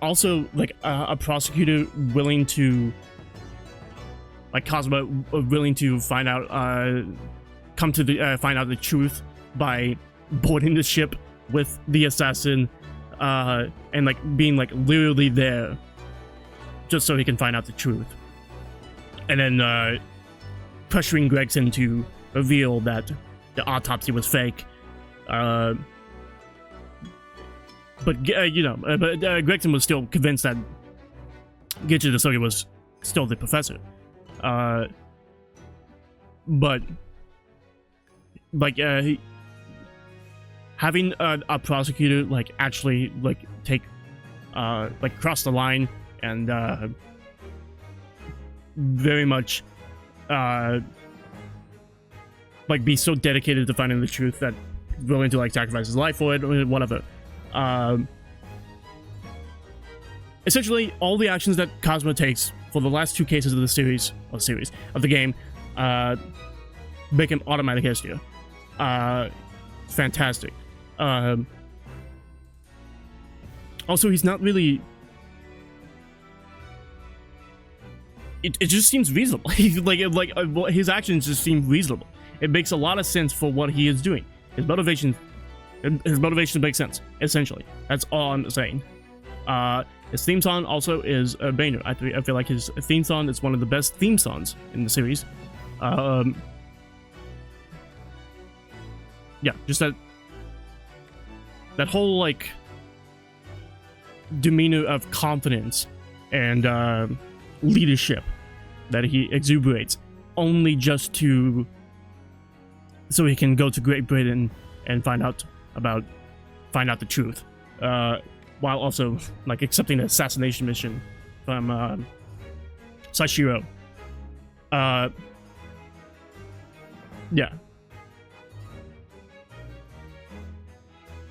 also like a prosecutor willing to, like Kazuma, willing to find out find out the truth by boarding the ship with the assassin and like being like literally there just so he can find out the truth, and then pressuring Gregson to reveal that the autopsy was fake. But Gregson was still convinced that Geiichi Desoge was still the professor. But like having a prosecutor like actually like take like cross the line and very much like be so dedicated to finding the truth that willing to like sacrifice his life for it or whatever. Essentially, all the actions that Kazuma takes for the last two cases of the series of the game make him automatic S tier. Fantastic. Also, he's not really. It just seems reasonable. His actions just seem reasonable. It makes a lot of sense for what he is doing. His motivation makes sense. Essentially, that's all I'm saying. His theme song also is a banger. I feel like his theme song is one of the best theme songs in the series. Yeah, just that whole like demeanor of confidence and leadership that he exuberates, only just so he can go to Great Britain and find out the truth, while also like accepting an assassination mission from Sashiro. Yeah,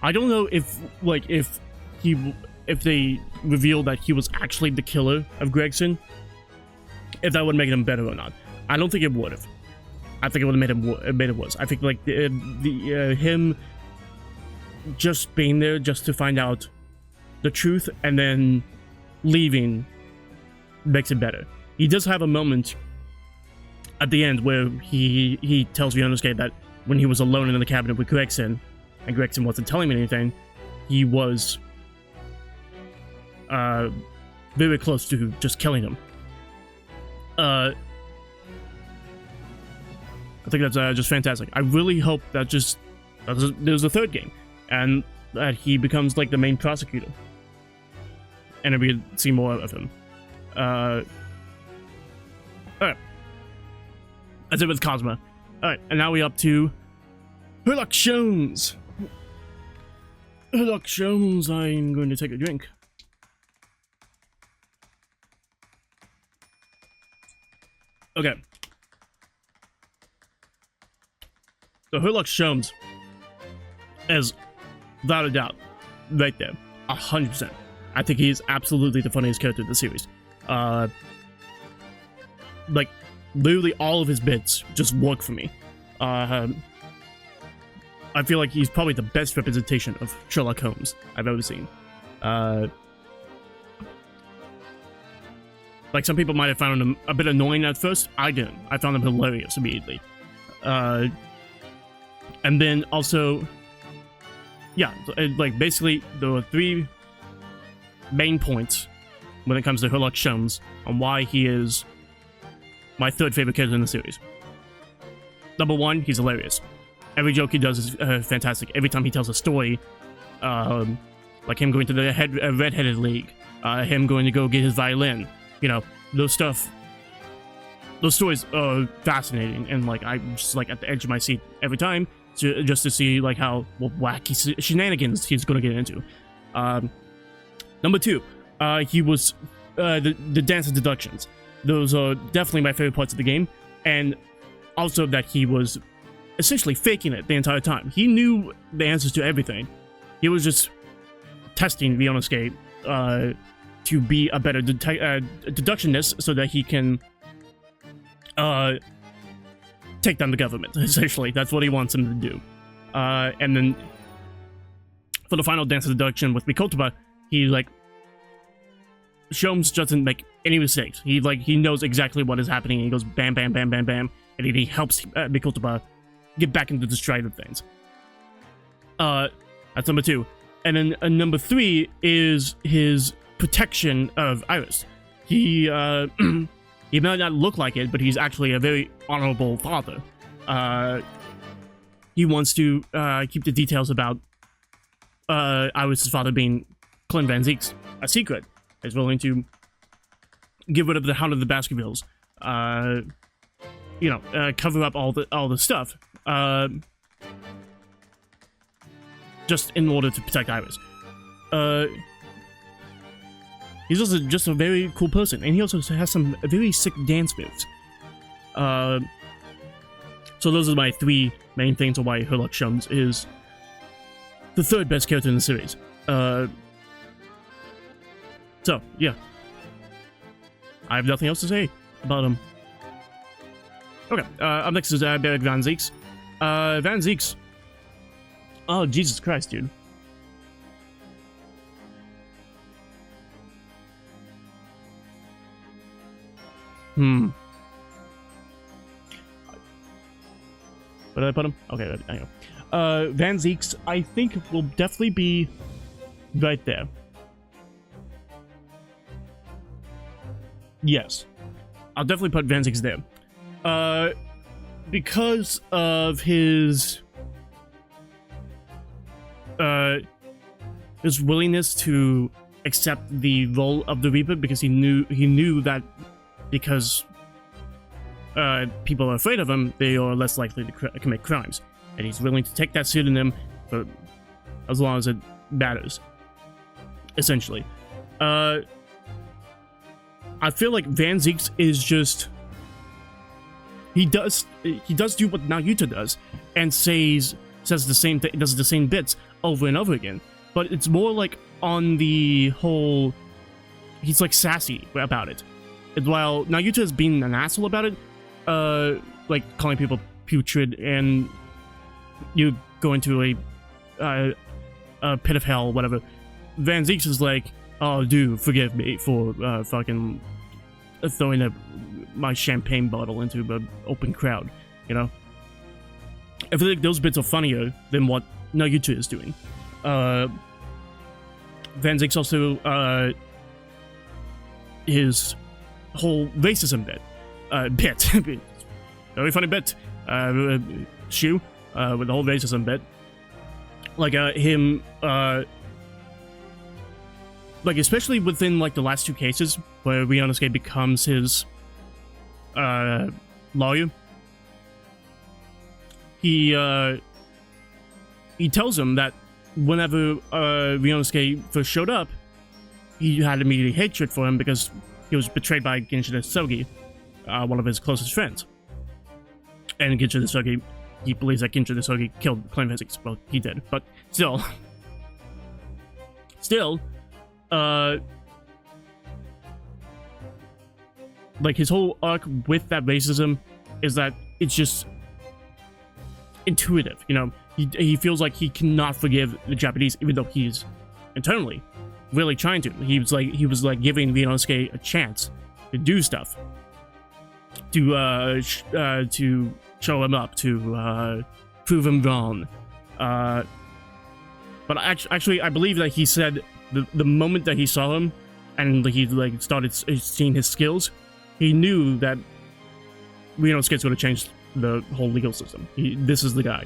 I don't know if they revealed that he was actually the killer of Gregson, if that would make him better or not. I don't think it would have. I think it would have made it worse. I think like him just being there just to find out the truth and then leaving makes it better. He does have a moment at the end where he tells Yonosuke that when he was alone in the cabinet with Gregson, and Gregson wasn't telling him anything, he was very close to just killing him. I think that's just fantastic. I really hope that there's a third game, and that he becomes like the main prosecutor, and we could see more of him. Alright. That's it with Cosmo. Alright, and now we're up to Herlock Sholmes. Herlock Sholmes, I'm going to take a drink. Okay. So Herlock Sholmes is, without a doubt, right there. 100%. I think he is absolutely the funniest character in the series. Like, literally all of his bits just work for me. I feel like he's probably the best representation of Sherlock Holmes I've ever seen. Like, some people might have found him a bit annoying at first. I didn't. I found him hilarious immediately. And then also, yeah, like, basically, there were 3 main points when it comes to Herlock Sholmes on why he is my 3rd favorite character in the series. Number 1, he's hilarious. Every joke he does is fantastic. Every time he tells a story, like him going to the Red-Headed League, him going to go get his violin, you know, those stories are fascinating, and like I'm just like at the edge of my seat every time just to see like how wacky shenanigans he's going to get into. Number 2, he was the dance of deductions. Those are definitely my favorite parts of the game, and also that he was essentially faking it the entire time. He knew the answers to everything. He was just testing Yonosuke to be a better deductionist so that he can take down the government, essentially. That's what he wants him to do. And then for the final dance of deduction with Mikotoba, he like Sholmes doesn't make any mistakes. He knows exactly what is happening, and he goes bam, bam, bam, bam, bam, and he helps Mikotoba get back into the stride of things. That's number 2. And then number 3 is his protection of Iris. He he might not look like it, but he's actually a very honorable father. He wants to keep the details about Iris' father being Clint Van Zieks a secret. He's willing to get rid of the Hound of the Baskervilles. You know, cover up all the stuff. Just in order to protect Iris. He's also just a very cool person, and he also has some very sick dance moves. So those are my 3 main things on why Herlock Sholmes is the 3rd best character in the series. So, yeah. I have nothing else to say about him. Okay, up next is Beric Van Zieks. Van Zieks. Oh, Jesus Christ, dude. Where did I put him? Okay, I know. Van Zieks, I think, will definitely be right there. Yes. I'll definitely put Van Zieks there. Because of his willingness to accept the role of the Reaper, because he knew that because people are afraid of him, they are less likely to commit crimes, and he's willing to take that pseudonym for as long as it matters. Essentially, I feel like Van Zieks is just he does do what Naruto does and says the same thing, does the same bits over and over again. But it's more like on the whole, he's like sassy about it. And while Naruto has been an asshole about it, like calling people putrid and you go into a pit of hell, whatever. Van Zieks is like, oh, dude, forgive me for fucking throwing my champagne bottle into an open crowd, you know? I feel like those bits are funnier than what Naruto is doing. Van Zieks also, his whole racism bit, very funny bit, Shu, with the whole racism bit, like, him, like, especially within, like, the last two cases, where Ryunosuke becomes his, lawyer, he tells him that whenever, Ryunosuke first showed up, he had immediate hatred for him because he was betrayed by Genshin Hisogi, one of his closest friends. And Genshin Hisogi, he believes that Genshin Hisogi killed Clan Physics. Well, he did, but still, like, his whole arc with that racism is that it's just intuitive, you know? He feels like he cannot forgive the Japanese, even though he's internally really trying to. He was like giving Ryunosuke a chance to do stuff, to show him up, to prove him wrong. But actually, I believe that he said the moment that he saw him and he like started seeing his skills, he knew that Ryunosuke's going to change the whole legal system. This is the guy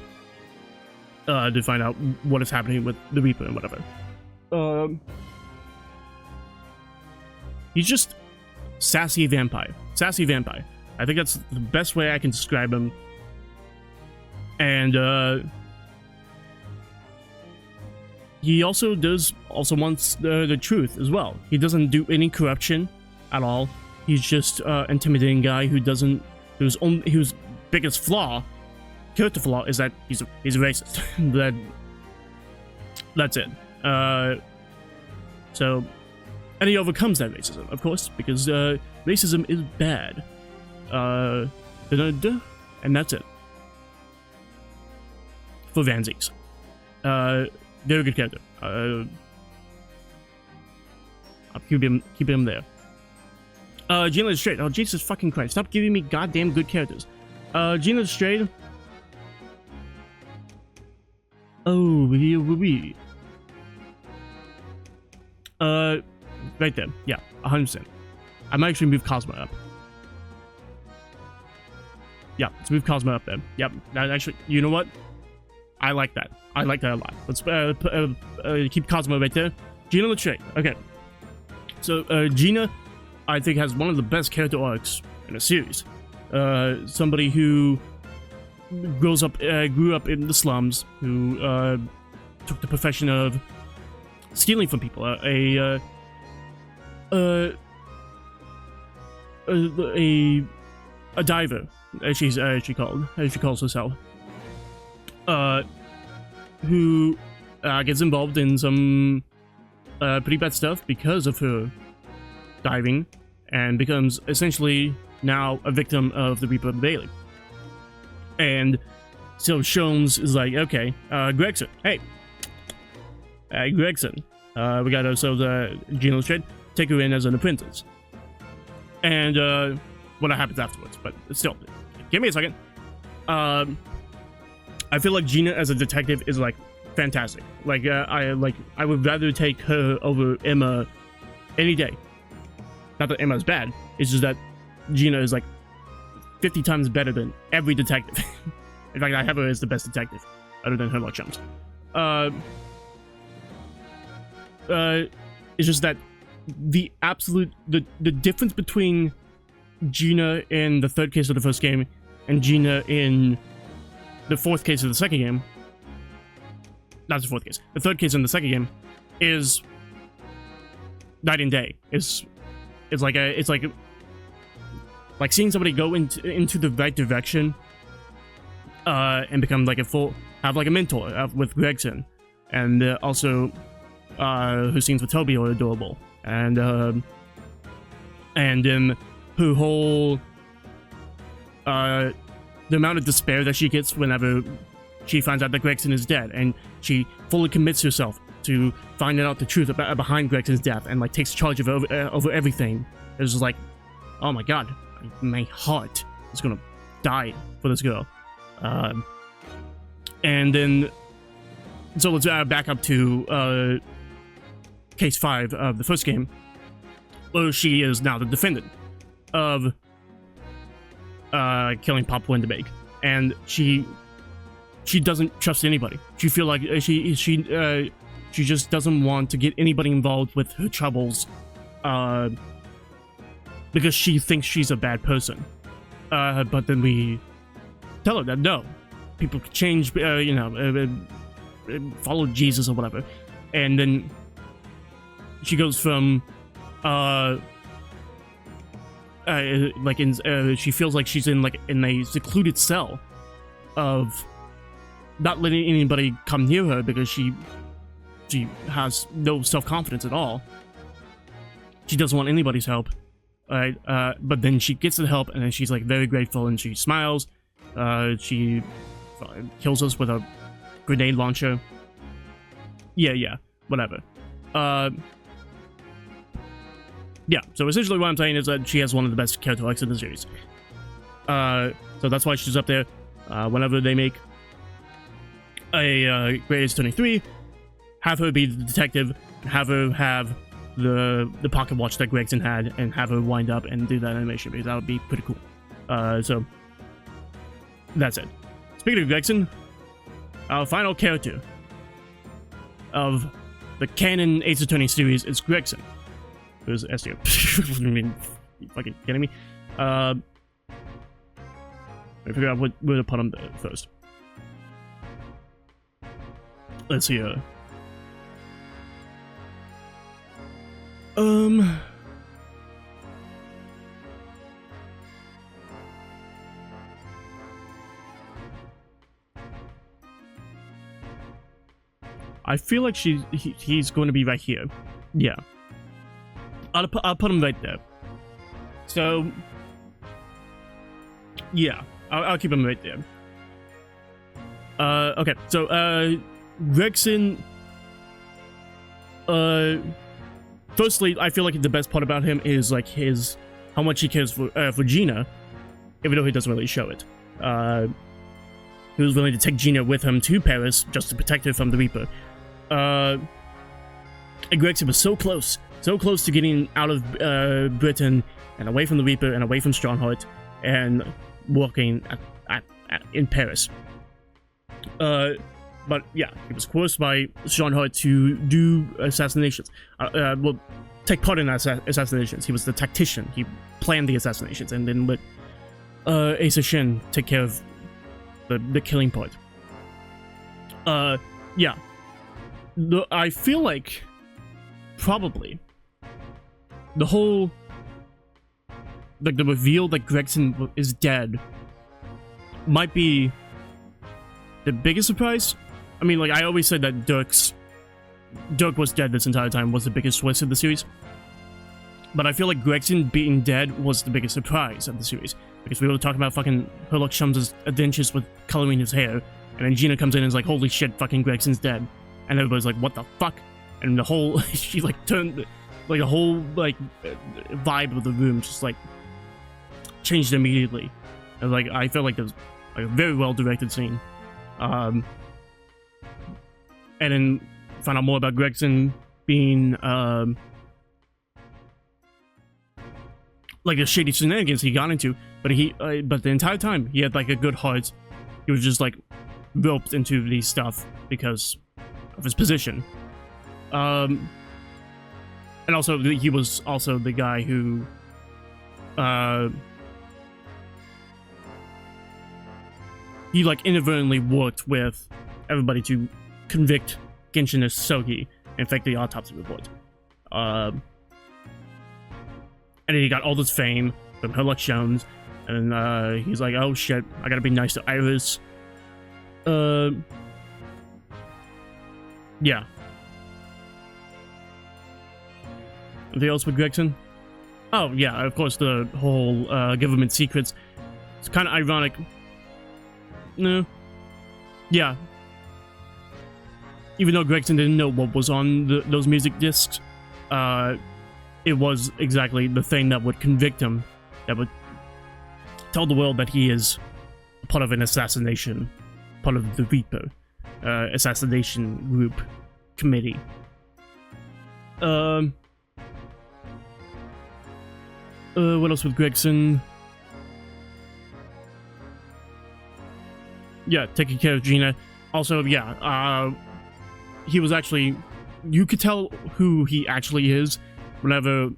to find out what is happening with the Reaper and whatever. He's just sassy vampire. Sassy vampire. I think that's the best way I can describe him. And he also wants the truth as well. He doesn't do any corruption at all. He's just an intimidating guy whose biggest flaw, character flaw, is that he's a racist. That's it. So, and he overcomes that racism, of course, because racism is bad. And that's it. For Van Zieks. Very good character. I'll keep him there. Gina the Straight. Oh, Jesus fucking Christ. Stop giving me goddamn good characters. Gina the Straight. Oh, we. Right there. Yeah, 100%. I might actually move Cosmo up. Yeah, let's move Cosmo up there. Yep, that actually, you know what? I like that. I like that a lot. Let's keep Cosmo right there. Gina the Straight. Okay. So, Gina, I think, has one of the best character arcs in a series. Somebody who grew up in the slums, who took the profession of stealing from people. A diver, as she calls herself. Who gets involved in some pretty bad stuff because of her diving, and becomes essentially now a victim of the Reaper of the Daily. And so Sholmes is like, okay, Gregson, hey, Gregson, we got ourselves Gino Straight, take her in as an apprentice. And what happens afterwards, but still, give me a second. I feel like Gina as a detective is like fantastic. Like I would rather take her over Emma any day. Not that Emma is bad, it's just that Gina is like 50 times better than every detective. In fact, I have her as the best detective, other than Hemlock Chums. It's just that the difference between Gina in the third case of the first game and Gina in the fourth case of the second game, not the fourth case, the third case in the second game, is night and day. It's like seeing somebody go into the right direction, and become like have like a mentor with Gregson, and also her scenes with Toby are adorable, and her whole the amount of despair that she gets whenever she finds out that Gregson is dead, and she fully commits herself to finding out the truth behind Gregson's death, and like takes charge of over everything. It's just like, oh my god, my heart is gonna die for this girl. And then, so let's back up to case 5 of the first game, where she is now the defendant of killing Pop Windebake, and she doesn't trust anybody. She feel like she just doesn't want to get anybody involved with her troubles, because she thinks she's a bad person. But then we tell her that no, people can change, follow Jesus or whatever, and then she goes from she feels like she's in a secluded cell of not letting anybody come near her because she has no self-confidence at all. She doesn't want anybody's help. But then she gets the help, and then she's like very grateful, and she smiles. She kills us with a grenade launcher. Yeah, whatever. Yeah, so essentially what I'm saying is that she has one of the best character arcs in the series. So that's why she's up there. Whenever they make a Greatest 23, have her be the detective, have her have the pocket watch that Gregson had, and have her wind up and do that animation, because that would be pretty cool. So that's it. Speaking of Gregson, our final character of the canon Ace Attorney series is Gregson. Who's S tier? I mean, you fucking kidding me? Let me figure out where to put him first. Let's see. I feel like he's going to be right here. Yeah. I'll put him right there. So, yeah, I'll keep him right there. Okay, so, Gregson, firstly, I feel like the best part about him is, like, how much he cares for Gina, even though he doesn't really show it. He was willing to take Gina with him to Paris just to protect her from the Reaper. And Gregson was so close to getting out of Britain and away from the Reaper and away from Strongheart and working in Paris. But yeah, he was coerced by Strongheart to do assassinations. Well, take part in assassinations. He was the tactician. He planned the assassinations and then let Asa Shin take care of the killing part. Yeah. I feel like probably the whole, like, the reveal that Gregson is dead might be the biggest surprise. I mean, like, I always said that Dirk was dead this entire time was the biggest twist of the series. But I feel like Gregson being dead was the biggest surprise of the series. Because we were talking about fucking Herlock Shums' adventures with coloring his hair, and then Gina comes in and is like, holy shit, fucking Gregson's dead. And everybody's like, what the fuck? And the whole, she like turned, like the whole like vibe of the room just like changed immediately. And like, I felt like there was like a very well directed scene. And then found out more about Gregson being like the shady shenanigans he got into, but but the entire time he had like a good heart. He was just like roped into these stuff because of his position. And also he was also the guy who he like inadvertently worked with everybody to convict Genshin as Sogi and fake the autopsy report. And then he got all this fame from Herlock Jones, and he's like, oh shit, I gotta be nice to Iris. Yeah. Anything else with Gregson? Oh, yeah, of course, the whole government secrets. It's kind of ironic. No. Yeah. Even though Gregson didn't know what was on those music discs, it was exactly the thing that would convict him, that would tell the world that he is part of an assassination, part of the Reaper assassination group committee. What else with Gregson? Yeah, taking care of Gina. Also, yeah, he was actually... You could tell who he actually is when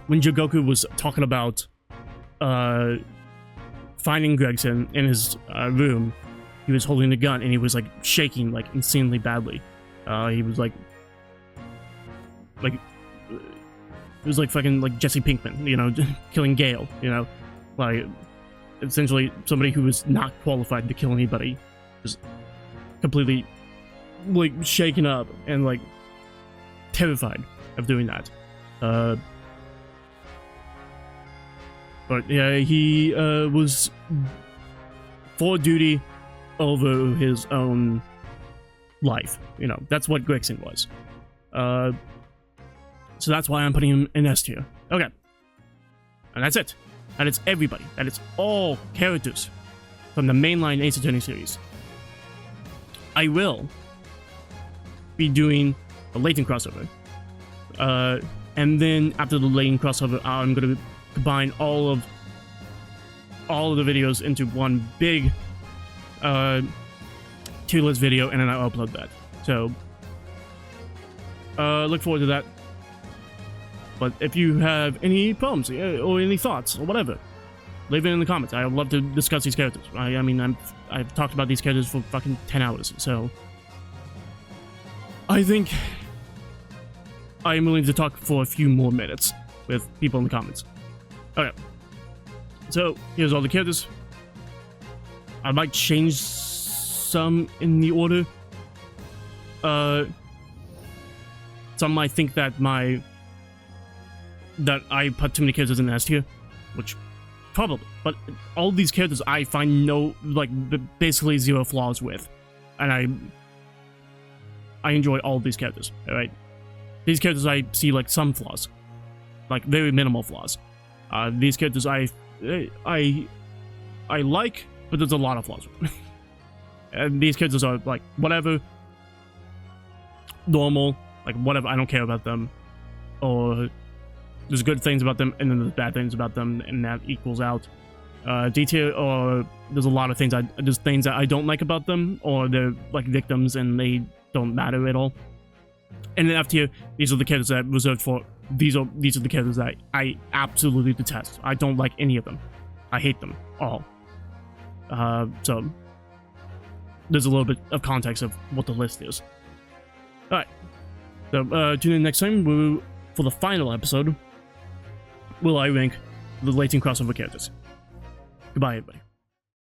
Jigoku was talking about finding Gregson in his room. He was holding a gun and he was like shaking like insanely badly. He was like it was like fucking like Jesse Pinkman, you know, killing Gale, you know, like essentially somebody who was not qualified to kill anybody, just completely like shaken up and like terrified of doing that. But yeah, he was for duty over his own life. You know, that's what Gregson was. So that's why I'm putting him in S tier. Okay. And that's it. That is everybody. That is all characters from the mainline Ace Attorney series. I will be doing a Layton crossover. And then after the Layton crossover, I'm going to combine all of the videos into one big tier list video, and then I'll upload that. So look forward to that. But if you have any problems or any thoughts or whatever, leave it in the comments. I would love to discuss these characters. I mean, I've talked about these characters for fucking 10 hours, so I think I am willing to talk for a few more minutes with people in the comments. Okay. So, here's all the characters. I might change some in the order. Some might think that I put too many characters in the S tier, which probably, but all these characters I find basically zero flaws with, and I enjoy all of these characters. All right, these characters I see like some flaws, like very minimal flaws. These characters I like, but there's a lot of flaws. And these characters are like whatever, normal, like whatever. I don't care about them, or there's good things about them, and then there's bad things about them, and that equals out. D tier, or there's a lot of things there's things that I don't like about them, or they're like victims and they don't matter at all. And then F tier, these are the characters that I reserved for. These are the characters that I absolutely detest. I don't like any of them. I hate them all. So there's a little bit of context of what the list is. All right. So tune in next time for the final episode. Will I rank the Layton crossover characters? Goodbye, everybody.